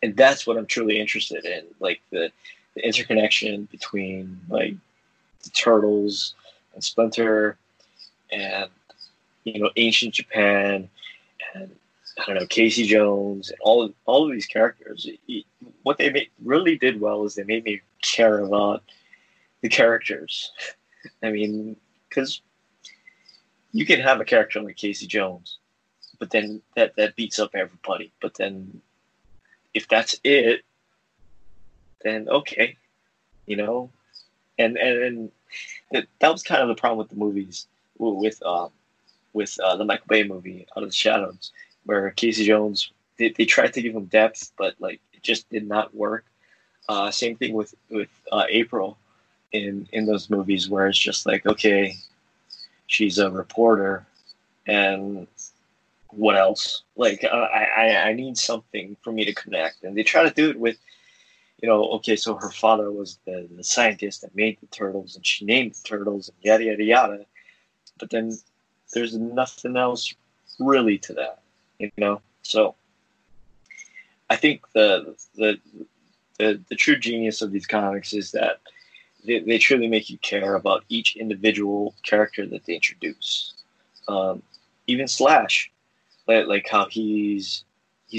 and that's what I'm truly interested in, the interconnection between the Turtles and Splinter and ancient Japan and I don't know, Casey Jones, and all of these characters. What they really did well is they made me care about the characters. I mean, because you can have a character like Casey Jones, but then that beats up everybody. But then if that's it, then okay, and that was kind of the problem with the movies, with the Michael Bay movie Out of the Shadows, where Casey Jones, they tried to give him depth, but it just did not work. Same thing with April in those movies, where it's just okay, she's a reporter, and what else? I need something for me to connect, and they try to do it with, okay, so her father was the scientist that made the Turtles, and she named the Turtles, and yada yada yada, but then There's nothing else really to that, you know. So I think the true genius of these comics is that they truly make you care about each individual character that they introduce. Even Slash, like how he's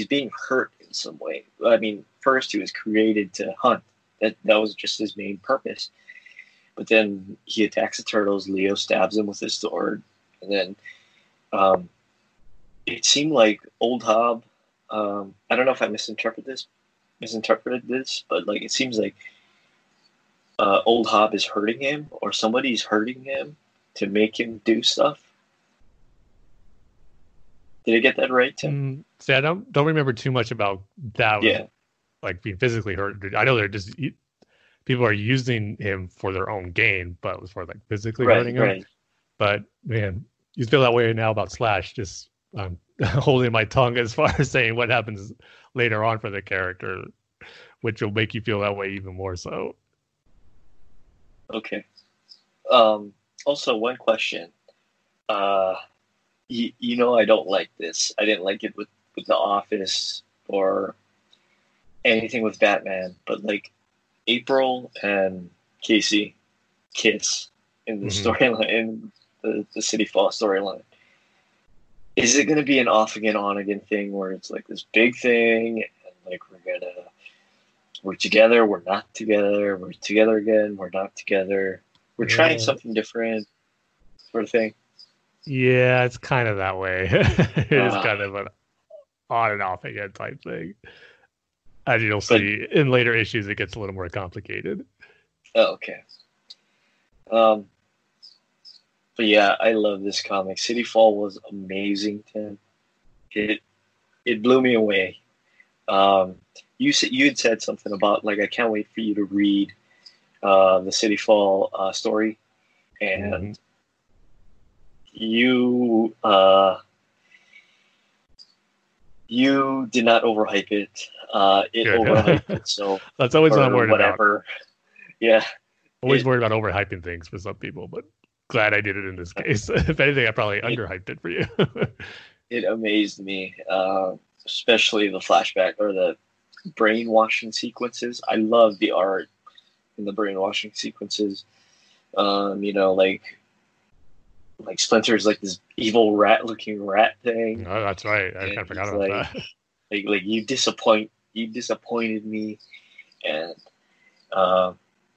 being hurt in some way. I mean, first he was created to hunt. That was just his main purpose. But then he attacks the turtles. Leo stabs him with his sword, and then it seemed like Old Hob. I don't know if I misinterpreted this, but like it seems like Old Hob is hurting him, or somebody's hurting him to make him do stuff. Did I get that right, Tim? See, I don't remember too much about that. Yeah, like being physically hurt. I know they're just people are using him for their own gain, but it was for like physically hurting him. Right. But man, you feel that way now about Slash. Just holding my tongue as far as saying what happens later on for the character, which will make you feel that way even more so. Okay. Also, one question. You know, I don't like this. I didn't like it with The Office or anything with Batman, but like April and Casey kiss in the storyline, in the City Fall storyline. Is it going to be an off again, on again thing where it's like this big thing and like we're together, we're not together, we're together again, we're not together, we're trying something different sort of thing? Yeah, it's kind of that way. It is kind of an on and off again type thing. As you'll see in later issues, it gets a little more complicated. Oh, okay. But yeah, I love this comic. City Fall was amazing, Tim. It blew me away. You had said something about like I can't wait for you to read the City Fall story, and you did not overhype it. It overhyped it. So that's always what I'm worried about. Yeah, always worried about overhyping things for some people, but glad I did it in this case. If anything, I probably underhyped it for you. It amazed me, especially the flashback or the brainwashing sequences. I love the art in the brainwashing sequences. You know, like Splinter's like this evil looking rat thing. Oh, that's right. I kind of forgot about that. Like you disappointed me, and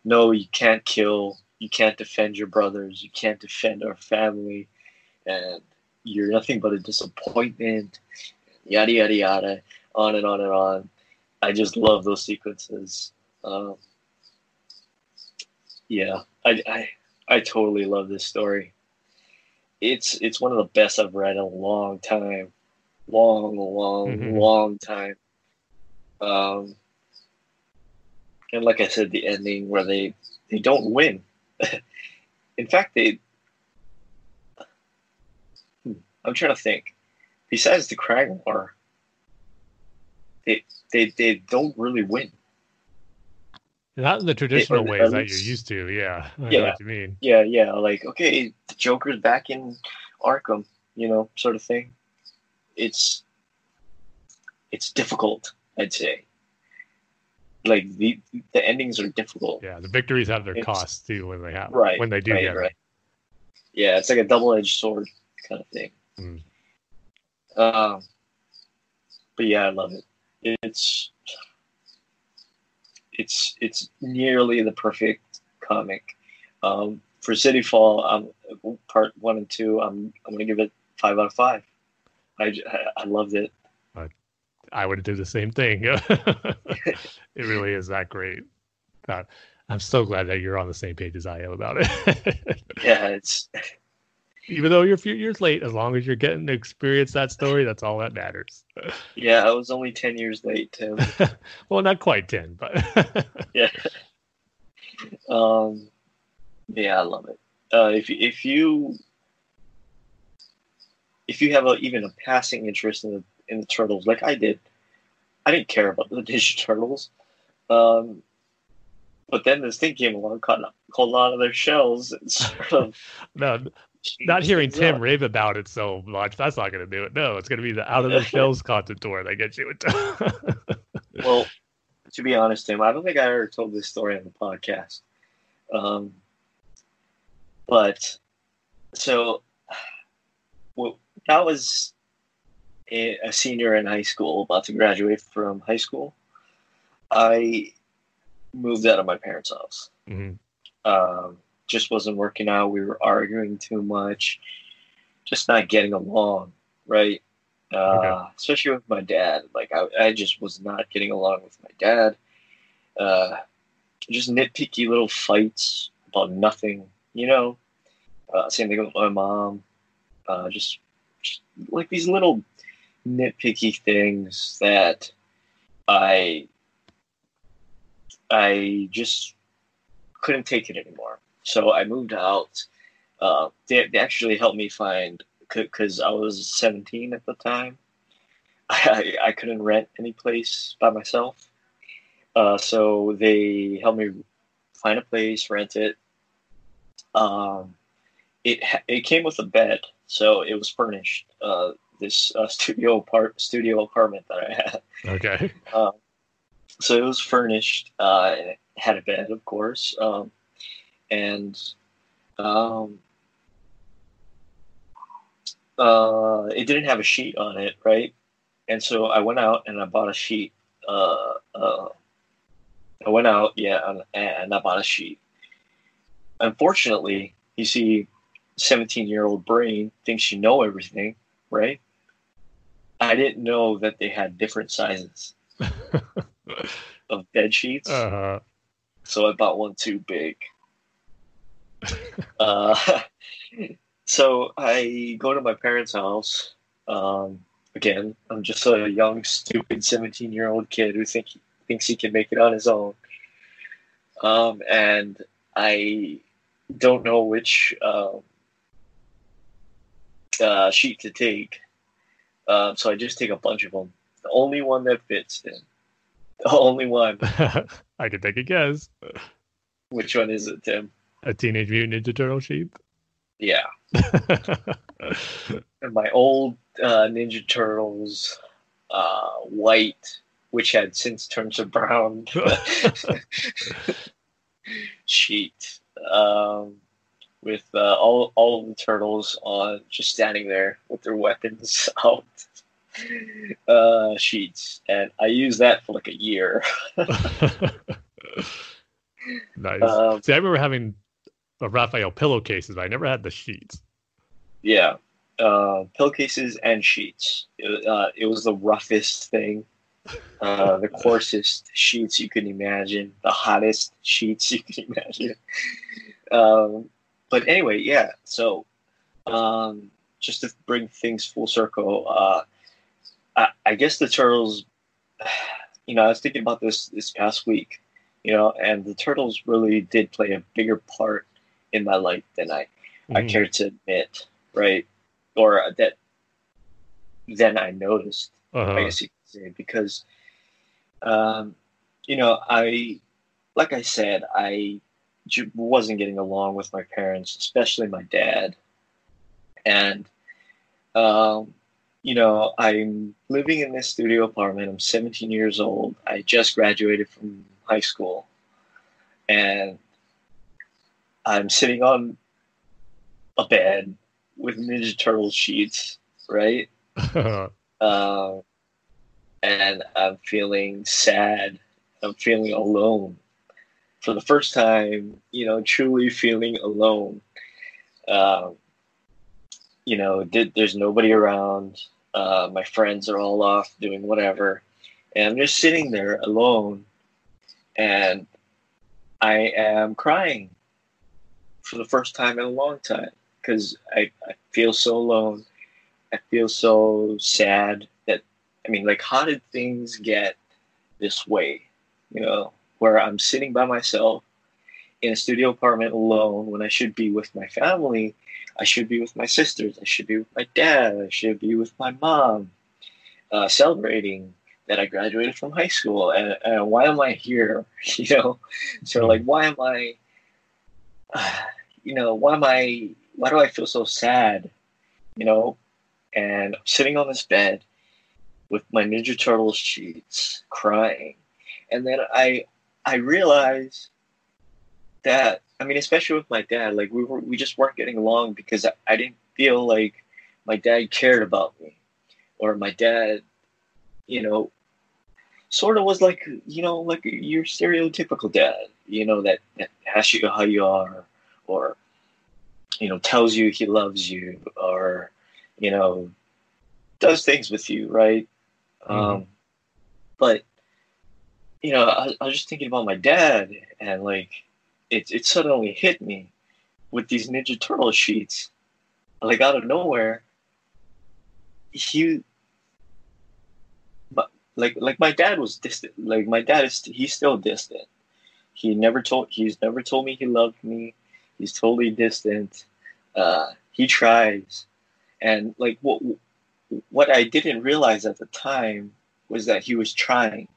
no, you can't kill. You can't defend your brothers. You can't defend our family, and you're nothing but a disappointment. Yada yada yada, on and on and on. I just love those sequences. Yeah, I totally love this story. It's one of the best I've read in a long time, long time. And like I said, the ending where they don't win. In fact, I'm trying to think. Besides the Krang War, they don't really win. Not in the traditional ways that you're used to. Yeah, I know what you mean. Yeah. Like, okay, the Joker's back in Arkham, you know, sort of thing. It's difficult, I'd say. Like the endings are difficult. Yeah, the victories have their costs too when they happen. Right. When they do get it. Yeah, it's like a double-edged sword kind of thing. But yeah, I love it. It's nearly the perfect comic. For City Fall, part 1 and 2, I'm gonna give it 5 out of 5. I loved it. I would do the same thing. It really is that great. I'm so glad that you're on the same page as I am about it. Yeah, it's even though you're a few years late, as long as you're getting to experience that story, that's all that matters. Yeah, I was only 10 years late, Tim. Well, not quite 10, but yeah. Yeah, I love it. If you have even a passing interest in the Turtles, like I did, I didn't care about the Ninja Turtles. But then this thing came along, caught a lot of their shells. And sort of... No, not hearing Tim rave about it so much, that's not going to do it. No, it's going to be the Out of the Shells content tour that gets you into. Well, to be honest, Tim, I don't think I ever told this story on the podcast. But so, well, that was a senior in high school, about to graduate from high school. I moved out of my parents' house. Mm-hmm. Just wasn't working out. We were arguing too much, just not getting along, right? Okay. Especially with my dad. Like I just was not getting along with my dad. Just nitpicky little fights about nothing, you know. Same thing with my mom. Just like these little nitpicky things that I just couldn't take it anymore. So I moved out. They actually helped me find, because I was 17 at the time. I couldn't rent any place by myself. So they helped me find a place, rent it. It came with a bed, so it was furnished. This studio apartment that I had. Okay. So it was furnished. It had a bed, of course, and it didn't have a sheet on it, right? And so I went out and I bought a sheet. I went out, and I bought a sheet. Unfortunately, you see, 17-year-old brain thinks you know everything, right? I didn't know that they had different sizes of bed sheets. Uh-huh. So I bought one too big. So I go to my parents' house. Again, I'm just a young, stupid 17-year-old kid who thinks he can make it on his own. And I don't know which sheet to take. So I just take a bunch of them. The only one that fits in. The only one. I can take a guess. Which one is it, Tim? A Teenage Mutant Ninja Turtle sheet? Yeah. And my old Ninja Turtles white, which had since turned to brown sheet, with all of the turtles on, just standing there with their weapons out, sheets, and I used that for like a year. Nice. See, I remember having a Raphael pillowcases, but I never had the sheets. Yeah, pillowcases and sheets. It was the roughest thing, the coarsest sheets you can imagine, the hottest sheets you can imagine. But anyway, yeah. So, just to bring things full circle, I guess the Turtles. You know, I was thinking about this past week. You know, and the Turtles really did play a bigger part in my life than I care to admit, right? Or that then I noticed. Uh-huh. I guess you could say, because, you know, like I said, I wasn't getting along with my parents, especially my dad. And, you know, I'm living in this studio apartment. I'm 17 years old. I just graduated from high school. And I'm sitting on a bed with Ninja Turtle sheets, right? And I'm feeling sad. I'm feeling alone. For the first time, you know, truly feeling alone. You know, there's nobody around. My friends are all off doing whatever. And I'm just sitting there alone. And I am crying for the first time in a long time, because I feel so alone. I feel so sad that, I mean, like, how did things get this way? You know, where I'm sitting by myself in a studio apartment alone when I should be with my family. I should be with my sisters. I should be with my dad. I should be with my mom, celebrating that I graduated from high school. And why am I here? You know, so like, why am I, you know, why am I why do I feel so sad? You know, and I'm sitting on this bed with my Ninja Turtles sheets, crying, and then I realized that, I mean, especially with my dad, like we just weren't getting along because I didn't feel like my dad cared about me, or my dad, you know, sort of was like, you know, like your stereotypical dad, you know, that asks you how you are, or, you know, tells you he loves you, or, you know, does things with you, right? But, you know, I was just thinking about my dad, and like, it suddenly hit me with these Ninja Turtle sheets, like out of nowhere. Like my dad was distant. Like my dad he's still distant. He's never told me he loved me. He's totally distant. He tries, and like what I didn't realize at the time was that he was trying,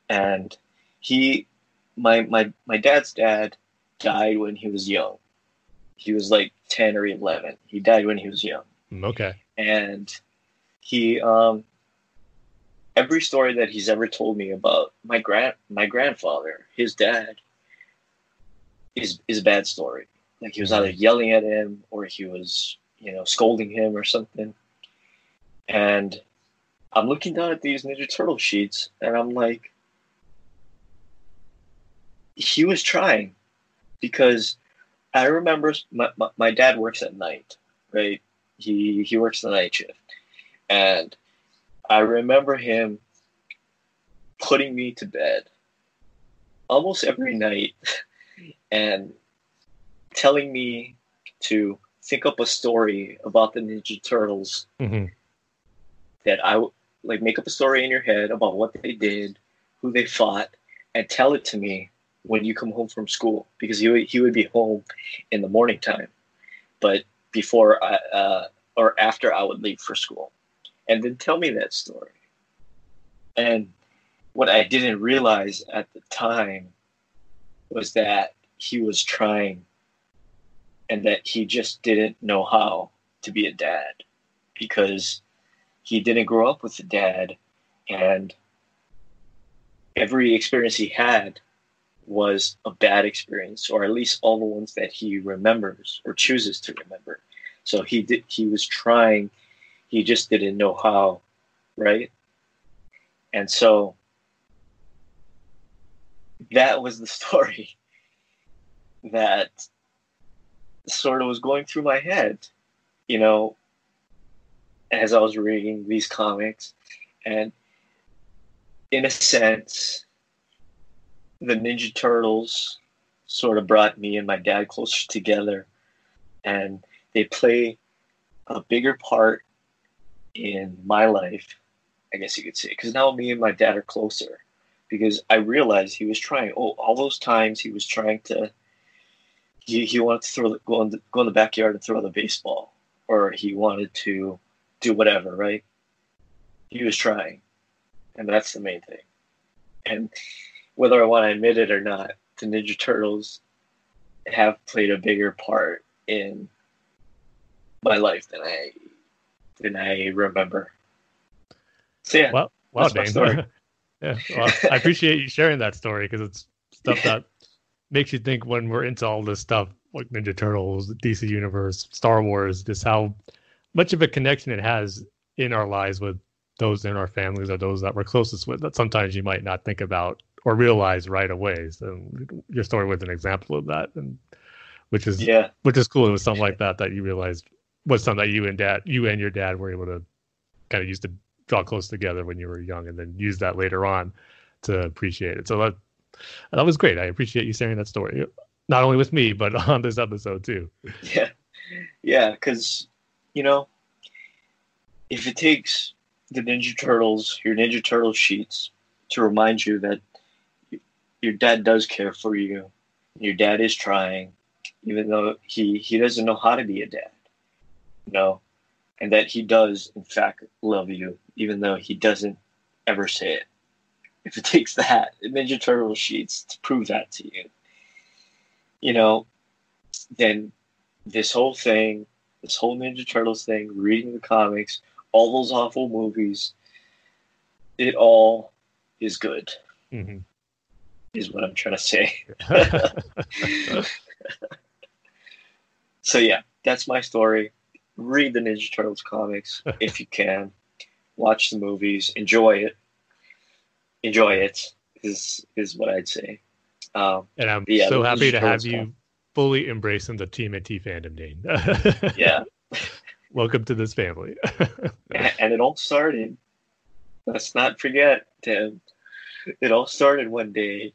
and my dad's dad died when he was young. He was like 10 or 11. He died when he was young. Okay. And he every story that he's ever told me about my grandfather, his dad, is a bad story. Like he was either yelling at him or he was, you know, scolding him or something. And I'm looking down at these Ninja Turtle sheets and I'm like, he was trying, because I remember my dad works at night, right? He works the night shift. And I remember him putting me to bed almost every night and telling me to think up a story about the Ninja Turtles, that I would like make up a story in your head about what they did, who they fought, and tell it to me when you come home from school, because he would be home in the morning time, but before or after I would leave for school, and then tell me that story. And what I didn't realize at the time was that he was trying, and that he just didn't know how to be a dad, because he didn't grow up with a dad, and every experience he had was a bad experience, or at least all the ones that he remembers or chooses to remember. So he was trying, he just didn't know how, right? And so that was the story that sort of was going through my head, you know, as I was reading these comics. And in a sense, the Ninja Turtles sort of brought me and my dad closer together, and they play a bigger part in my life, I guess you could say, because now me and my dad are closer, because I realized he was trying. All those times he was trying to, he wanted to go in the backyard and throw the baseball, or he wanted to do whatever, right? He was trying, and that's the main thing. And whether I want to admit it or not, the Ninja Turtles have played a bigger part in my life than I remember. So yeah, wow, that's my Dane. story. Yeah, well, I appreciate you sharing that story, because it's stuff that makes you think when we're into all this stuff, like Ninja Turtles, DC Universe, Star Wars, just how much of a connection it has in our lives with those in our families or those that we're closest with, that sometimes you might not think about or realize right away. So your story was an example of that, and which is cool. It was something like that you realized was something that you and your dad were able to kind of use to draw close together when you were young, and then use that later on to appreciate it. So that was great. I appreciate you sharing that story, not only with me, but on this episode too. Yeah, because, you know, if it takes the Ninja Turtles, your Ninja Turtle sheets, to remind you that your dad does care for you, your dad is trying, even though he doesn't know how to be a dad, you know, and that he does, in fact, love you, even though he doesn't ever say it. If it takes that, Ninja Turtle sheets, to prove that to you, you know, then this whole thing, this whole Ninja Turtles thing, reading the comics, all those awful movies, it all is good, is what I'm trying to say. So yeah, that's my story. Read the Ninja Turtles comics if you can. Watch the movies. Enjoy it. Enjoy it is what I'd say. And I'm so happy to have you fully embracing the TMNT fandom name. Yeah. Welcome to this family. And it all started, let's not forget, Tim, it all started one day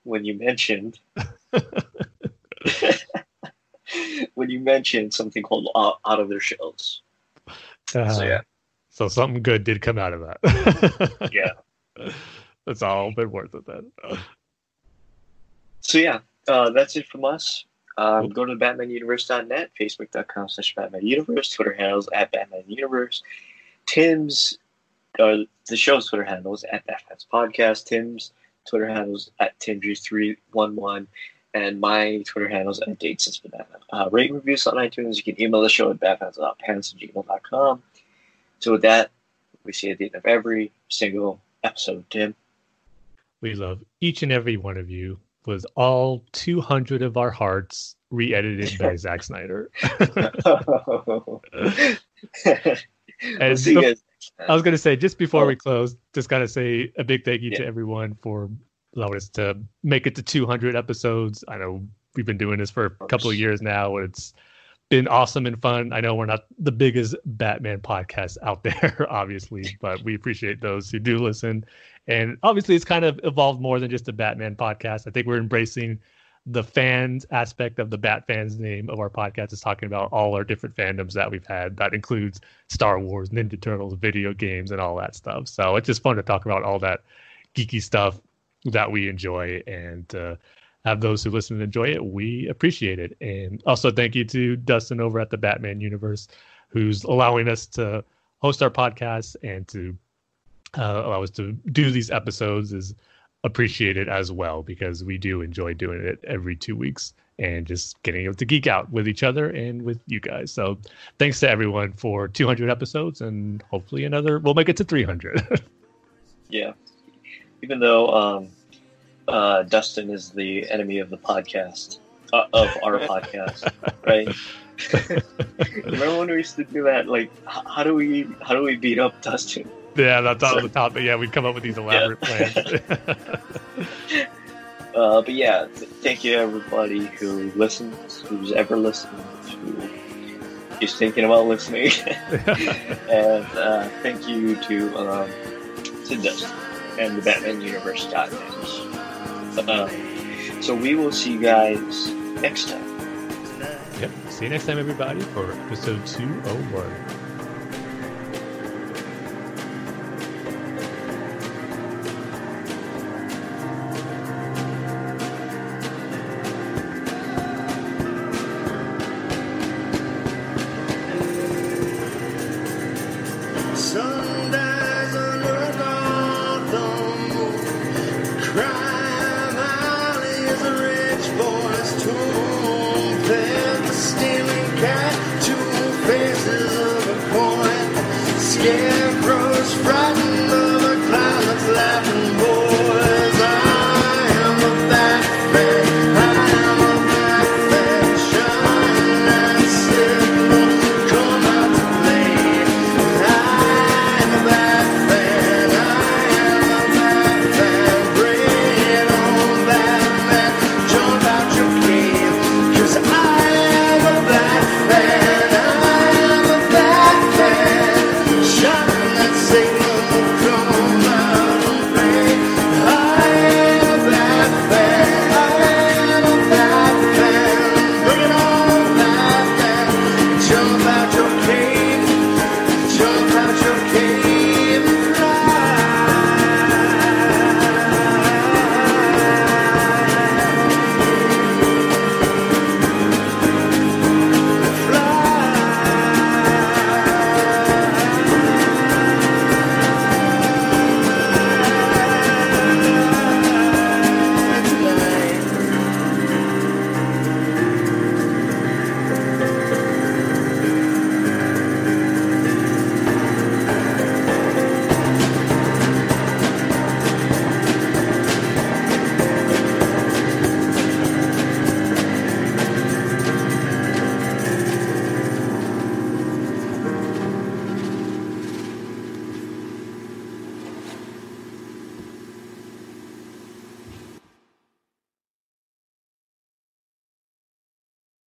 when you mentioned something called Out of Their Shells. So yeah. So something good did come out of that. Yeah. That's all been worth it then. So yeah, that's it from us. Go to BatmanUniverse.net, Facebook.com/BatmanUniverse, Twitter handles @BatmanUniverse. Tim's, the show's Twitter handles @Bat-Fans Podcast. Tim's Twitter handles @TimG311. And my Twitter handles @DatesIsBanana. Rate and reviews on iTunes. You can email the show at batfans.pants@gmail.com. So with that, we see at the end of every single episode, Tim. We love each and every one of you with all 200 of our hearts re-edited by Zack Snyder. And see you guys. I was going to say, just before we close, just got to say a big thank you to everyone for allowing us to make it to 200 episodes. I know we've been doing this for a couple of years now. It's been awesome and fun. I know we're not the biggest Batman podcast out there, obviously, but we appreciate those who do listen. And obviously, it's kind of evolved more than just a Batman podcast. I think we're embracing the fans aspect of the Bat-Fans name of our podcast, is talking about all our different fandoms that we've had. That includes Star Wars, Ninja Turtles, video games, and all that stuff. So it's just fun to talk about all that geeky stuff that we enjoy, and have those who listen and enjoy it. We appreciate it. And also thank you to Dustin over at the Batman Universe, who's allowing us to host our podcast and to allow us to do these episodes is appreciated as well, because we do enjoy doing it every 2 weeks and just getting able to geek out with each other and with you guys. So thanks to everyone for 200 episodes, and hopefully we'll make it to 300. Yeah. Even though Dustin is the enemy of the podcast, of our podcast, right? Remember when we used to do that? Like, how do we beat up Dustin? Yeah, that's on the top. But yeah, we'd come up with these elaborate plans. But yeah, thank you to everybody who listens, who's ever listened, who is thinking about listening, and thank you to Dustin and the BatmanUniverse.net. So we will see you guys next time. Yep. See you next time, everybody, for episode 201. Yeah.